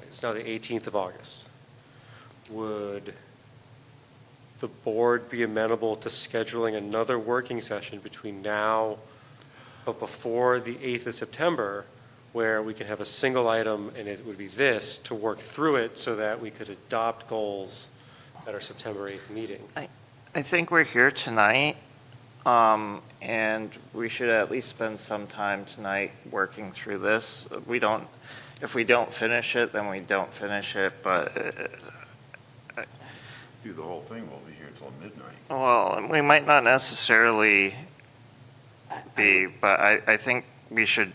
Speaker 3: It's now the 18th of August. Would the board be amenable to scheduling another working session between now, but before the 8th of September, where we can have a single item, and it would be this, to work through it so that we could adopt goals at our September 8th meeting?
Speaker 14: I think we're here tonight, and we should at least spend some time tonight working through this. If we don't finish it, then we don't finish it, but
Speaker 5: Do the whole thing, we'll be here until midnight.
Speaker 14: well, we might not necessarily be, but I think we should,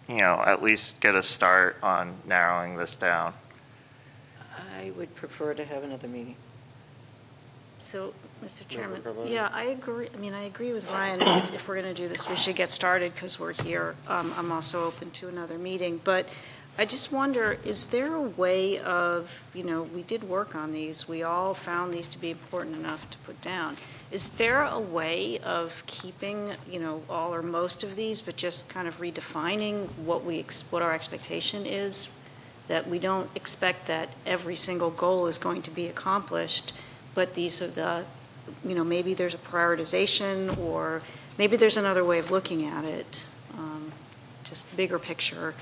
Speaker 14: at least get a start on narrowing this down.
Speaker 6: I would prefer to have another meeting.
Speaker 4: So, Mr. Chairman,
Speaker 3: Carlone?
Speaker 4: yeah, I agree. I mean, I agree with Ryan. If we're going to do this, we should get started because we're here. I'm also open to another meeting. But I just wonder, is there a way of, we did work on these. We all found these to be important enough to put down. Is there a way of keeping, all or most of these, but just kind of redefining what our expectation is? That we don't expect that every single goal is going to be accomplished, but these are the, maybe there's a prioritization, or maybe there's another way of looking at it, just bigger picture.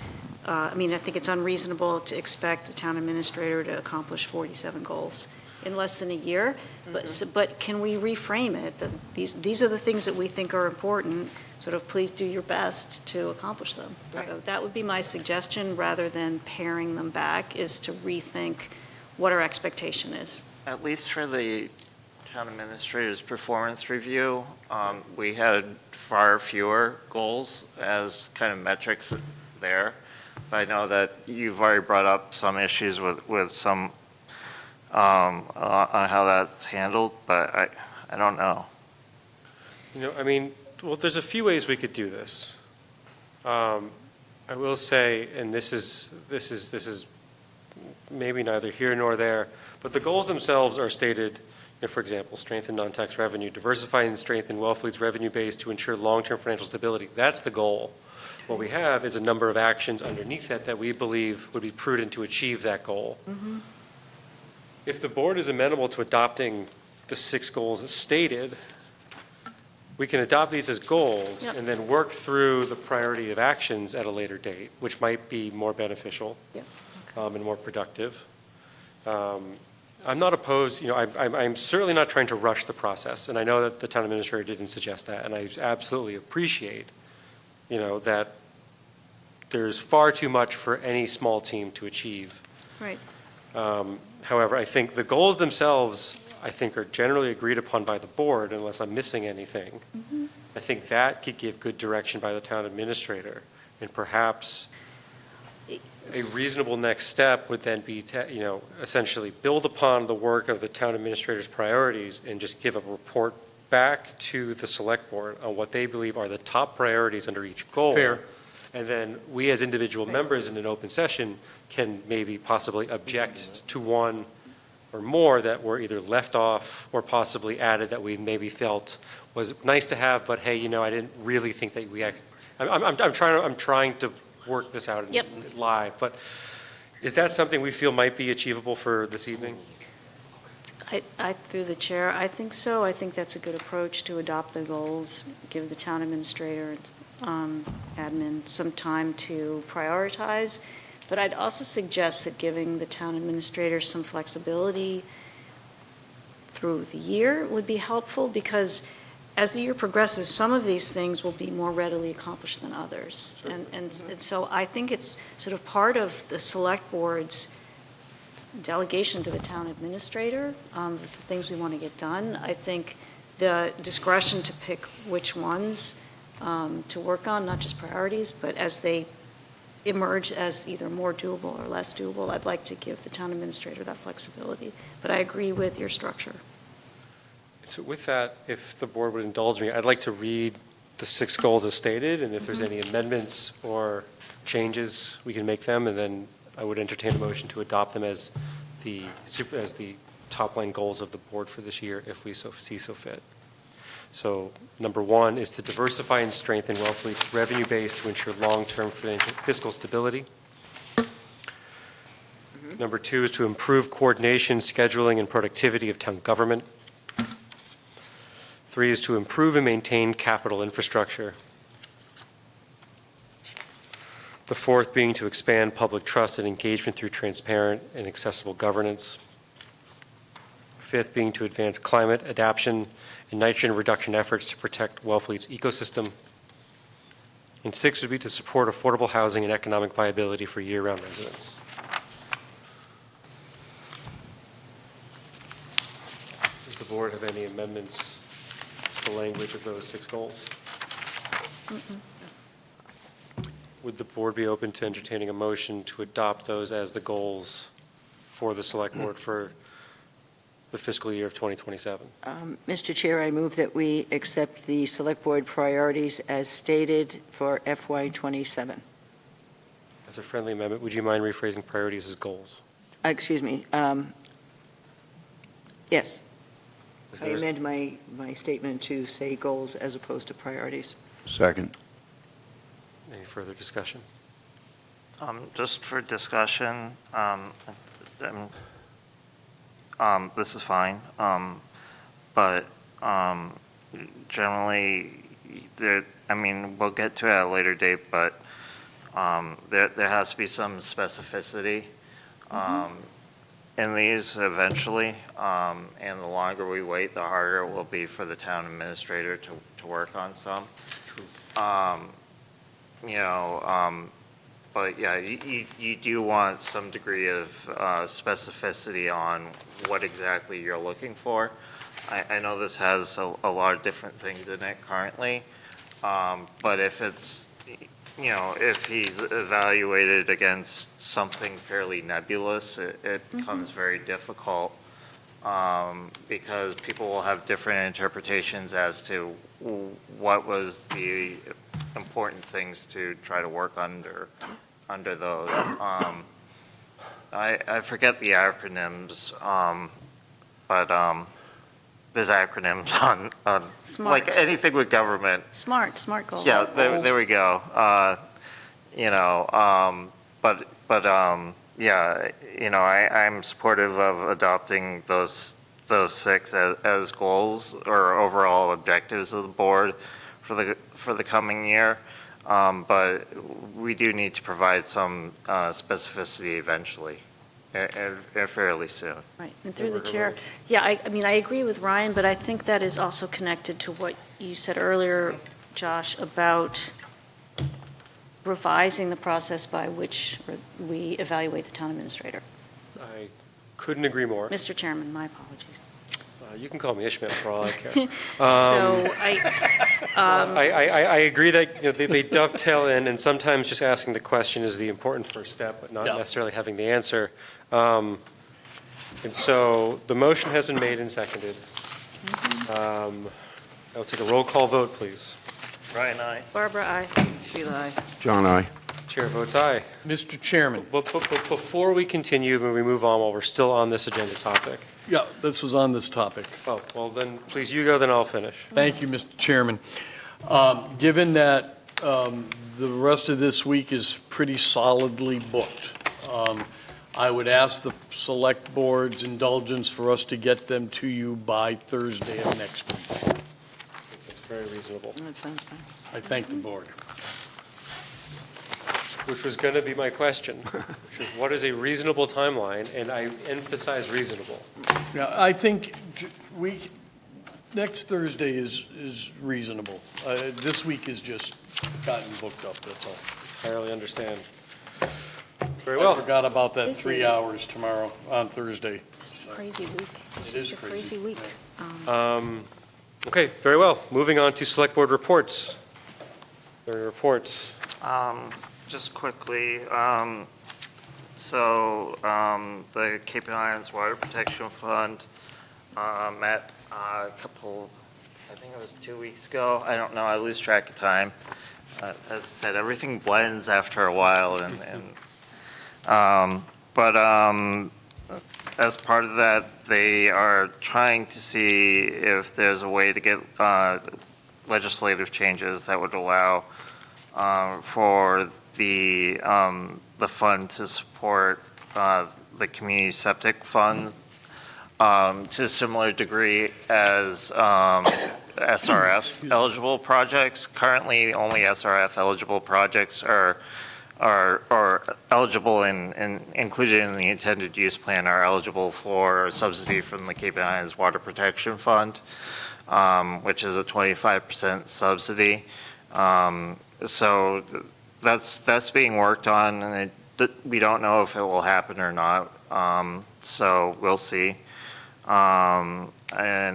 Speaker 4: I think it's unreasonable to expect a town administrator to accomplish 47 goals in less than a year, but can we reframe it, that these are the things that we think are important, sort of please do your best to accomplish them.
Speaker 6: Right.
Speaker 4: So that would be my suggestion, rather than paring them back, is to rethink what our expectation is.
Speaker 14: At least for the town administrator's performance review, we had far fewer goals as kind of metrics there. But I know that you've already brought up some issues with some, on how that's handled, but I don't know.
Speaker 3: Well, there's a few ways we could do this. I will say, and this is maybe neither here nor there, but the goals themselves are stated, for example, strengthen non-tax revenue, diversify and strengthen Wellfleet's revenue base to ensure long-term financial stability. That's the goal. What we have is a number of actions underneath that we believe would be prudent to achieve that goal.
Speaker 4: Mm-hmm.
Speaker 3: If the board is amenable to adopting the 6 goals as stated, we can adopt these as goals
Speaker 4: Yep.
Speaker 3: and then work through the priority of actions at a later date, which might be more beneficial.
Speaker 4: Yep.
Speaker 3: And more productive. I'm not opposed, I'm certainly not trying to rush the process, and I know that the town administrator didn't suggest that, and I absolutely appreciate, that there's far too much for any small team to achieve.
Speaker 4: Right.
Speaker 3: However, I think the goals themselves, I think, are generally agreed upon by the board, unless I'm missing anything. I think that could give good direction by the town administrator, and perhaps a reasonable next step would then be to, essentially build upon the work of the town administrator's priorities and just give a report back to the select board on what they believe are the top priorities under each goal.
Speaker 16: Fair.
Speaker 3: And then we as individual members in an open session can maybe possibly object to one or more that were either left off or possibly added that we maybe felt was nice to have, but hey, I didn't really think that we had. I'm trying to work this out live, but is that something we feel might be achievable for this evening?
Speaker 4: Through the chair, I think so. I think that's a good approach to adopt the goals, give the town administrator, admin some time to prioritize. But I'd also suggest that giving the town administrator some flexibility through the year would be helpful, because as the year progresses, some of these things will be more readily accomplished than others.
Speaker 3: Sure.
Speaker 4: And so I think it's sort of part of the select board's delegation to the town administrator, the things we want to get done. I think the discretion to pick which ones to work on, not just priorities, but as they emerge as either more doable or less doable, I'd like to give the town administrator that flexibility. But I agree with your structure.
Speaker 3: So with that, if the board would indulge me, I'd like to read the 6 goals as stated, and if there's any amendments or changes, we can make them, and then I would entertain a motion to adopt them as the top-line goals of the board for this year, if we see so fit. So number 1 is to diversify and strengthen Wellfleet's revenue base to ensure long-term fiscal stability. Number 2 is to improve coordination, scheduling, and productivity of town government. 3 is to improve and maintain capital infrastructure. The 4th being to expand public trust and engagement through transparent and accessible governance. 5th being to advance climate adaptation and nitrogen reduction efforts to protect Wellfleet's ecosystem. And 6th would be to support affordable housing and economic viability for year-round residents. Does the board have any amendments to the language of those 6 goals? Would the board be open to entertaining a motion to adopt those as the goals for the select board for the fiscal year of 2027?
Speaker 6: Mr. Chair, I move that we accept the Select Board priorities as stated for FY27.
Speaker 3: As a friendly amendment, would you mind rephrasing priorities as goals?
Speaker 6: Excuse me. Yes.
Speaker 3: Is
Speaker 6: I
Speaker 3: there-
Speaker 6: amend my statement to say goals as opposed to priorities.
Speaker 5: Second.
Speaker 3: Any further discussion?
Speaker 14: Just for discussion, this is fine, but generally, we'll get to it at a later date, but there has to be some specificity in these eventually, and the longer we wait, the harder it will be for the town administrator to work on some. But yeah, you do want some degree of specificity on what exactly you're looking for. I know this has a lot of different things in it currently, but if it's, if he's evaluated against something fairly nebulous, it becomes very difficult, because people will have different interpretations as to what was the important things to try to work under those. I forget the acronyms, but there's acronyms on
Speaker 4: SMART.
Speaker 14: like anything with government.
Speaker 4: SMART goals.
Speaker 14: Yeah, there we go. I'm supportive of adopting those 6 as goals or overall objectives of the board for the coming year. But we do need to provide some specificity eventually, and fairly soon.
Speaker 4: Right, and through the chair, yeah, I agree with Ryan, but I think that is also connected to what you said earlier, Josh, about revising the process by which we evaluate the town administrator.
Speaker 3: I couldn't agree more.
Speaker 4: Mr. Chairman, my apologies.
Speaker 3: You can call me Ishmael for all I care.
Speaker 4: So
Speaker 3: I agree that they dovetail in, and sometimes just asking the question is the important first step, but not necessarily having the answer. And so the motion has been made and seconded. I'll take a roll call vote, please.
Speaker 14: Brian, aye.
Speaker 4: Barbara, aye.
Speaker 6: Sheila, aye.
Speaker 5: John, I.
Speaker 3: Chair votes aye.
Speaker 16: Mr. Chairman.
Speaker 3: Before we continue, when we move on, while we're still on this agenda topic.
Speaker 16: Yeah, this was on this topic.
Speaker 3: Oh, well then, please you go, then I'll finish.
Speaker 16: Thank you, Mr. Chairman. Given that the rest of this week is pretty solidly booked, I would ask the Select Board's indulgence for us to get them to you by Thursday of next week.
Speaker 3: That's very reasonable.
Speaker 6: That sounds fine.
Speaker 16: I thank the board.
Speaker 3: Which was going to be my question, which is what is a reasonable timeline? And I emphasize reasonable.
Speaker 16: Yeah, I think next Thursday is reasonable. This week is just gotten booked up, that's all.
Speaker 3: Entirely understand. Very well.
Speaker 16: I forgot about that
Speaker 4: Busy.
Speaker 16: 3 hours tomorrow, on Thursday.
Speaker 4: It's a crazy week.
Speaker 16: It is
Speaker 4: a
Speaker 16: crazy.
Speaker 4: crazy week.
Speaker 3: Okay, very well. Moving on to Select Board reports. There are reports.
Speaker 14: Just quickly, the Cape Islands Water Protection Fund met a couple, I think it was 2 weeks ago. I don't know, I lose track of time. As I said, everything blends after a while, as part of that, they are trying to see if there's a way to get legislative changes that would allow for the fund to support the community septic fund to a similar degree as SRF eligible projects. Currently, only SRF eligible projects are eligible and included in the intended use plan are eligible for subsidy from the Cape Islands Water Protection Fund, which is a 25% subsidy. So that's being worked on, and we don't know if it will happen or not. So we'll see. And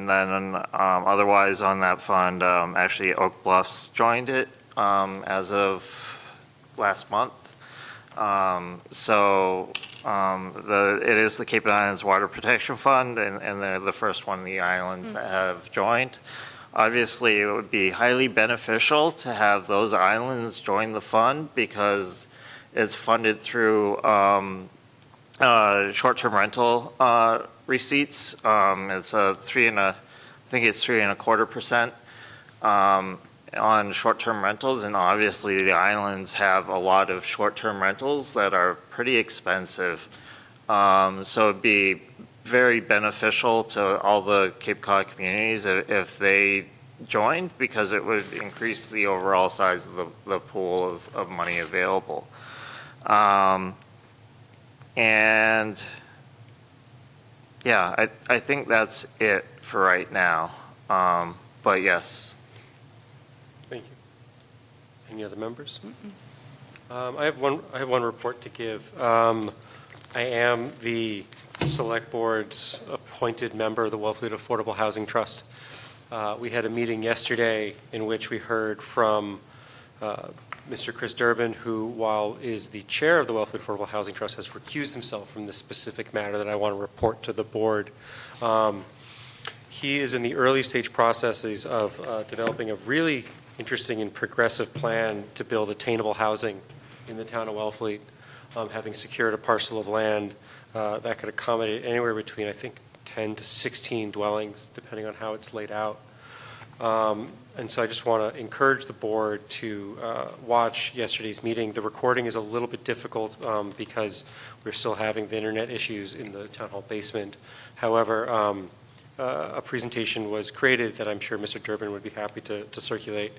Speaker 14: then otherwise on that fund, actually Oak Bluffs joined it as of last month. It is the Cape Islands Water Protection Fund, and they're the first one of the islands that have joined. Obviously, it would be highly beneficial to have those islands join the fund because it's funded through short-term rental receipts. It's I think it's 3.25% on short-term rentals, and obviously the islands have a lot of short-term rentals that are pretty expensive. So it'd be very beneficial to all the Cape Cod communities if they joined, because it would increase the overall size of the pool of money available. And yeah, I think that's it for right now. But yes.
Speaker 3: Thank you. Any other members? I have one report to give. I am the Select Board's appointed member of the Wellfleet Affordable Housing Trust. We had a meeting yesterday in which we heard from Mr. Chris Durbin, who, while is the chair of the Wellfleet Affordable Housing Trust, has recused himself from the specific matter that I want to report to the board. He is in the early stage processes of developing a really interesting and progressive plan to build attainable housing in the town of Wellfleet, having secured a parcel of land that could accommodate anywhere between, I think, 10 to 16 dwellings, depending on how it's laid out. And so I just want to encourage the board to watch yesterday's meeting. The recording is a little bit difficult because we're still having the internet issues in the town hall basement. However, a presentation was created that I'm sure Mr. Durbin would be happy to circulate.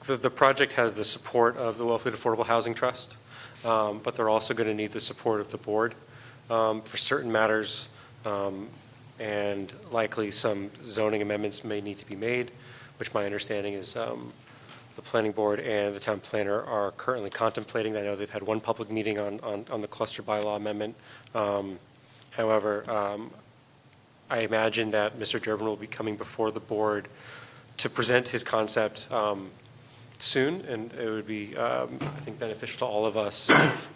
Speaker 3: The project has the support of the Wellfleet Affordable Housing Trust, but they're also going to need the support of the board for certain matters, and likely some zoning amendments may need to be made, which my understanding is the planning board and the town planner are currently contemplating. I know they've had one public meeting on the cluster bylaw amendment. However, I imagine that Mr. Durbin will be coming before the board to present his concept soon, and it would be, I think, beneficial to all of us if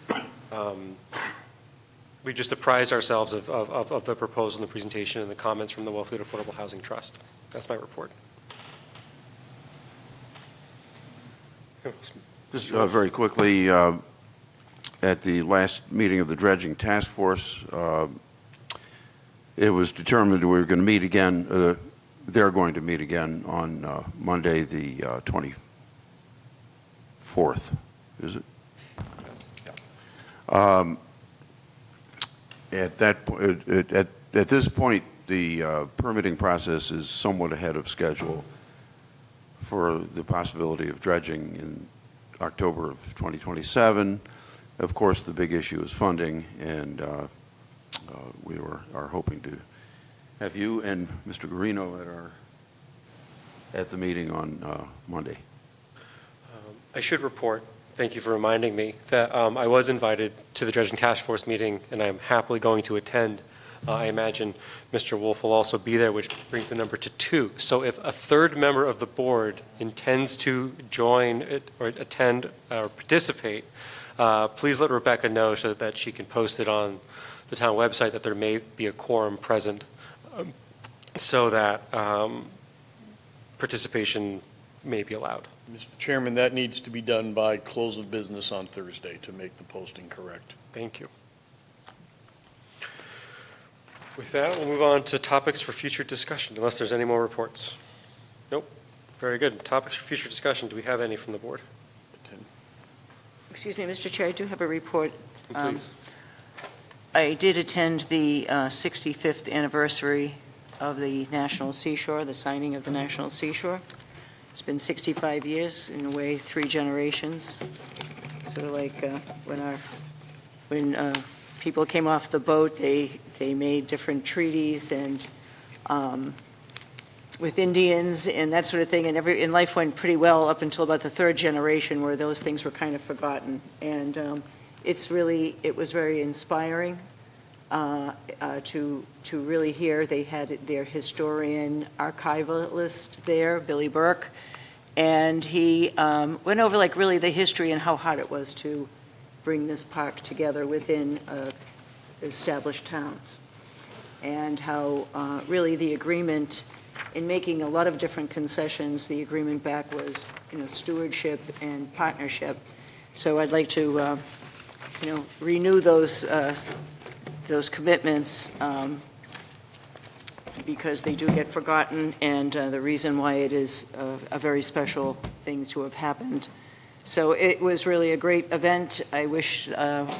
Speaker 3: we just apprised ourselves of the proposal and the presentation and the comments from the Wellfleet Affordable Housing Trust. That's my report.
Speaker 5: Just very quickly, at the last meeting of the dredging task force, it was determined we were going to meet again. They're going to meet again on Monday, the 24th. Is it?
Speaker 3: Yes. Yeah.
Speaker 5: At this point, the permitting process is somewhat ahead of schedule for the possibility of dredging in October of 2027. Of course, the big issue is funding, and we are hoping to have you and Mr. Guarino at the meeting on Monday.
Speaker 3: I should report, thank you for reminding me, that I was invited to the Dredging Task Force meeting, and I am happily going to attend. I imagine Mr. Wolf will also be there, which brings the number to 2. So if a third member of the board intends to join it or attend or participate, please let Rebecca know so that she can post it on the town website that there may be a quorum present, so that participation may be allowed.
Speaker 16: Mr. Chairman, that needs to be done by close of business on Thursday to make the posting correct.
Speaker 3: Thank you. With that, we'll move on to topics for future discussion, unless there's any more reports. Nope. Very good. Topics for future discussion. Do we have any from the board?
Speaker 6: Excuse me, Mr. Chair, I do have a report.
Speaker 3: Please.
Speaker 6: I did attend the 65th anniversary of the National Seashore, the signing of the National Seashore. It's been 65 years, in a way, 3 generations. Sort of like when people came off the boat, they made different treaties and with Indians and that sort of thing, and life went pretty well up until about the 3rd generation, where those things were kind of forgotten. And it was very inspiring to really hear. They had their historian archivalist there, Billy Burke, and he went over like really the history and how hard it was to bring this park together within established towns, and how really the agreement, in making a lot of different concessions, the agreement back was, stewardship and partnership. So I'd like to, renew those commitments because they do get forgotten, and the reason why it is a very special thing to have happened. So it was really a great event. I wish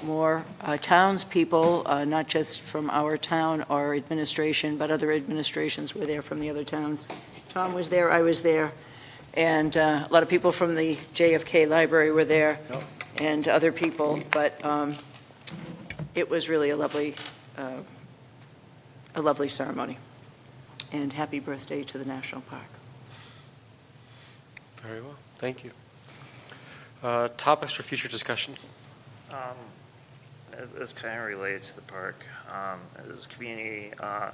Speaker 6: more townspeople, not just from our town or administration, but other administrations were there from the other towns. Tom was there, I was there, and a lot of people from the JFK Library were there, and other people, but it was really a lovely ceremony. And happy birthday to the National Park.
Speaker 3: Very well. Thank you. Topics for future discussion.
Speaker 14: It's kind of related to the park. It's community. I'm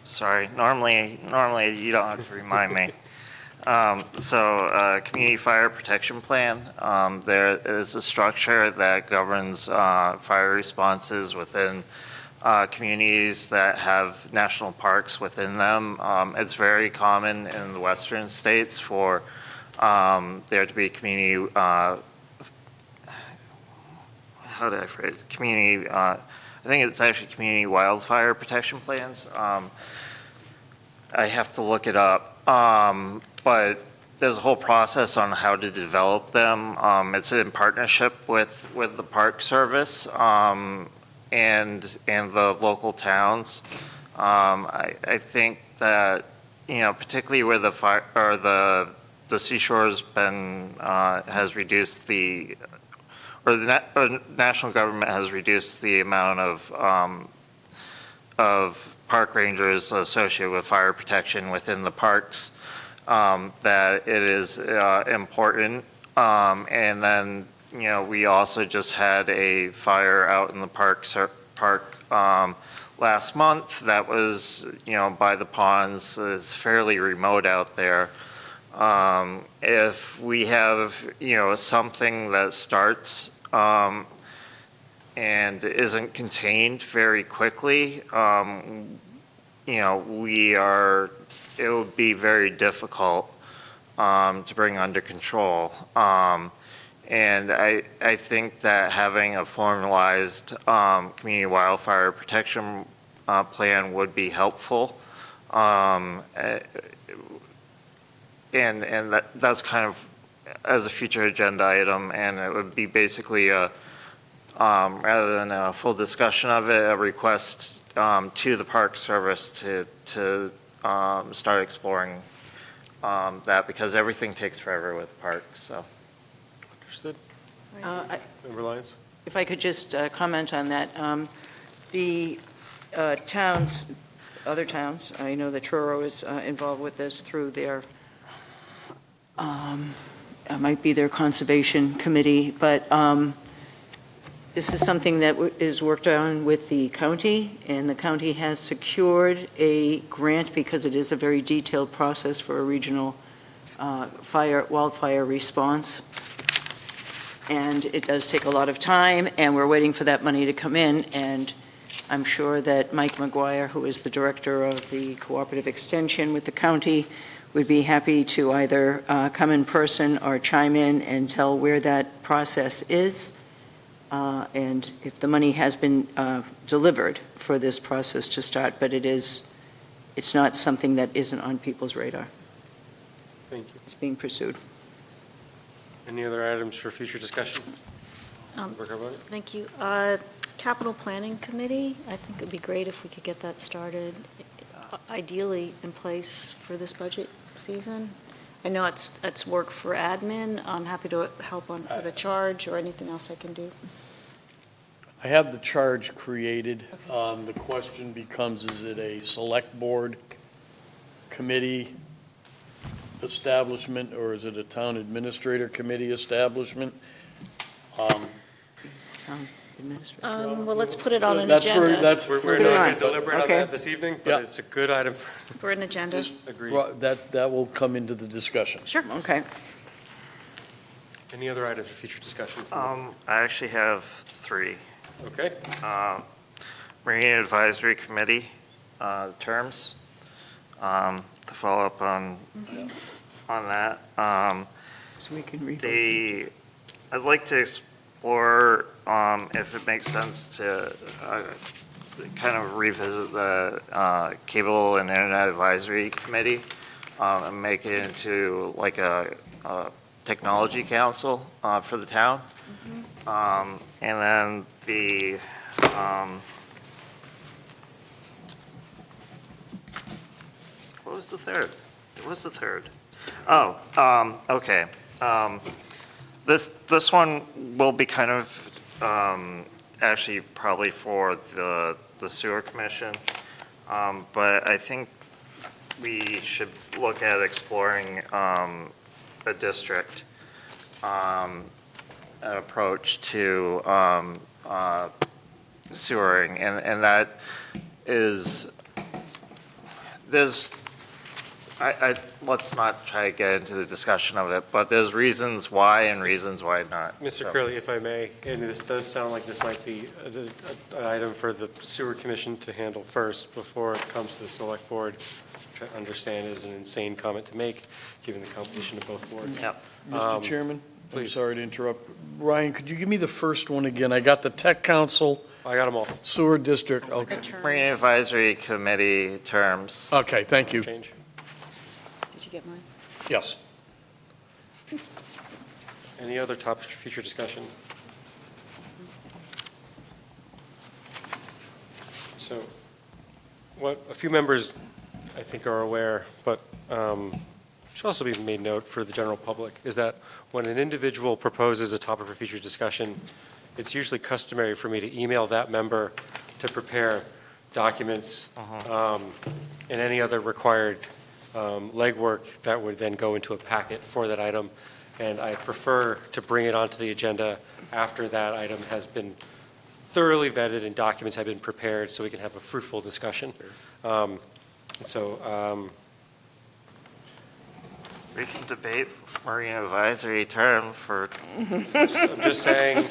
Speaker 14: sorry. Normally you don't have to remind me. Community fire protection plan. There is a structure that governs fire responses within communities that have national parks within them. It's very common in the western states for there to be community, how do I phrase it? Community, I think it's actually community wildfire protection plans. I have to look it up, but there's a whole process on how to develop them. It's in partnership with the Park Service and the local towns. I think that, particularly where the fire or the seashore's been has reduced the national government has reduced the amount of park rangers associated with fire protection within the parks. that it is important. And then, we also just had a fire out in the park last month that was, by the ponds. It's fairly remote out there. If we have, something that starts and isn't contained very quickly, it would be very difficult to bring under control. And I think that having a formalized community wildfire protection plan would be helpful. And that's kind of as a future agenda item, and it would be basically rather than a full discussion of it, a request to the Park Service to start exploring that, because everything takes forever with parks, so.
Speaker 3: Understood. Member Lyons?
Speaker 6: If I could just comment on that. The towns, other towns, I know that Truro is involved with this through their, it might be their conservation committee, but this is something that is worked on with the county, and the county has secured a grant because it is a very detailed process for a regional wildfire response. And it does take a lot of time, and we're waiting for that money to come in, and I'm sure that Mike McGuire, who is the director of the cooperative extension with the county, would be happy to either come in person or chime in and tell where that process is, and if the money has been delivered for this process to start, but it's not something that isn't on people's radar.
Speaker 3: Thank you.
Speaker 6: It's being pursued.
Speaker 3: Any other items for future discussion?
Speaker 4: Thank you. Capital Planning Committee, I think it would be great if we could get that started, ideally in place for this budget season. I know it's work for admin. I'm happy to help on for the charge or anything else I can do.
Speaker 16: I have the charge created. The question becomes, is it a select board committee establishment, or is it a town administrator committee establishment?
Speaker 6: Town administrator.
Speaker 4: Well, let's put it on an agenda.
Speaker 3: We're not going to deliberate on that this evening, but it's a good item.
Speaker 4: For an agenda.
Speaker 3: Agreed.
Speaker 16: That will come into the discussion.
Speaker 4: Sure.
Speaker 6: Okay.
Speaker 3: Any other items for future discussion?
Speaker 14: I actually have 3.
Speaker 3: Okay.
Speaker 14: Marine Advisory Committee terms, to follow up on that.
Speaker 6: So we can read.
Speaker 14: I'd like to explore if it makes sense to kind of revisit the Cable and Internet Advisory Committee and make it into like a technology council for the town. And then what was the third? It was the third. Oh, okay. This one will be kind of actually probably for the sewer commission, but I think we should look at exploring a district approach to sewering, and that is let's not try to get into the discussion of it, but there's reasons why and reasons why not.
Speaker 3: Mr. Curley, if I may, and this does sound like this might be an item for the sewer commission to handle first before it comes to the select board, which I understand is an insane comment to make, given the composition of both boards.
Speaker 14: Yep.
Speaker 16: Mr. Chairman, I'm
Speaker 3: please.
Speaker 16: sorry to interrupt. Ryan, could you give me the first one again? I got the tech council.
Speaker 3: I got them all.
Speaker 16: Sewer district, okay.
Speaker 14: Marine Advisory Committee terms.
Speaker 16: Okay, thank you.
Speaker 3: Change.
Speaker 4: Did you get mine?
Speaker 16: Yes.
Speaker 3: Any other topics for future discussion? So, what a few members, I think, are aware, but should also be made note for the general public, is that when an individual proposes a topic for future discussion, it's usually customary for me to email that member to prepare documents and any other required legwork that would then go into a packet for that item. And I prefer to bring it onto the agenda after that item has been thoroughly vetted and documents have been prepared so we can have a fruitful discussion.
Speaker 14: We can debate marine advisory term for.
Speaker 3: I'm just saying.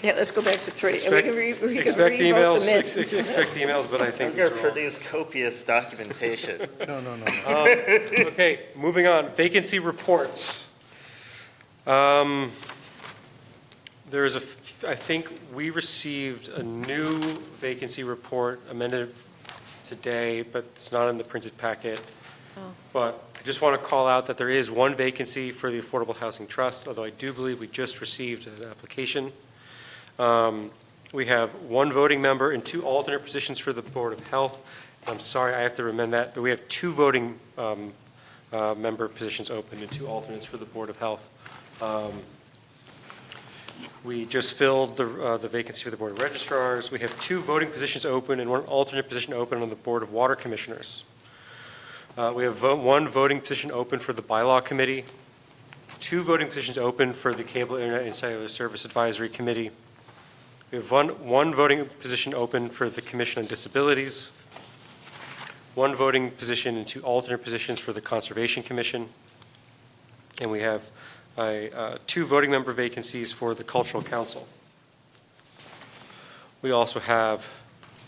Speaker 6: Yeah, let's go back to 3.
Speaker 3: Expect emails, expect emails, but I think
Speaker 14: I'm going to produce copious documentation.
Speaker 3: No. Okay, moving on. Vacancy reports. I think we received a new vacancy report amended today, but it's not in the printed packet. But I just want to call out that there is one vacancy for the Affordable Housing Trust, although I do believe we just received an application. We have one voting member and 2 alternate positions for the Board of Health. I'm sorry, I have to amend that, but we have 2 voting member positions open and 2 alternates for the Board of Health. We just filled the vacancy for the Board of Registrars. We have 2 voting positions open and 1 alternate position open on the Board of Water Commissioners. We have 1 voting position open for the Bylaw Committee, 2 voting positions open for the Cable, Internet, and Cellular Service Advisory Committee. We have one voting position open for the Commission on Disabilities, 1 voting position and 2 alternate positions for the Conservation Commission, and we have 2 voting member vacancies for the Cultural Council. We also have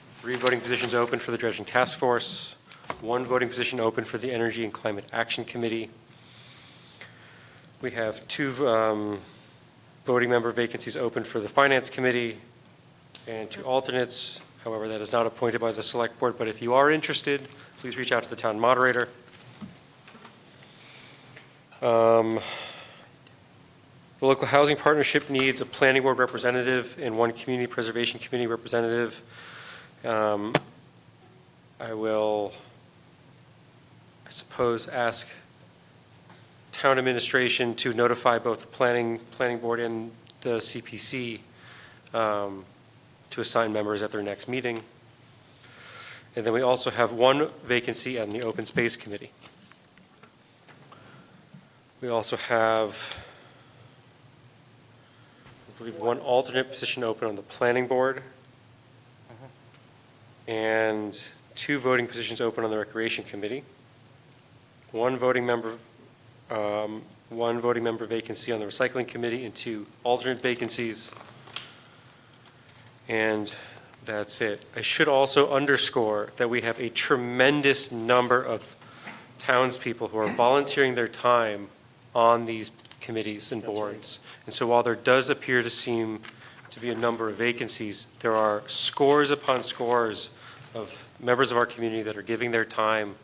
Speaker 3: 3 voting positions open for the Dredging Task Force, 1 voting position open for the Energy and Climate Action Committee. We have 2 voting member vacancies open for the Finance Committee and 2 alternates. However, that is not appointed by the Select Board, but if you are interested, please reach out to the town moderator. The Local Housing Partnership needs a Planning Board representative and 1 Community Preservation Committee representative. I will, I suppose, ask town administration to notify both the planning board and the CPC to assign members at their next meeting. And then we also have 1 vacancy on the Open Space Committee. We also have, I believe, 1 alternate position open on the planning board and 2 voting positions open on the Recreation Committee, 1 voting member vacancy on the Recycling Committee, and 2 alternate vacancies. And that's it. I should also underscore that we have a tremendous number of townspeople who are volunteering their time on these committees and boards. And so while there does appear to seem to be a number of vacancies, there are scores upon scores of members of our community that are giving their time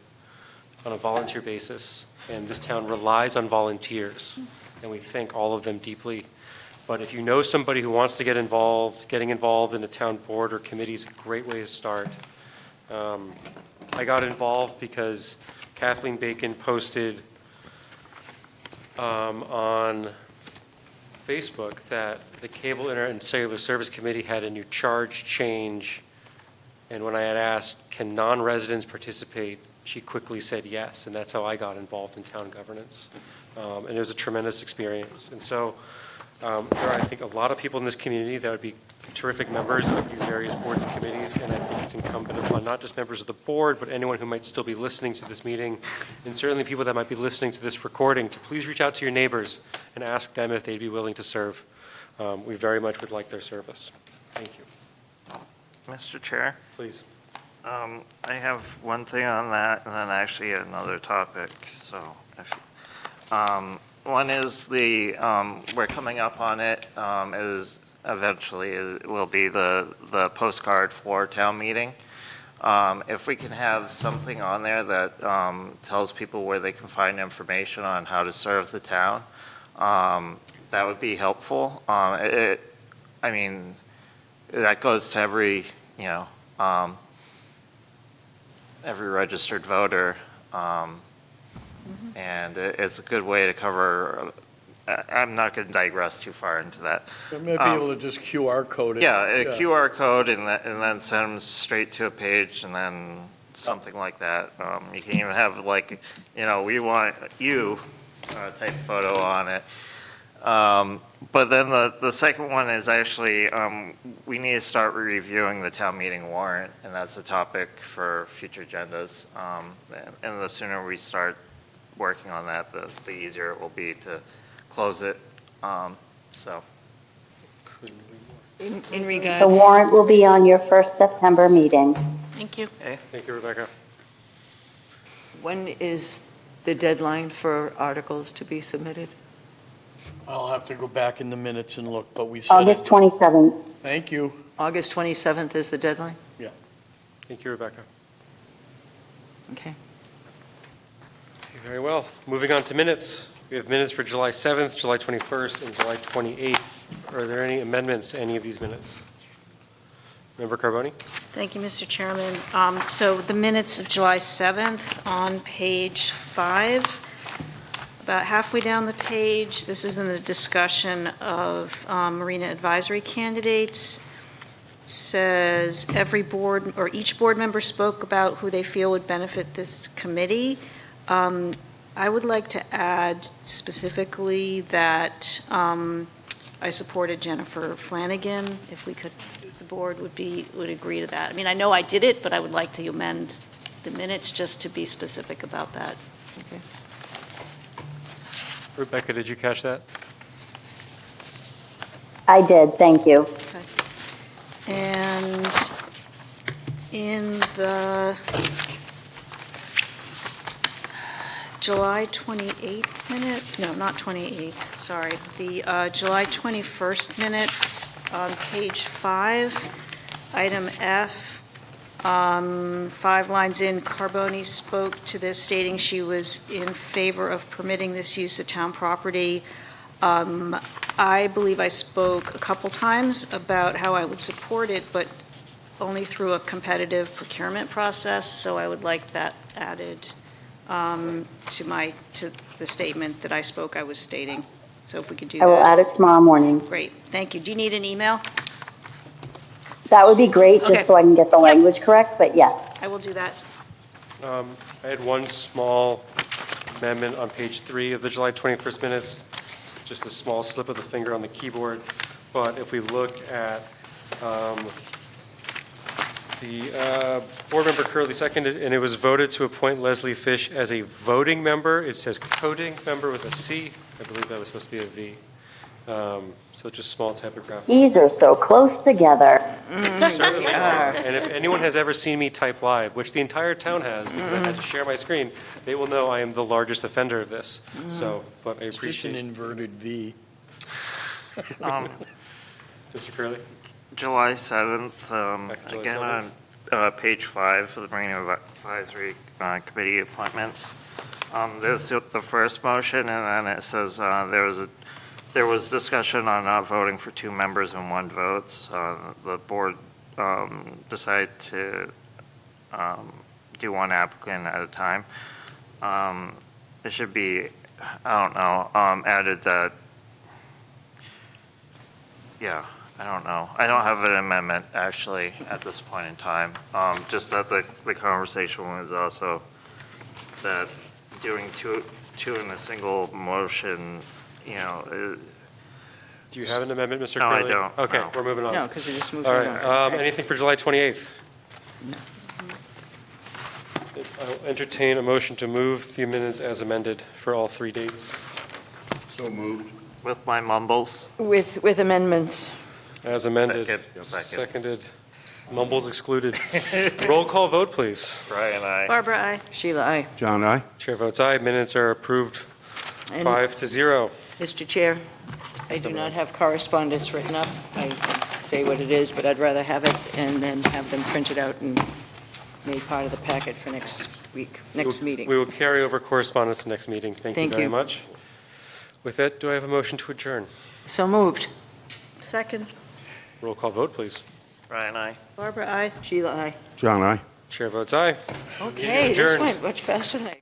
Speaker 3: on a volunteer basis. And this town relies on volunteers, and we thank all of them deeply. But if you know somebody who wants to get involved, getting involved in a town board or committee is a great way to start. I got involved because Kathleen Bacon posted on Facebook that the Cable, Internet, and Cellular Service Committee had a new charge change. And when I had asked, can non-residents participate, she quickly said yes, and that's how I got involved in town governance. And it was a tremendous experience. And so there are, I think, a lot of people in this community that would be terrific members of these various boards and committees, and I think it's incumbent upon not just members of the board, but anyone who might still be listening to this meeting, and certainly people that might be listening to this recording, to please reach out to your neighbors and ask them if they'd be willing to serve. We very much would like their service. Thank you.
Speaker 14: Mr. Chair?
Speaker 3: Please.
Speaker 14: I have one thing on that, and then actually another topic. So, one is we're coming up on it. Is eventually will be the postcard for town meeting. If we can have something on there that tells people where they can find information on how to serve the town, that would be helpful. I mean, that goes to every every registered voter, and it's a good way to cover. I'm not going to digress too far into that.
Speaker 16: You may be able to just QR code it.
Speaker 14: Yeah, a QR code, and then send them straight to a page, and then something like that. You can even have like, we want you type photo on it. But then the second one is actually, we need to start reviewing the town meeting warrant, and that's a topic for future agendas. And the sooner we start working on that, the easier it will be to close it. So.
Speaker 6: In regards.
Speaker 8: The warrant will be on your first September meeting.
Speaker 4: Thank you.
Speaker 3: Thank you, Rebecca.
Speaker 6: When is the deadline for articles to be submitted?
Speaker 16: I'll have to go back in the minutes and look, but we said
Speaker 8: August 27th.
Speaker 16: Thank you.
Speaker 6: August 27th is the deadline?
Speaker 16: Yeah.
Speaker 3: Thank you, Rebecca.
Speaker 6: Okay.
Speaker 3: Very well. Moving on to minutes. We have minutes for July 7th, July 21st, and July 28th. Are there any amendments to any of these minutes? Member Carboni?
Speaker 4: Thank you, Mr. Chairman. So the minutes of July 7th on page 5, about halfway down the page, this is in the discussion of marina advisory candidates. It says every board, or each board member spoke about who they feel would benefit this committee. I would like to add specifically that I supported Jennifer Flanagan, if we could, the board would agree to that. I mean, I know I did it, but I would like to amend the minutes just to be specific about that.
Speaker 6: Okay.
Speaker 3: Rebecca, did you catch that?
Speaker 8: I did, thank you.
Speaker 4: And in the July 28th minute, no, not 28th, sorry, the July 21st minutes on page 5, item F, 5 lines in, Carboni spoke to this stating she was in favor of permitting this use of town property. I believe I spoke a couple times about how I would support it, but only through a competitive procurement process, so I would like that added to the statement that I was stating. So if we could do that.
Speaker 8: I will add it tomorrow morning.
Speaker 4: Great, thank you. Do you need an email?
Speaker 8: That would be great,
Speaker 4: Okay.
Speaker 8: just so I can get the language correct, but yes.
Speaker 4: I will do that.
Speaker 3: I had one small amendment on page 3 of the July 21st minutes, just a small slip of the finger on the keyboard. But if we look at the board member Curley seconded, and it was voted to appoint Leslie Fish as a voting member. It says coding member with a C. I believe that was supposed to be a V. So just small typographical.
Speaker 8: These are so close together.
Speaker 3: Certainly are. And if anyone has ever seen me type live, which the entire town has, because I had to share my screen, they will know I am the largest offender of this. So, but I
Speaker 16: It's just
Speaker 3: appreciate
Speaker 16: an inverted V.
Speaker 3: Mr. Curley?
Speaker 14: July 7th,
Speaker 3: July
Speaker 14: again
Speaker 3: 7th.
Speaker 14: on page 5 for the Marina Advisory Committee appointments. There's the first motion, and then it says there was discussion on not voting for 2 members and 1 vote. The board decided to do 1 applicant at a time. It should be, I don't know, added that, yeah. I don't know. I don't have an amendment, actually, at this point in time. Just that the conversation was also that doing two in a single motion,
Speaker 3: Do you have an amendment, Mr.
Speaker 14: No, I
Speaker 3: Curley?
Speaker 14: don't,
Speaker 3: Okay,
Speaker 14: no.
Speaker 3: we're moving on.
Speaker 6: No, because it just moved
Speaker 3: All
Speaker 6: right
Speaker 3: right,
Speaker 6: on.
Speaker 3: anything for July 28th?
Speaker 6: No.
Speaker 3: I'll entertain a motion to move the minutes as amended for all 3 dates.
Speaker 5: So moved.
Speaker 14: with my mumbles.
Speaker 6: With amendments.
Speaker 3: As amended.
Speaker 14: Second.
Speaker 3: Seconded. Mumbles excluded. Roll call vote, please.
Speaker 14: Brian, aye.
Speaker 4: Barbara, aye.
Speaker 6: Sheila, aye.
Speaker 5: John, aye?
Speaker 3: Chair votes aye. Minutes are approved
Speaker 6: And
Speaker 3: 5-0.
Speaker 6: Mr. Chair, I do not have correspondence written up. I say what it is, but I'd rather have it and then have them printed out and made part of the packet for next meeting.
Speaker 3: We will carry over correspondence to next meeting. Thank you
Speaker 6: Thank
Speaker 3: very
Speaker 6: you.
Speaker 3: much. With that, do I have a motion to adjourn?
Speaker 6: So moved.
Speaker 4: Second.
Speaker 3: Roll call vote, please.
Speaker 14: Brian, aye.
Speaker 4: Barbara, aye.
Speaker 6: Sheila, aye.
Speaker 5: John, aye?
Speaker 3: Chair votes aye.
Speaker 6: Okay, this
Speaker 3: adjourned.
Speaker 6: went much faster than I